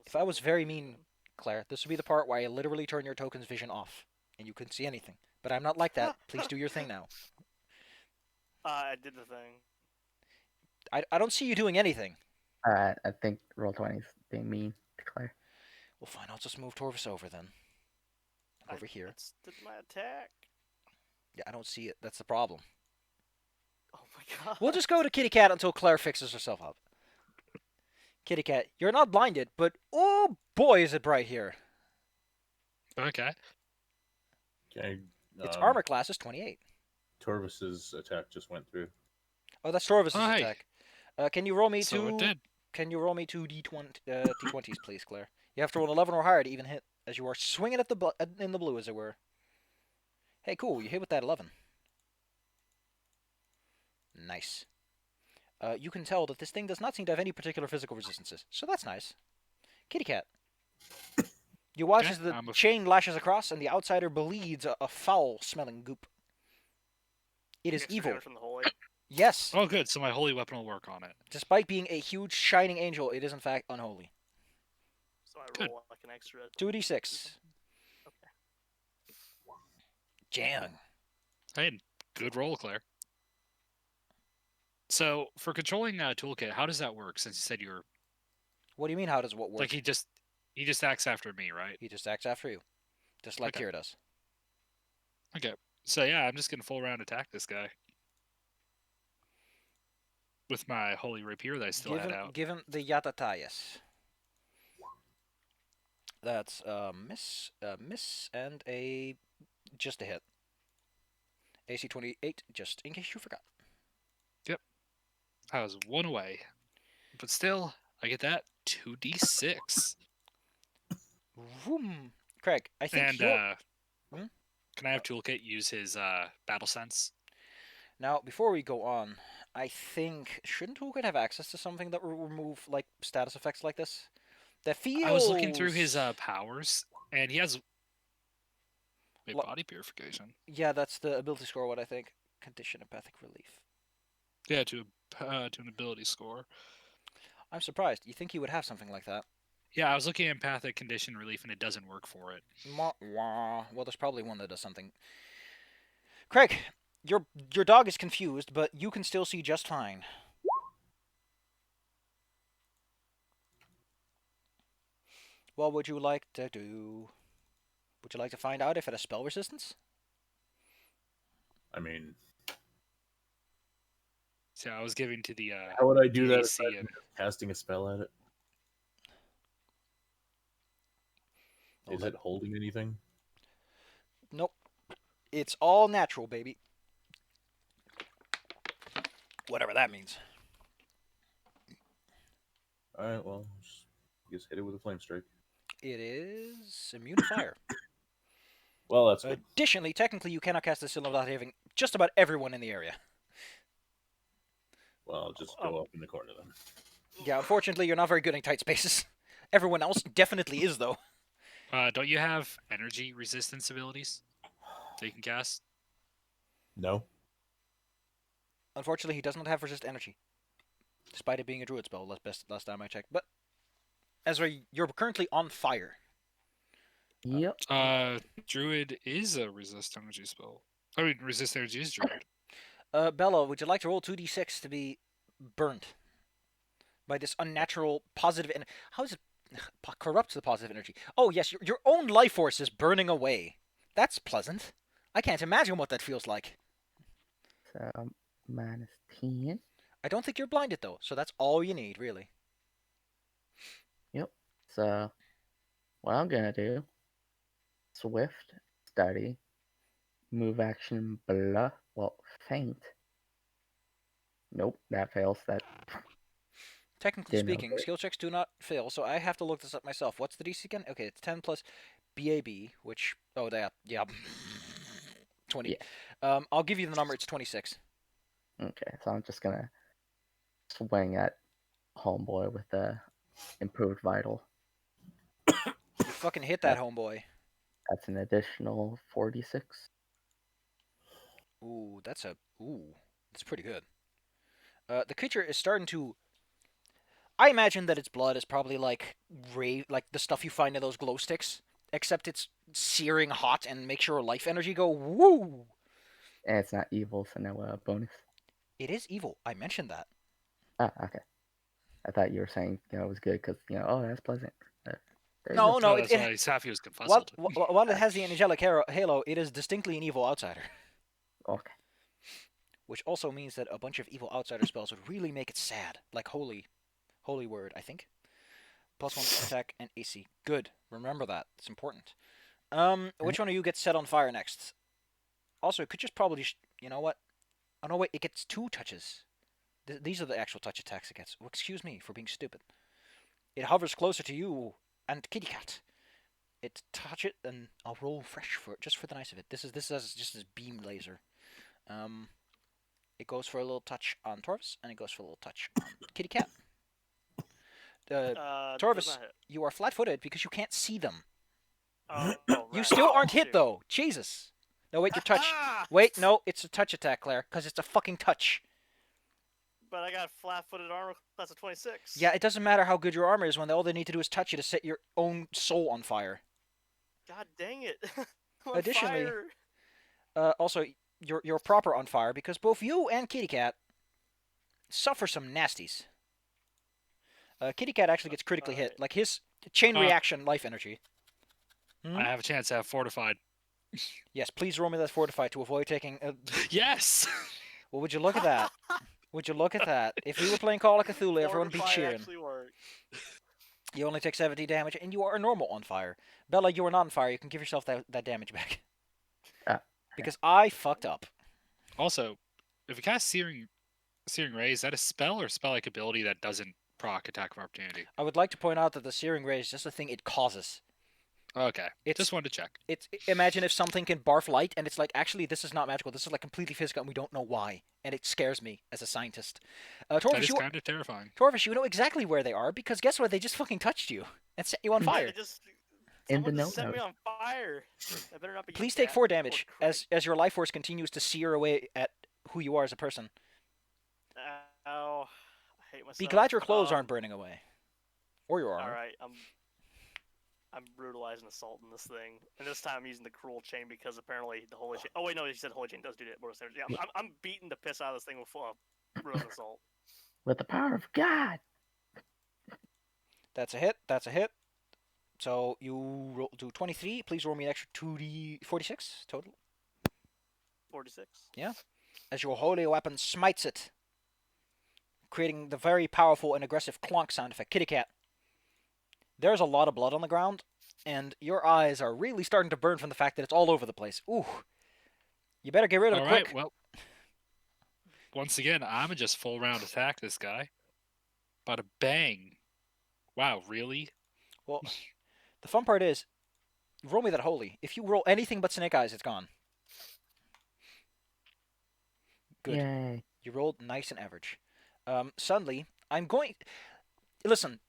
If I was very mean, Claire, this would be the part where I literally turn your token's vision off, and you couldn't see anything. But I'm not like that. Please do your thing now. I did the thing. I don't see you doing anything. I think Roll20's being mean to Claire. Well, fine. I'll just move Torvis over then. Over here. I just did my attack. Yeah, I don't see it. That's the problem. Oh my god. We'll just go to Kitty Cat until Claire fixes herself up. Kitty Cat, you're not blinded, but oh boy, is it bright here. Okay. Okay. Its armor class is 28. Torvis's attack just went through. Oh, that's Torvis's Oh, hey. attack. Can you roll me So it two? did. Can you roll me two d20s, please, Claire? You have to roll an 11 or higher to even hit, as you are swinging at the in the blue, as it were. Hey, cool. You hit with that 11. Nice. You can tell that this thing does not seem to have any particular physical resistances, so that's nice. Kitty Cat. You watch Okay, as the I'm a- chain lashes across, and the outsider bleeds a foul-smelling goop. It is Extra evil. damage from the holy. Yes. Oh, good. So my holy weapon will work on it. Despite being a huge shining angel, it is in fact unholy. So I Good. roll like an extra. 2d6. Okay. Jang. Hey, good roll, Claire. So for controlling toolkit, how does that work? Since you said you're What do you mean? How does what work? like he just acts after me, right? He just acts after you, just like Okay. Kira does. Okay. So yeah, I'm just gonna full round attack this guy with my holy rapier that I still had out. Given the Yatata, yes. That's miss, and a just a hit. AC 28, just in case you forgot. I was one away, but still, I get that 2d6. Vroom. Craig, I think And you're... Hmm? can I have toolkit use his battle sense? Now, before we go on, I think shouldn't Toolkit have access to something that will remove like status effects like this? That feels. I was looking through his powers, and he has wait, Lo- body purification. Yeah, that's the ability score. What I think. Condition empathic relief. Yeah, to an ability score. I'm surprised. You think he would have something like that? Yeah, I was looking at empathic condition relief, and it doesn't work for it. Well, there's probably one that does something. Craig, your dog is confused, but you can still see just fine. What would you like to do? Would you like to find out if it has spell resistance? I mean, So I was giving to the How would I do that? AC Aside and from casting a spell at it? Oh, Is that- it holding anything? Nope. It's all natural, baby. Whatever that means. All right, well, just hit it with a flame strike. It is immune to fire. Well, that's good. Additionally, technically, you cannot cast this skill without having just about everyone in the area. Well, I'll just go up in the corner then. Yeah, unfortunately, you're not very good in tight spaces. Everyone else definitely is, though. don't you have energy resistance abilities that you can cast? No. Unfortunately, he does not have resist energy, despite it being a druid spell. Last time I checked. But Ezra, you're currently on fire. Yep. Druid is a resist energy spell. I mean, resist energy is druid. Bella, would you like to roll 2d6 to be burnt by this unnatural positive energy? How is it corrupt the positive energy? Oh yes, your own life force is burning away. That's pleasant. I can't imagine what that feels like. So minus 10. I don't think you're blinded though, so that's all you need, really. Yep. So what I'm gonna do, swift, steady, move action, blah. Well, faint. Nope, that fails. That Technically Didn't know speaking, that. skill checks do not fail, so I have to look this up myself. What's the DC again? Okay, it's 10 plus BAB, which yeah, 20. Yeah. I'll give you the number. It's 26. okay. So I'm just gonna swing at homeboy with the improved vital. You fucking hit that, homeboy. That's an additional 46. Ooh, that's pretty good. The creature is starting to. I imagine that its blood is probably like like the stuff you find in those glow sticks, except it's searing hot and makes your life energy go woo. And it's not evil, so no bonus. It is evil. I mentioned that. Ah, okay. I thought you were saying it was good because oh that's pleasant. There you No, go. no, that's why Safi was while, confuzzled. while it has the angelic halo, it is distinctly an evil outsider. Okay. Which also means that a bunch of evil outsider spells would really make it sad. Like holy word, I think. +1 attack and AC. Good. Remember that. It's important. Which one of you gets set on fire next? Also, it could just probably, you know what? Oh no, wait, it gets 2 touches. These are the actual touch attacks it gets. Oh, excuse me for being stupid. It hovers closer to you and Kitty Cat. It touch it, and I'll roll fresh for it, just for the nice of it. This is just this beam laser. It goes for a little touch on Torvis, and it goes for a little touch on Kitty Cat. Torvis, does not hit. you are flat-footed because you can't see them. Oh, You right. still aren't hit Shoot. though. Jesus. No, wait, your touch. Wait, no, it's a touch attack, Claire, because it's a fucking touch. But I got flat-footed armor class of 26. Yeah, it doesn't matter how good your armor is when all they need to do is touch you to set your own soul on fire. God dang it. I'm on Additionally, fire. also, you're proper on fire because both you and Kitty Cat suffer some nasties. Kitty Cat actually gets critically hit. Like his chain reaction life energy. I have a chance to have fortified. Yes, please roll me that fortified to avoid taking. Yes. Well, would you look at that? Would you look at that? If we were playing Call of Cthulhu, everyone would be Fortify cheering. actually worked. You only take 70 damage, and you are normal on fire. Bella, you are not on fire. You can give yourself that damage back. Because I fucked up. Also, if you cast Searing Ray, is that a spell or spell-like ability that doesn't proc attack of opportunity? I would like to point out that the Searing Ray is just a thing it causes. Okay, just wanted to check. Imagine if something can barf light, and it's like, actually, this is not magical. This is like completely physical, and we don't know why. And it scares me as a scientist. That Torvis, is kind of terrifying. Torvis, you know exactly where they are, because guess what? They just fucking touched you and set you on fire. Someone just set me on fire. I better not be. Please take 4 damage as your life force continues to sear away at who you are as a person. Ow. I hate myself. Be glad your clothes aren't burning away. Or your armor. Alright, I'm brutalizing assault in this thing. And this time I'm using the cruel chain because apparently the holy chain. Oh wait, no, you said holy chain does do that bonus damage. Yeah, I'm beating the piss out of this thing with brutal assault. With the power of God. That's a hit. That's a hit. So you do 23. Please roll me an extra 2d46 total. 46. Yeah. As your holy weapon smites it. creating the very powerful and aggressive clonk sound effect. Kitty cat. There's a lot of blood on the ground, and your eyes are really starting to burn from the fact that it's all over the place. Ooh. You better get rid of it All quick. right, well, once again, I'ma just full round attack this guy. Bada bang. Wow, really? Well, the fun part is, roll me that holy. If you roll anything but snake eyes, it's gone. Good. Yay. You rolled nice and average. Suddenly, I'm going... Listen,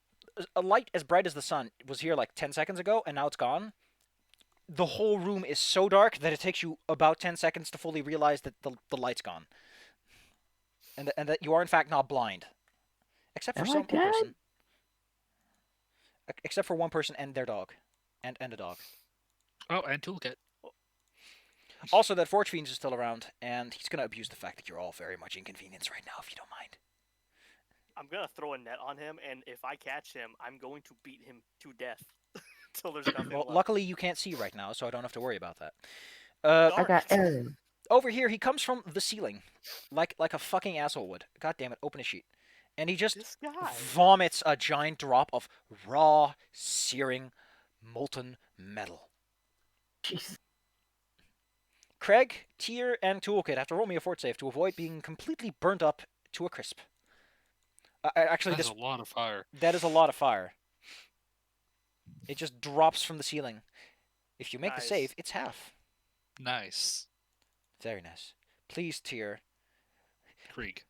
a light as bright as the sun was here like 10 seconds ago, and now it's gone. The whole room is so dark that it takes you about 10 seconds to fully realize that the light's gone. And that you are, in fact, not blind. Except for Am I one dead? person. Except for one person and their dog. And a dog. Oh, and toolkit. Also, that Forge Fiend is still around, and he's going to abuse the fact that you're all very much inconvenienced right now, if you don't mind. I'm gonna throw a net on him, and if I catch him, I'm going to beat him to death until there's nothing Well, left. luckily you can't see right now, so I don't have to worry about that. I got Aaron. Over here, he comes from the ceiling, like a fucking asshole would. God damn it, open a sheet. And he just This guy. vomits a giant drop of raw, searing, molten metal. Jeez. Craig, Tyr, and Toolkit have to roll me a fort save to avoid being completely burnt up to a crisp. Actually, That's a lot of fire. that is a lot of fire. It just drops from the ceiling. If you make the Nice. save, it's half. Nice. Very nice. Please, Tyr. Krieg.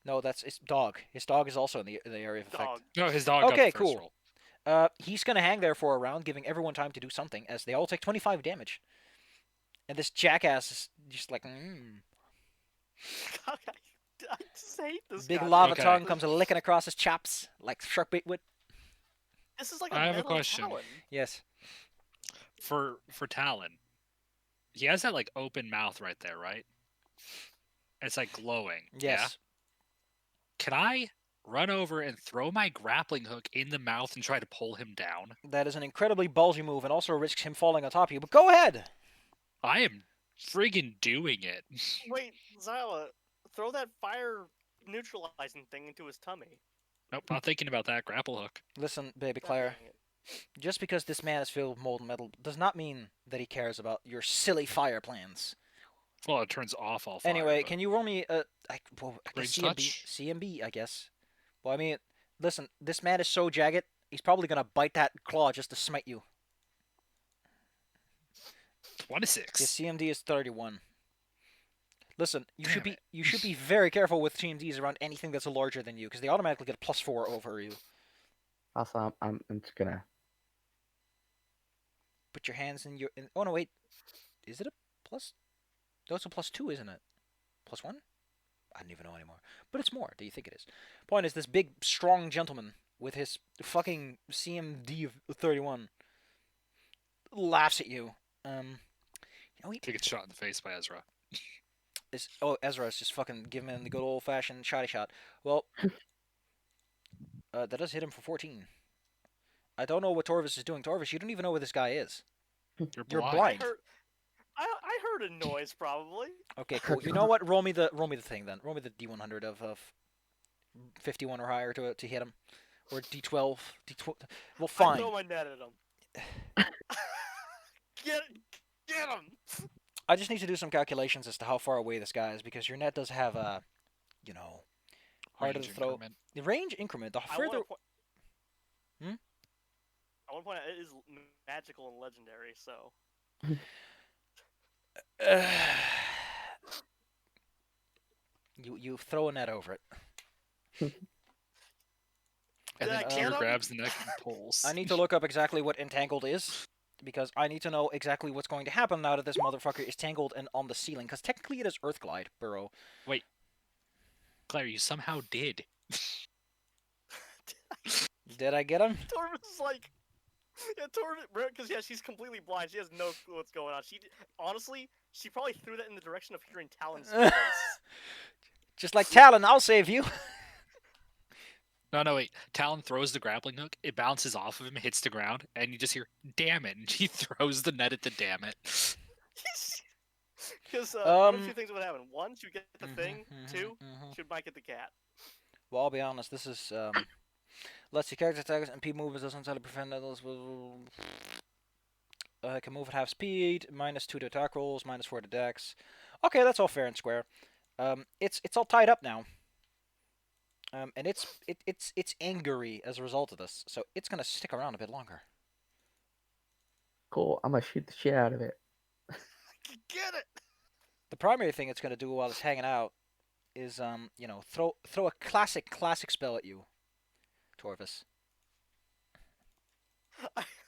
No, that's his dog. His dog is also in the area of effect. Dog. No, his dog got Okay, the first cool. roll. He's gonna hang there for a round, giving everyone time to do something, as they all take 25 damage. And this jackass is just like, I just hate this Big guy. lava Okay. tongue comes licking across his chops like sharkbait would. This is like I have a metal question. talon. Yes. For Talon, he has that like open mouth right there, right? It's like glowing. Yeah? Yes. Can I run over and throw my grappling hook in the mouth and try to pull him down? That is an incredibly ballsy move and also risks him falling on top of you, but go ahead! I am friggin' doing it. Wait, Zyla, throw that fire neutralizing thing into his tummy. Nope, not thinking about that grapple hook. Listen, baby God Claire, dang it. just because this man is filled with molten metal does not mean that he cares about your silly fire plans. Well, it turns off all fire. Anyway, but- can you roll me a Range CMB? touch? CMB, I guess. Well, I mean, listen, this man is so jagged, he's probably gonna bite that claw just to smite you. 26. His CMD is 31. Listen, you should Damn be very careful with CMDs around anything that's larger than you, because they automatically get a +4 over you. Also, I'm just gonna. Put your hands in your. Oh no, wait, is it a plus? No, it's a +2, isn't it? +1? I don't even know anymore. But it's more than you think it is. Point is, this big, strong gentleman with his fucking CMD of 31 laughs at you. Take a shot in the face by Ezra. Ezra's just fucking giving him the good old-fashioned shotty shot. Well, that does hit him for 14. I don't know what Torvis is doing. Torvis, you don't even know where this guy is. You're You're blind. blind. I heard a noise probably. Okay, cool. You know what? Roll me the thing then. Roll me the D100 of 51 or higher to hit him, or D12. D12. Well, I fine. throw my net at him. Get him! I just need to do some calculations as to how far away this guy is, because your net does have a, harder Range to throw. increment. The range increment. The I further. want to point out it is magical and legendary, so. You throw a net over it. And Did then I Tyr get him? grabs the neck and pulls. I need to look up exactly what entangled is, because I need to know exactly what's going to happen now that this motherfucker is tangled and on the ceiling. Because technically it is Earthglide, Burrow. Claire, you somehow did. Did I get him? Torvis is like. Yeah, Torvis, because she's completely blind. She has no clue what's going on. Honestly, she probably threw that in the direction of hearing Talon's voice. Just like Talon, I'll save you. No, wait. Talon throws the grappling hook. It bounces off of him, hits the ground, and you just hear, damn it. And he throws the net at the damn it. Because one of Um, two things would happen. One, you get the thing. Two, you might get the cat. Well, I'll be honest. This is let's see. Character attacks and P movements doesn't try to prevent those. Can move at half speed. -2 to attack rolls. -4 to dex. Okay, that's all fair and square. It's all tied up now. And it's angry as a result of this, so it's gonna stick around a bit longer. Cool. I'm gonna shoot the shit out of it. Get it! The primary thing it's gonna do while it's hanging out is throw a classic spell at you, Torvis.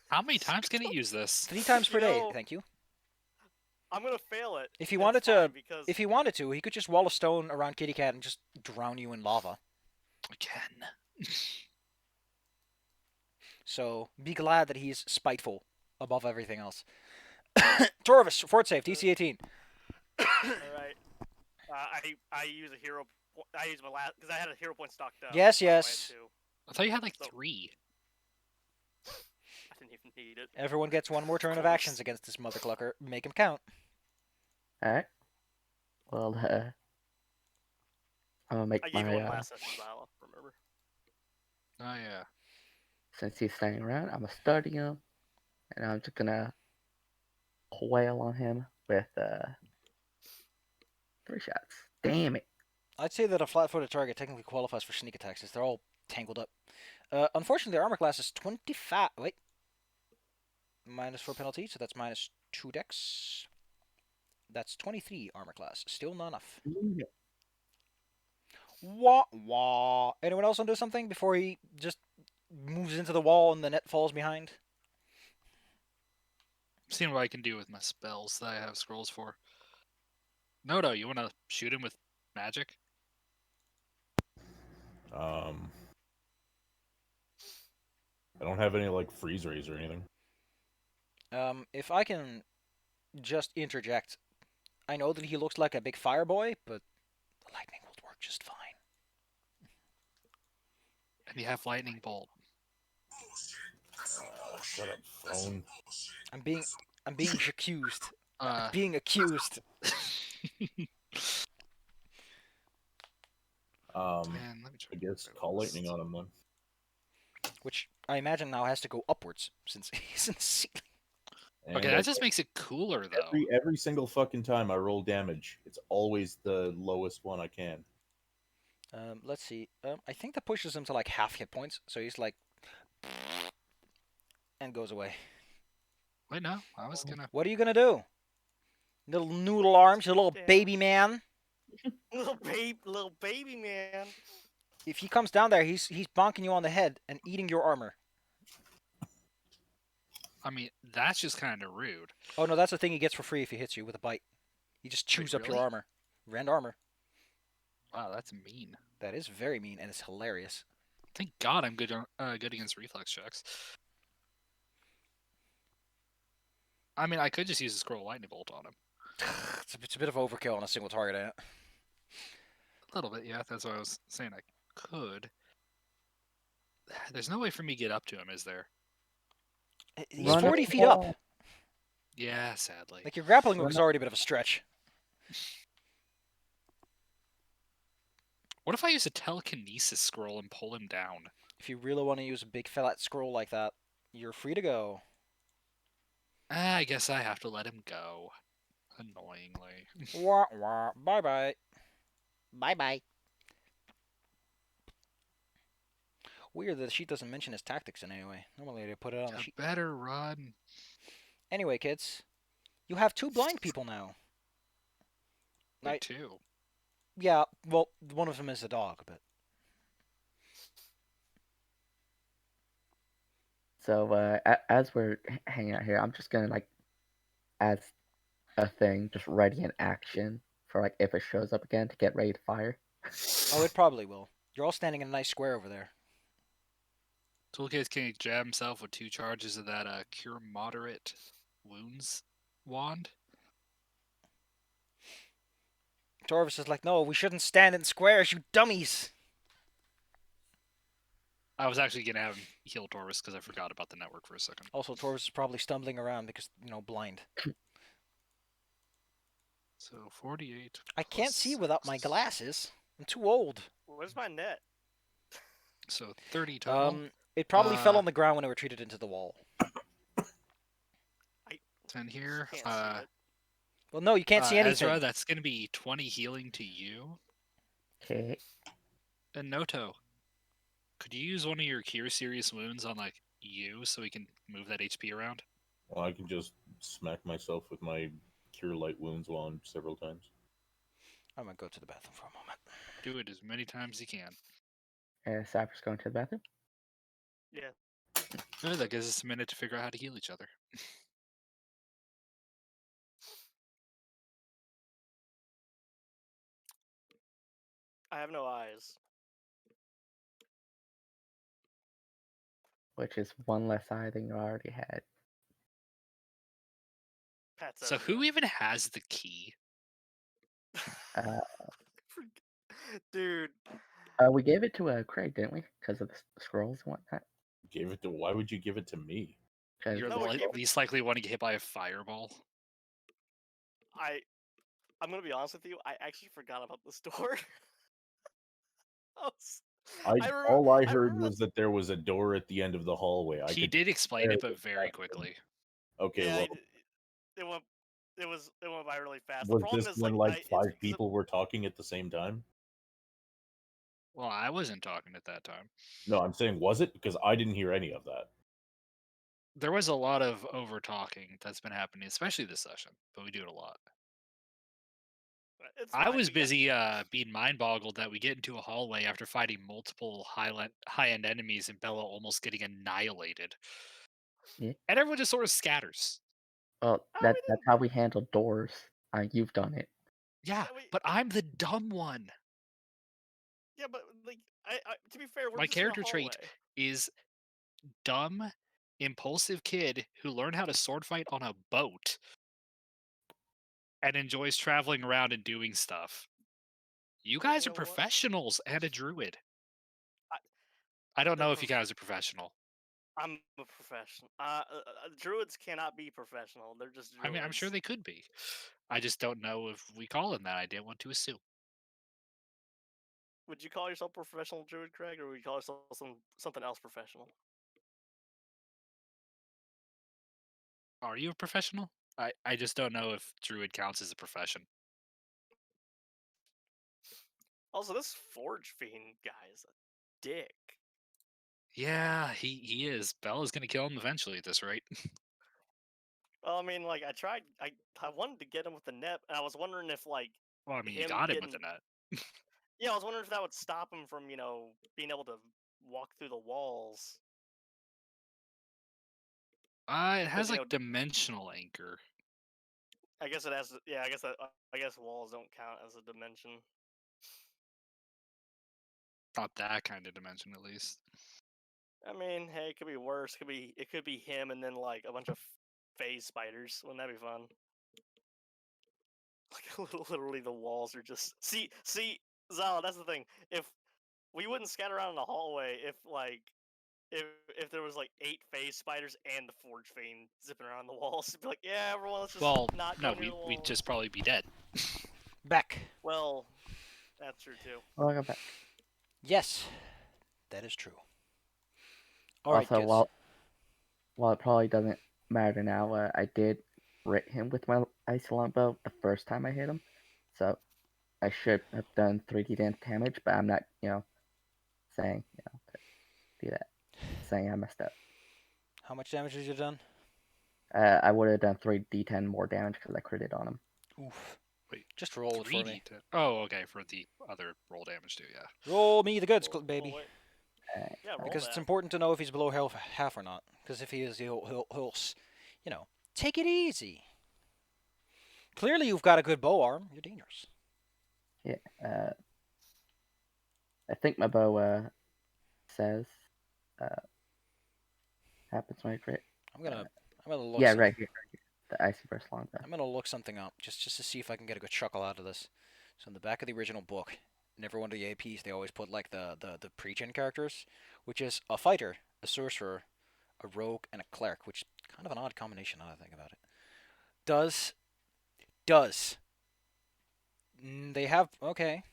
How many times can he use this? 3 times per You day. know- Thank you. I'm gonna fail it. If he It's wanted fine to, because if he wanted to, he could just wall a stone around Kitty Cat and just drown you in lava. Again. So be glad that he's spiteful above everything else. Torvis, fort save, DC 18. all right. I use a hero. I use my last because I had a hero point stocked up. Yes, so I had yes. two. I thought you had like So- 3. I didn't even need it. Everyone gets one more turn of actions against this mother clucker. Make him count. Alright. Well, I'm gonna make I gave you one my last session, Zyla, remember? Oh yeah. since he's staying around, I'm gonna study him, and I'm just gonna wail on him with 3 shots. Damn it! I'd say that a flat-footed target technically qualifies for sneak attacks, as they're all tangled up. Unfortunately, their armor class is 25. Wait. -4 penalty, so that's -2 dex. That's 23 armor class. Still not enough. Wah wah. Anyone else want to do something before he just moves into the wall and the net falls behind? Seeing what I can do with my spells that I have scrolls for. No, you want to shoot him with magic? I don't have any like freeze rays or anything. If I can just interject, I know that he looks like a big fire boy, but the lightning will work just fine. And you have lightning bolt. Shut up, phone. I'm being accused. Uh, Being accused. man, let me try. I guess call lightning on him then. Which I imagine now has to go upwards since he's in the ceiling. And Okay, that just makes it cooler though. every single fucking time I roll damage, it's always the lowest one I can. Let's see. I think that pushes him to like half hit points, so he's like, and goes away. Wait, no, I was gonna. What are you gonna do? Little noodle arms, you little Damn. baby man. Little baby man. If he comes down there, he's bonking you on the head and eating your armor. I mean, that's just kind of rude. Oh no, that's the thing he gets for free if he hits you with a bite. He just chews up your really? armor. Rend armor. Wow, that's mean. That is very mean and it's hilarious. Thank God I'm good against reflex checks. I mean, I could just use a scroll lightning bolt on him. It's a bit of overkill on a single target, ain't it? A little bit, yeah. That's what I was saying. I could. There's no way for me to get up to him, is there? He's Run 40 it feet up. all. Yeah, sadly. Like, your grappling hook Run is up. already a bit of a stretch. What if I use a telekinesis scroll and pull him down? If you really want to use a big flat scroll like that, you're free to go. I guess I have to let him go. Annoyingly. Wah, wah. Bye-bye. Bye-bye. Weird that the sheet doesn't mention his tactics in any way. Normally they put it on the I sheet. better run. Anyway, kids, you have 2 blind people now. Me Right. too. Yeah, well, one of them is a dog, but So as we're hanging out here, I'm just gonna like, as a thing, just ready in action for like if it shows up again to get ready to fire. oh, it probably will. You're all standing in a nice square over there. Toolkit can jab himself with 2 charges of that cure moderate wounds wand. Torvis is like, no, we shouldn't stand in squares, you dummies. I was actually gonna have him heal Torvis because I forgot about the network for a second. Also, Torvis is probably stumbling around because, blind. So 48. I can't plus see without my 6. glasses. I'm too old. Where's my net? So 30 total. It probably fell Uh, on the ground when it retreated into the wall. 10 here. Can't see it. Well, no, you can't see anything. Ezra, that's going to be 20 healing to you. Okay. And Noto, could you use one of your Cure Serious wounds on, like, you so we can move that HP around? Well, I can just smack myself with my Cure Light Wounds while several times. I'm gonna go to the bathroom for a moment. Do it as many times as you can. Cypher's going to the bathroom. Yeah. No, that gives us a minute to figure out how to heal each other. I have no eyes. Which is one less eye than you already had. Pat says So who even has the key? Dude. We gave it to Craig, didn't we? Because of the scrolls and whatnot. Gave it to? Why would you give it to me? Because You're No, we the gave it- least likely one to get hit by a fireball. I'm gonna be honest with you. I actually forgot about this door. All I heard remember was that there was a door at the end of the hallway. He did explain it, but very quickly. Okay, Yeah, well, it went by really fast. was the problem this is when like like it's five because of- people were talking at the same time? Well, I wasn't talking at that time. No, I'm saying was it? Because I didn't hear any of that. There was a lot of over talking that's been happening, especially this session, but we do it a lot. it's I fine, was we got- busy being mind boggled that we get into a hallway after fighting multiple high end enemies and Bella almost getting annihilated. Yeah. And everyone just sort of scatters. well, Oh, that's we didn't- how we handle doors. You've done it. Yeah, but I'm the dumb one. Yeah, but like I to be fair, we're My just in a character trait hallway. is dumb, impulsive kid who learned how to sword fight on a boat and enjoys traveling around and doing stuff. You Well, guys you are know what? professionals and a druid. I- I don't the know if you prof- guys are professional. I'm a professional. Druids cannot be professional. They're just druids. I mean, I'm sure they could be. I just don't know if we call them that. I didn't want to assume. Would you call yourself a professional druid, Craig, or would you call yourself something else professional? Are you a professional? I just don't know if druid counts as a profession. Also, this Forge Fiend guy is a dick. Yeah, he is. Bella's gonna kill him eventually at this rate. Well, I mean, like I tried. I wanted to get him with the net, and I was wondering if like Well, I mean, you him got him with the getting- net. yeah, I was wondering if that would stop him from being able to walk through the walls. It has you like know- dimensional anchor. I guess it has. Yeah, I guess walls don't count as a dimension. Not that kind of dimension, at least. I mean, hey, it could be worse. It could be him and then like a bunch of phase spiders. Wouldn't that be fun? Like literally, the walls are just see. Zala, that's the thing. If we wouldn't scatter around in the hallway, if there was like 8 phase spiders and the Forge Fiend zipping around the walls, it'd be like, yeah, everyone, let's just Well, not no, go near the we'd walls. just probably be dead. Back. Well, that's true too. Welcome back. Yes, that is true. All right, Also, kids. while it probably doesn't matter now, I did hit him with my ice longbow the first time I hit him, so I should have done 3d damage, but I'm not, saying, to do that. Saying I messed up. How much damage has you done? I would have done 3d10 more damage because I critted on him. Oof. Wait, Just roll it for me. 3D. Oh, okay, for the other roll damage too, yeah. Roll me the goods, Roll- baby. roll it. Yeah, roll Because that. it's important to know if he's below half or not. Because if he is, he'll take it easy. Clearly, you've got a good bow arm. You're dangerous. Yeah. I think my bow says happens when I crit. I'm gonna look. Yeah, right here. The icy burst longbow. I'm gonna look something up just to see if I can get a good chuckle out of this. So in the back of the original book, in every one of the APs, they always put like the pre-gen characters, which is a fighter, a sorcerer, a rogue, and a cleric, which is kind of an odd combination now that I think about it. Does They have okay.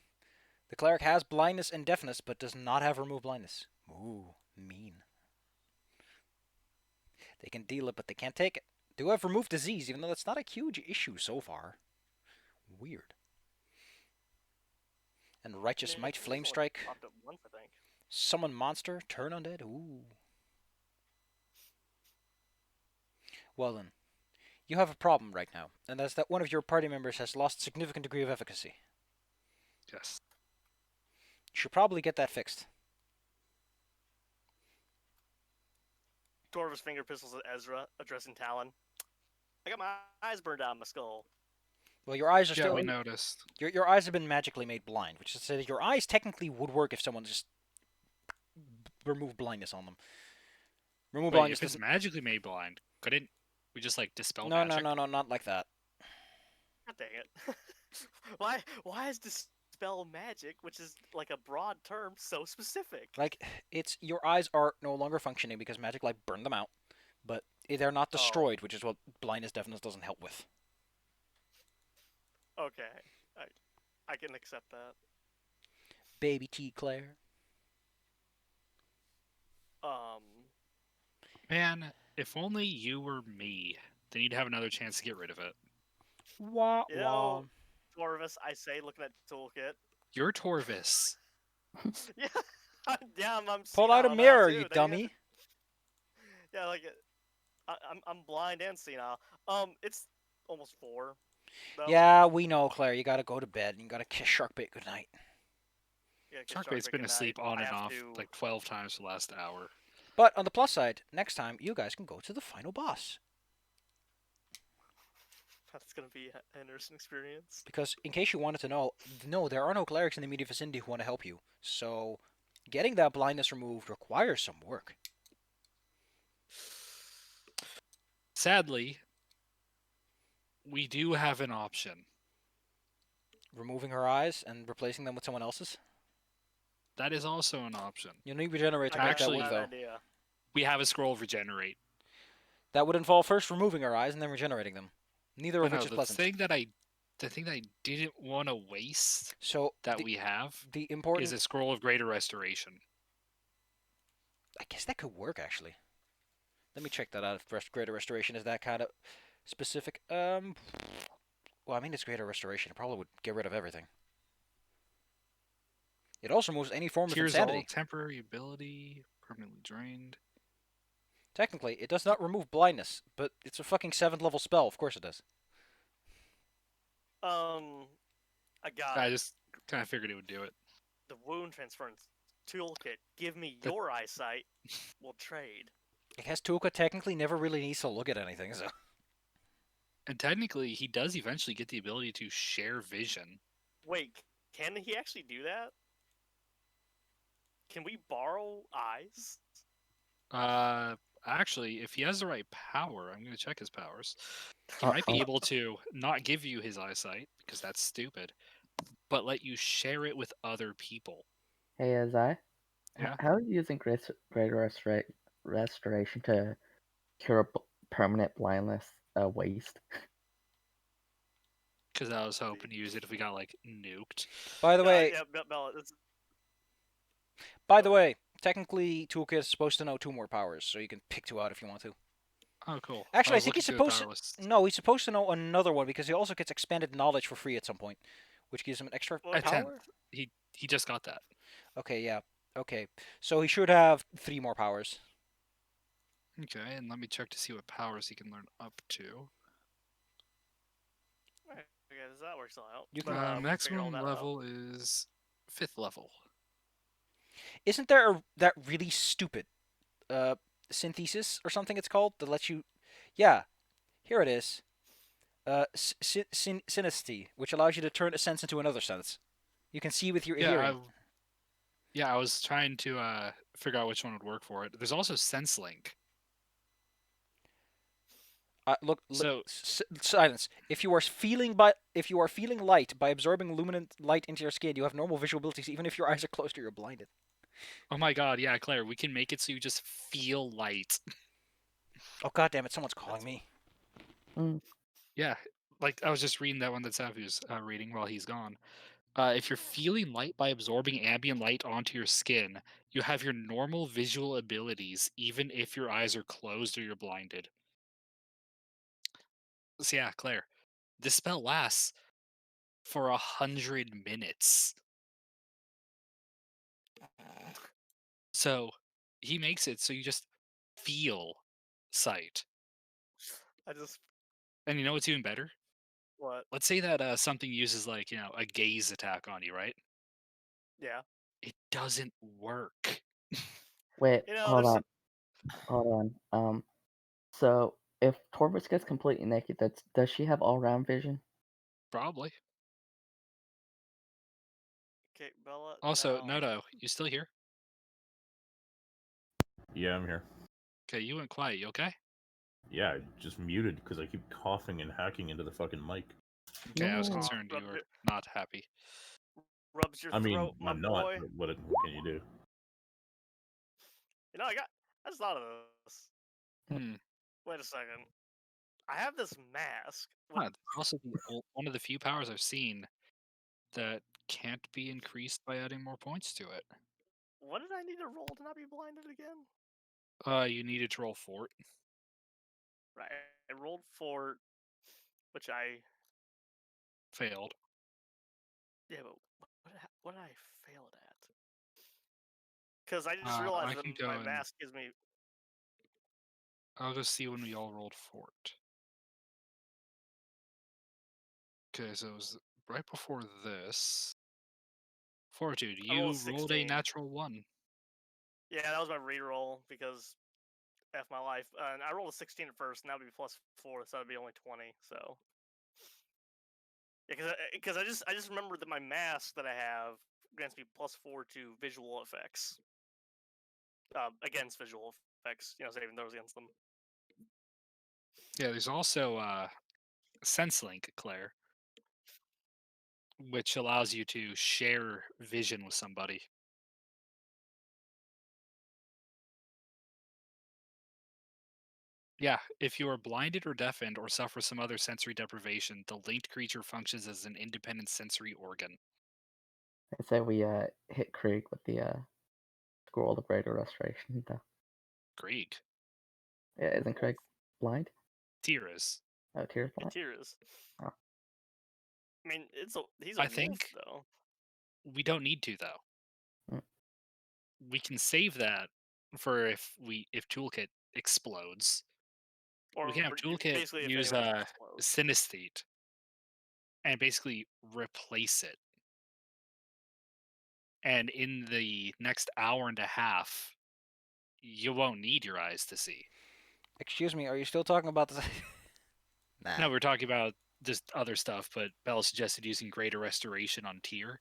The cleric has blindness and deafness, but does not have remove blindness. Ooh, mean. They can deal it, but they can't take it. Do have remove disease, even though that's not a huge issue so far. Weird. And righteous might, It's flame only strike. popped up once, I think. Summon monster, turn undead. Ooh. Well then, you have a problem right now, and that's that one of your party members has lost significant degree of efficacy. Yes. You should probably get that fixed. Torvus finger pistols at Ezra, addressing Talon. I got my eyes burned out of my skull. Well, your eyes are Yeah, still. we noticed. Your eyes have been magically made blind, which is to say that your eyes technically would work if someone just remove blindness on them. Remove Wait, blindness if it's doesn't. magically made blind, couldn't we just like dispel No, magic? no, not like that. God dang it. Why is dispel magic, which is like a broad term, so specific? Like, it's your eyes are no longer functioning because magic light burned them out, but they're not Oh. destroyed, which is what blindness deafness doesn't help with. Okay. I can accept that. Baby T. Claire. Man, if only you were me, then you'd have another chance to get rid of it. Wah You wah. know, Torvus, I say, looking at the toolkit. You're Torvis. Yeah, I'm Pull out a senile now, mirror, too, you dang it. dummy. Yeah, like I'm blind and senile. It's almost 4. Though. Yeah, we know, Claire. You gotta go to bed and you gotta kiss Sharkbait goodnight. Yeah, Sharkbait's been asleep on and off like 12 times for the last hour. But on the plus side, next time you guys can go to the final boss. That's gonna be an interesting experience. Because in case you wanted to know, no, there are no clerics in the immediate vicinity who want to help you. So getting that blindness removed requires some work. Sadly, we do have an option. Removing her eyes and replacing them with someone else's. That is also an option. You need regenerate to I make that Actually- work, got an though. idea. We have a scroll of regenerate. That would involve first removing her eyes and then regenerating them. Neither But of no, which is the pleasant. thing that I didn't want to waste So that the, we have the important. is a scroll of greater restoration. I guess that could work actually. Let me check that out. If greater restoration is that kind of specific. Well, I mean it's greater restoration. It probably would get rid of everything. It also removes any form of Cures all insanity. temporary ability, permanently drained. Technically, it does not remove blindness, but it's a fucking 7th level spell. Of course it does. I got I it. just kind of figured it would do it. The wound transference toolkit. Give me The- your eyesight. We'll trade. I guess Tuka technically never really needs to look at anything, so. And technically, he does eventually get the ability to share vision. Wait, can he actually do that? Can we borrow eyes? Actually, if he has the right power, I'm going to check his powers. He might be able to not give you his eyesight, because that's stupid, but let you share it with other people. Hey, Azai. Yeah? How are you using greater restoration to cure permanent blindness waste? Because I was hoping to use it if we got, like, nuked. By the way, Bella, technically Toolkit is supposed to know 2 more powers, so you can pick 2 out if you want to. Oh, cool. Actually, I was think he's looking through the supposed power list. No, he's supposed to know another one because he also gets expanded knowledge for free at some point, which gives him an extra Well, At 10. power. He just got that. Okay, yeah. Okay, so he should have 3 more powers. Okay, and let me check to see what powers he can learn up to. okay, that works out. You But, can- we can figure all Maximum that out. level is 5th level. Isn't there that really stupid synthesis or something it's called that lets you? Yeah, here it is. Synesty, which allows you to turn a sense into another sense. You can see with your hearing. I was trying to figure out which one would work for it. There's also Sense Link. Look, So- silence. If you are feeling light by absorbing luminant light into your skin, you have normal visual abilities, even if your eyes are closed or you're blinded. Oh my god, yeah, Claire, we can make it so you just feel light. Oh god damn it! Someone's calling me. Yeah, like I was just reading that one that Safu's reading while he's gone. If you're feeling light by absorbing ambient light onto your skin, you have your normal visual abilities, even if your eyes are closed or you're blinded. So yeah, Claire, this spell lasts for 100 minutes. So he makes it so you just feel sight. I just And you know what's even better? what? Let's say that something uses like a gaze attack on you, right? Yeah. It doesn't work. Wait, You know, hold there's on, hold on. So if Torvus gets completely naked, does she have all round vision? Probably. okay, Bella. Also, Now, Noto, you still here? Yeah, I'm here. Okay, you went quiet. You okay? Yeah, I just muted because I keep coughing and hacking into the fucking mic. Okay, I was No. concerned you were not happy. rubs your I mean, throat, my I'm not, boy. but what can you do? You know, I just thought of this. Hmm. Wait a second. I have this mask. With, Huh, also, one of the few powers I've seen that can't be increased by adding more points to it. what did I need to roll to not be blinded again? You needed to roll fort. Right. I rolled 4, which I Failed. yeah, but what did I fail it at? Because I just realized I that can go my and mask gives me. I'll go see when we all rolled fort. Okay, so it was right before this. Fortitude, I rolled a you rolled a 16. natural 1. Yeah, that was my reroll because F my life. And I rolled a 16 at first, and that would be +4, so that'd be only 20. So yeah, because I just remembered that my mask that I have grants me +4 to visual effects. Against visual effects, saving throws against them. Yeah, there's also Sense Link, Claire, which allows you to share vision with somebody. Yeah, if you are blinded or deafened or suffer some other sensory deprivation, the linked creature functions as an independent sensory organ. I say we hit Krieg with the scroll of greater restoration. Though. Greek. Yeah, isn't Krieg blind? Tiras. Oh, Tyr's blind. Tears. Oh. I mean, he's a I wolf think though. we don't need to though. Mm. We can save that for if Toolkit explodes. Or We can have Toolkit basically, if use anyone explodes. Synesthete and basically replace it. And in the next hour and a half, you won't need your eyes to see. Excuse me, are you still talking about the? Nah. No, we're talking about just other stuff, but Bella suggested using Greater Restoration on Tier.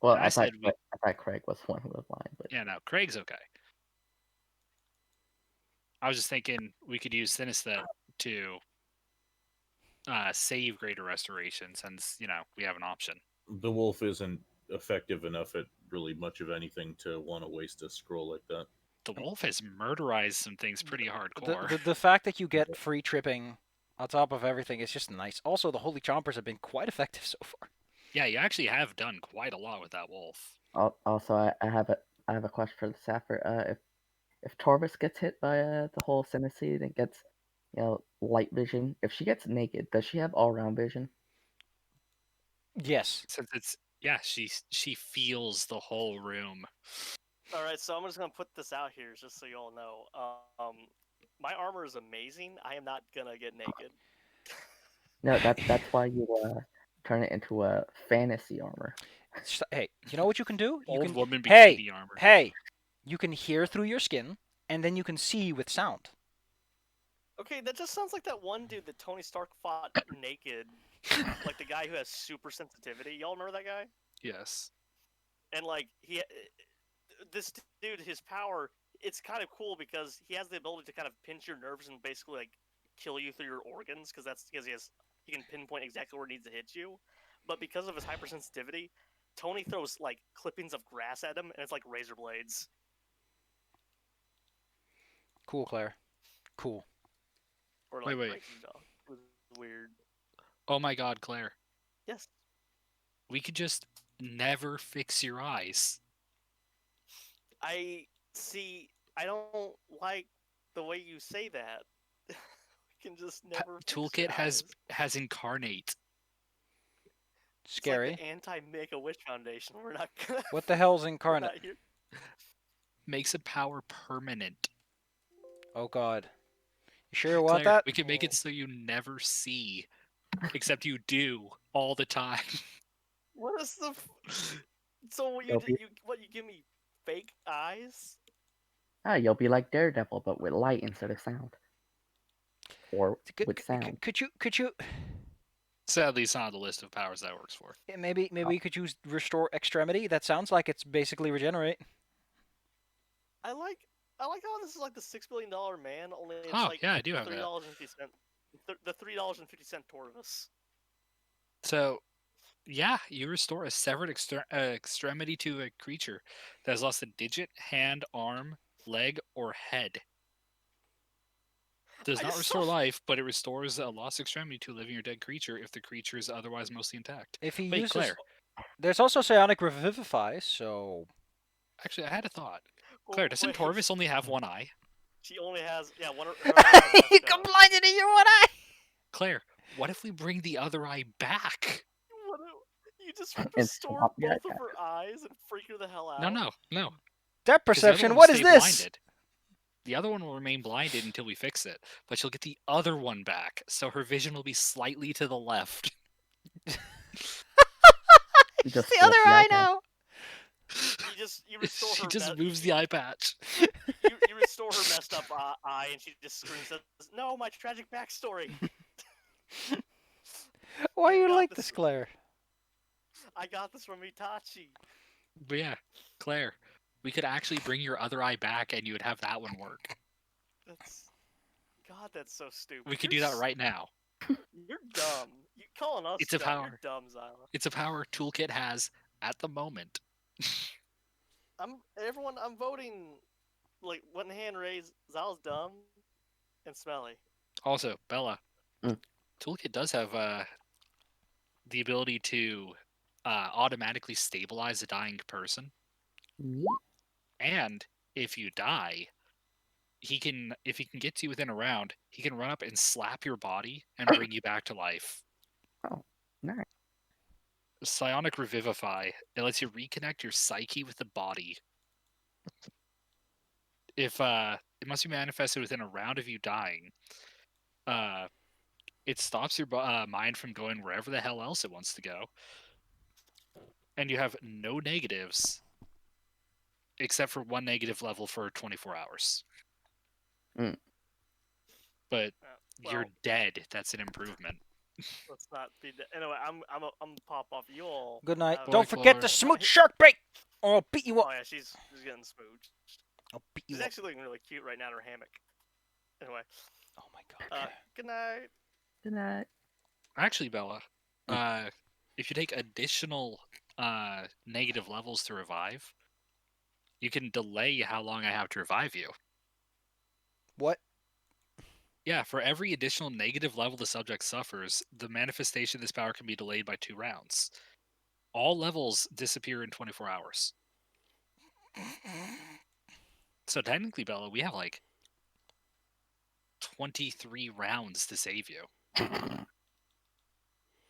Well, And I said I thought Craig was the one who was blind, but yeah, no, Craig's okay. I was just thinking we could use Synesthete to save Greater Restoration since, we have an option. The wolf isn't effective enough at really much of anything to want to waste a scroll like that. The wolf has murderized some things pretty hardcore. The fact that you get free tripping on top of everything is just nice. Also, the Holy Chompers have been quite effective so far. Yeah, you actually have done quite a lot with that wolf. also I have a question for the Sapper. If Torvus gets hit by the whole Synesthete and gets light vision, if she gets naked, does she have all round vision? Yes. Since she feels the whole room. All right, so I'm just gonna put this out here just so you all know. My armor is amazing. I am not gonna get naked. No, that's why you turn it into a fantasy armor. Hey, you know what you can do? You Old can. woman Hey, bikini armor. hey, you can hear through your skin, and then you can see with sound. Okay, that just sounds like that one dude that Tony Stark fought naked, like the guy who has super sensitivity. Y'all remember that guy? Yes. And like this dude, his power, it's kind of cool because he has the ability to kind of pinch your nerves and basically like kill you through your organs because he can pinpoint exactly where it needs to hit you. But because of his hypersensitivity, Tony throws like clippings of grass at him and it's like razor blades. Cool, Claire. Cool. Or like Wait. breaks his jaw. It was weird. Oh my God, Claire. Yes. We could just never fix your eyes. I see. I don't like the way you say that. We can just never fix your Toolkit eyes. has incarnate. It's Scary. like the anti-Make-A-Wish Foundation. We're not gonna. What the hell's we're incarnate? not here. Makes a power permanent. Oh God. You sure you want Claire, that? we can make it so you never see, except you do all the time. What is the? So what you You'll did? be- You give me fake eyes? You'll be like Daredevil, but with light instead of sound. Or Could, with sound. could you Sadly, it's not on the list of powers that works for. yeah, maybe you could use restore extremity? That sounds like it's basically regenerate. I like how this is like the $6 billion man. Only it's Oh, like yeah, I do have that. $3.50. The $3.50 Tortoise. So, yeah, you restore a severed extremity to a creature that has lost a digit, hand, arm, leg, or head. Does I not just restore saw- life, but it restores a lost extremity to a living or dead creature if the creature is otherwise mostly intact. If he Wait, uses, Claire. there's also psionic revivify. So Actually, I had a thought. Claire, doesn't Wait, Torvis only have one eye? She only has one. Her eye is you messed got up. blinded in your one eye. Claire, what if we bring the other eye back? You just And restore swap the both eye of her eyes and freak her the hell out. No. Depth 'Cause the other perception. one What will is stay this? blinded. The other one will remain blinded until we fix it, but she'll get the other one back, so her vision will be slightly to the left. It's Just the swap other the eye eye now. You restore She her. just moves the eye patch. You restore her messed up eye, and she just screams, "No, my tragic backstory." Why You you got like this. this, Claire? I got this from Itachi. But yeah, Claire, we could actually bring your other eye back and you would have that one work. That's so stupid. We could do that right now. You're dumb. You calling us It's a dumb. power. You're dumb, Zyla. It's a power Toolkit has at the moment. I'm voting. Like one hand raised. Zyla's dumb and smelly. Also, Bella, Mm. Toolkit does have the ability to automatically stabilize a dying person. And if you die, if he can get to you within a round, he can run up and slap your body and bring you back to life. Oh, nice. Psionic Revivify. It lets you reconnect your psyche with the body. If it must be manifested within a round of you dying. It stops your mind from going wherever the hell else it wants to go. And you have no negatives except for one negative level for 24 hours. Mm. But you're Well, dead. That's an improvement. let's not be. Anyway, I'm gonna pop off. You all. Good night. have- Boy, Don't forget Claire. the smooch shark bait, or I'll beat you Oh up. yeah, she's getting smooched. I'll beat you She's up. actually looking really cute right now in her hammock. Anyway, Oh my God. good night. Good night. Actually, Bella, if you take additional negative levels to revive, you can delay how long I have to revive you. What? Yeah, for every additional negative level the subject suffers, the manifestation of this power can be delayed by 2 rounds. All levels disappear in 24 hours. So technically, Bella, we have like 23 rounds to save you.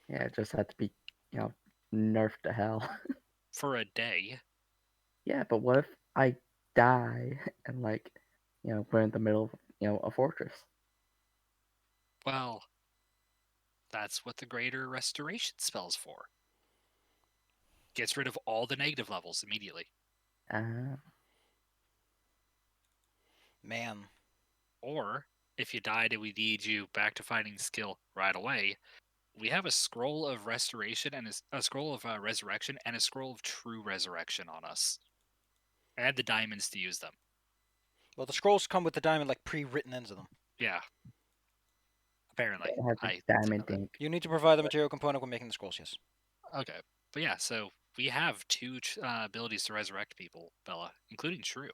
Yeah, it just had to be, nerfed to hell. For a day. Yeah, but what if I die and we're in the middle of, a fortress? Well, that's what the Greater Restoration spell's for. Gets rid of all the negative levels immediately. Man. Or, if you died and we need you back to fighting skill right away, we have a scroll of restoration and a scroll of resurrection and a scroll of true resurrection on us. And the diamonds to use them. Well, the scrolls come with the diamond like pre-written into them. Yeah. Apparently. It has a I diamond didn't know ink. You need to provide the material component when making the scrolls. Yes. that. Okay. But yeah, so we have 2 abilities to resurrect people, Bella, including true.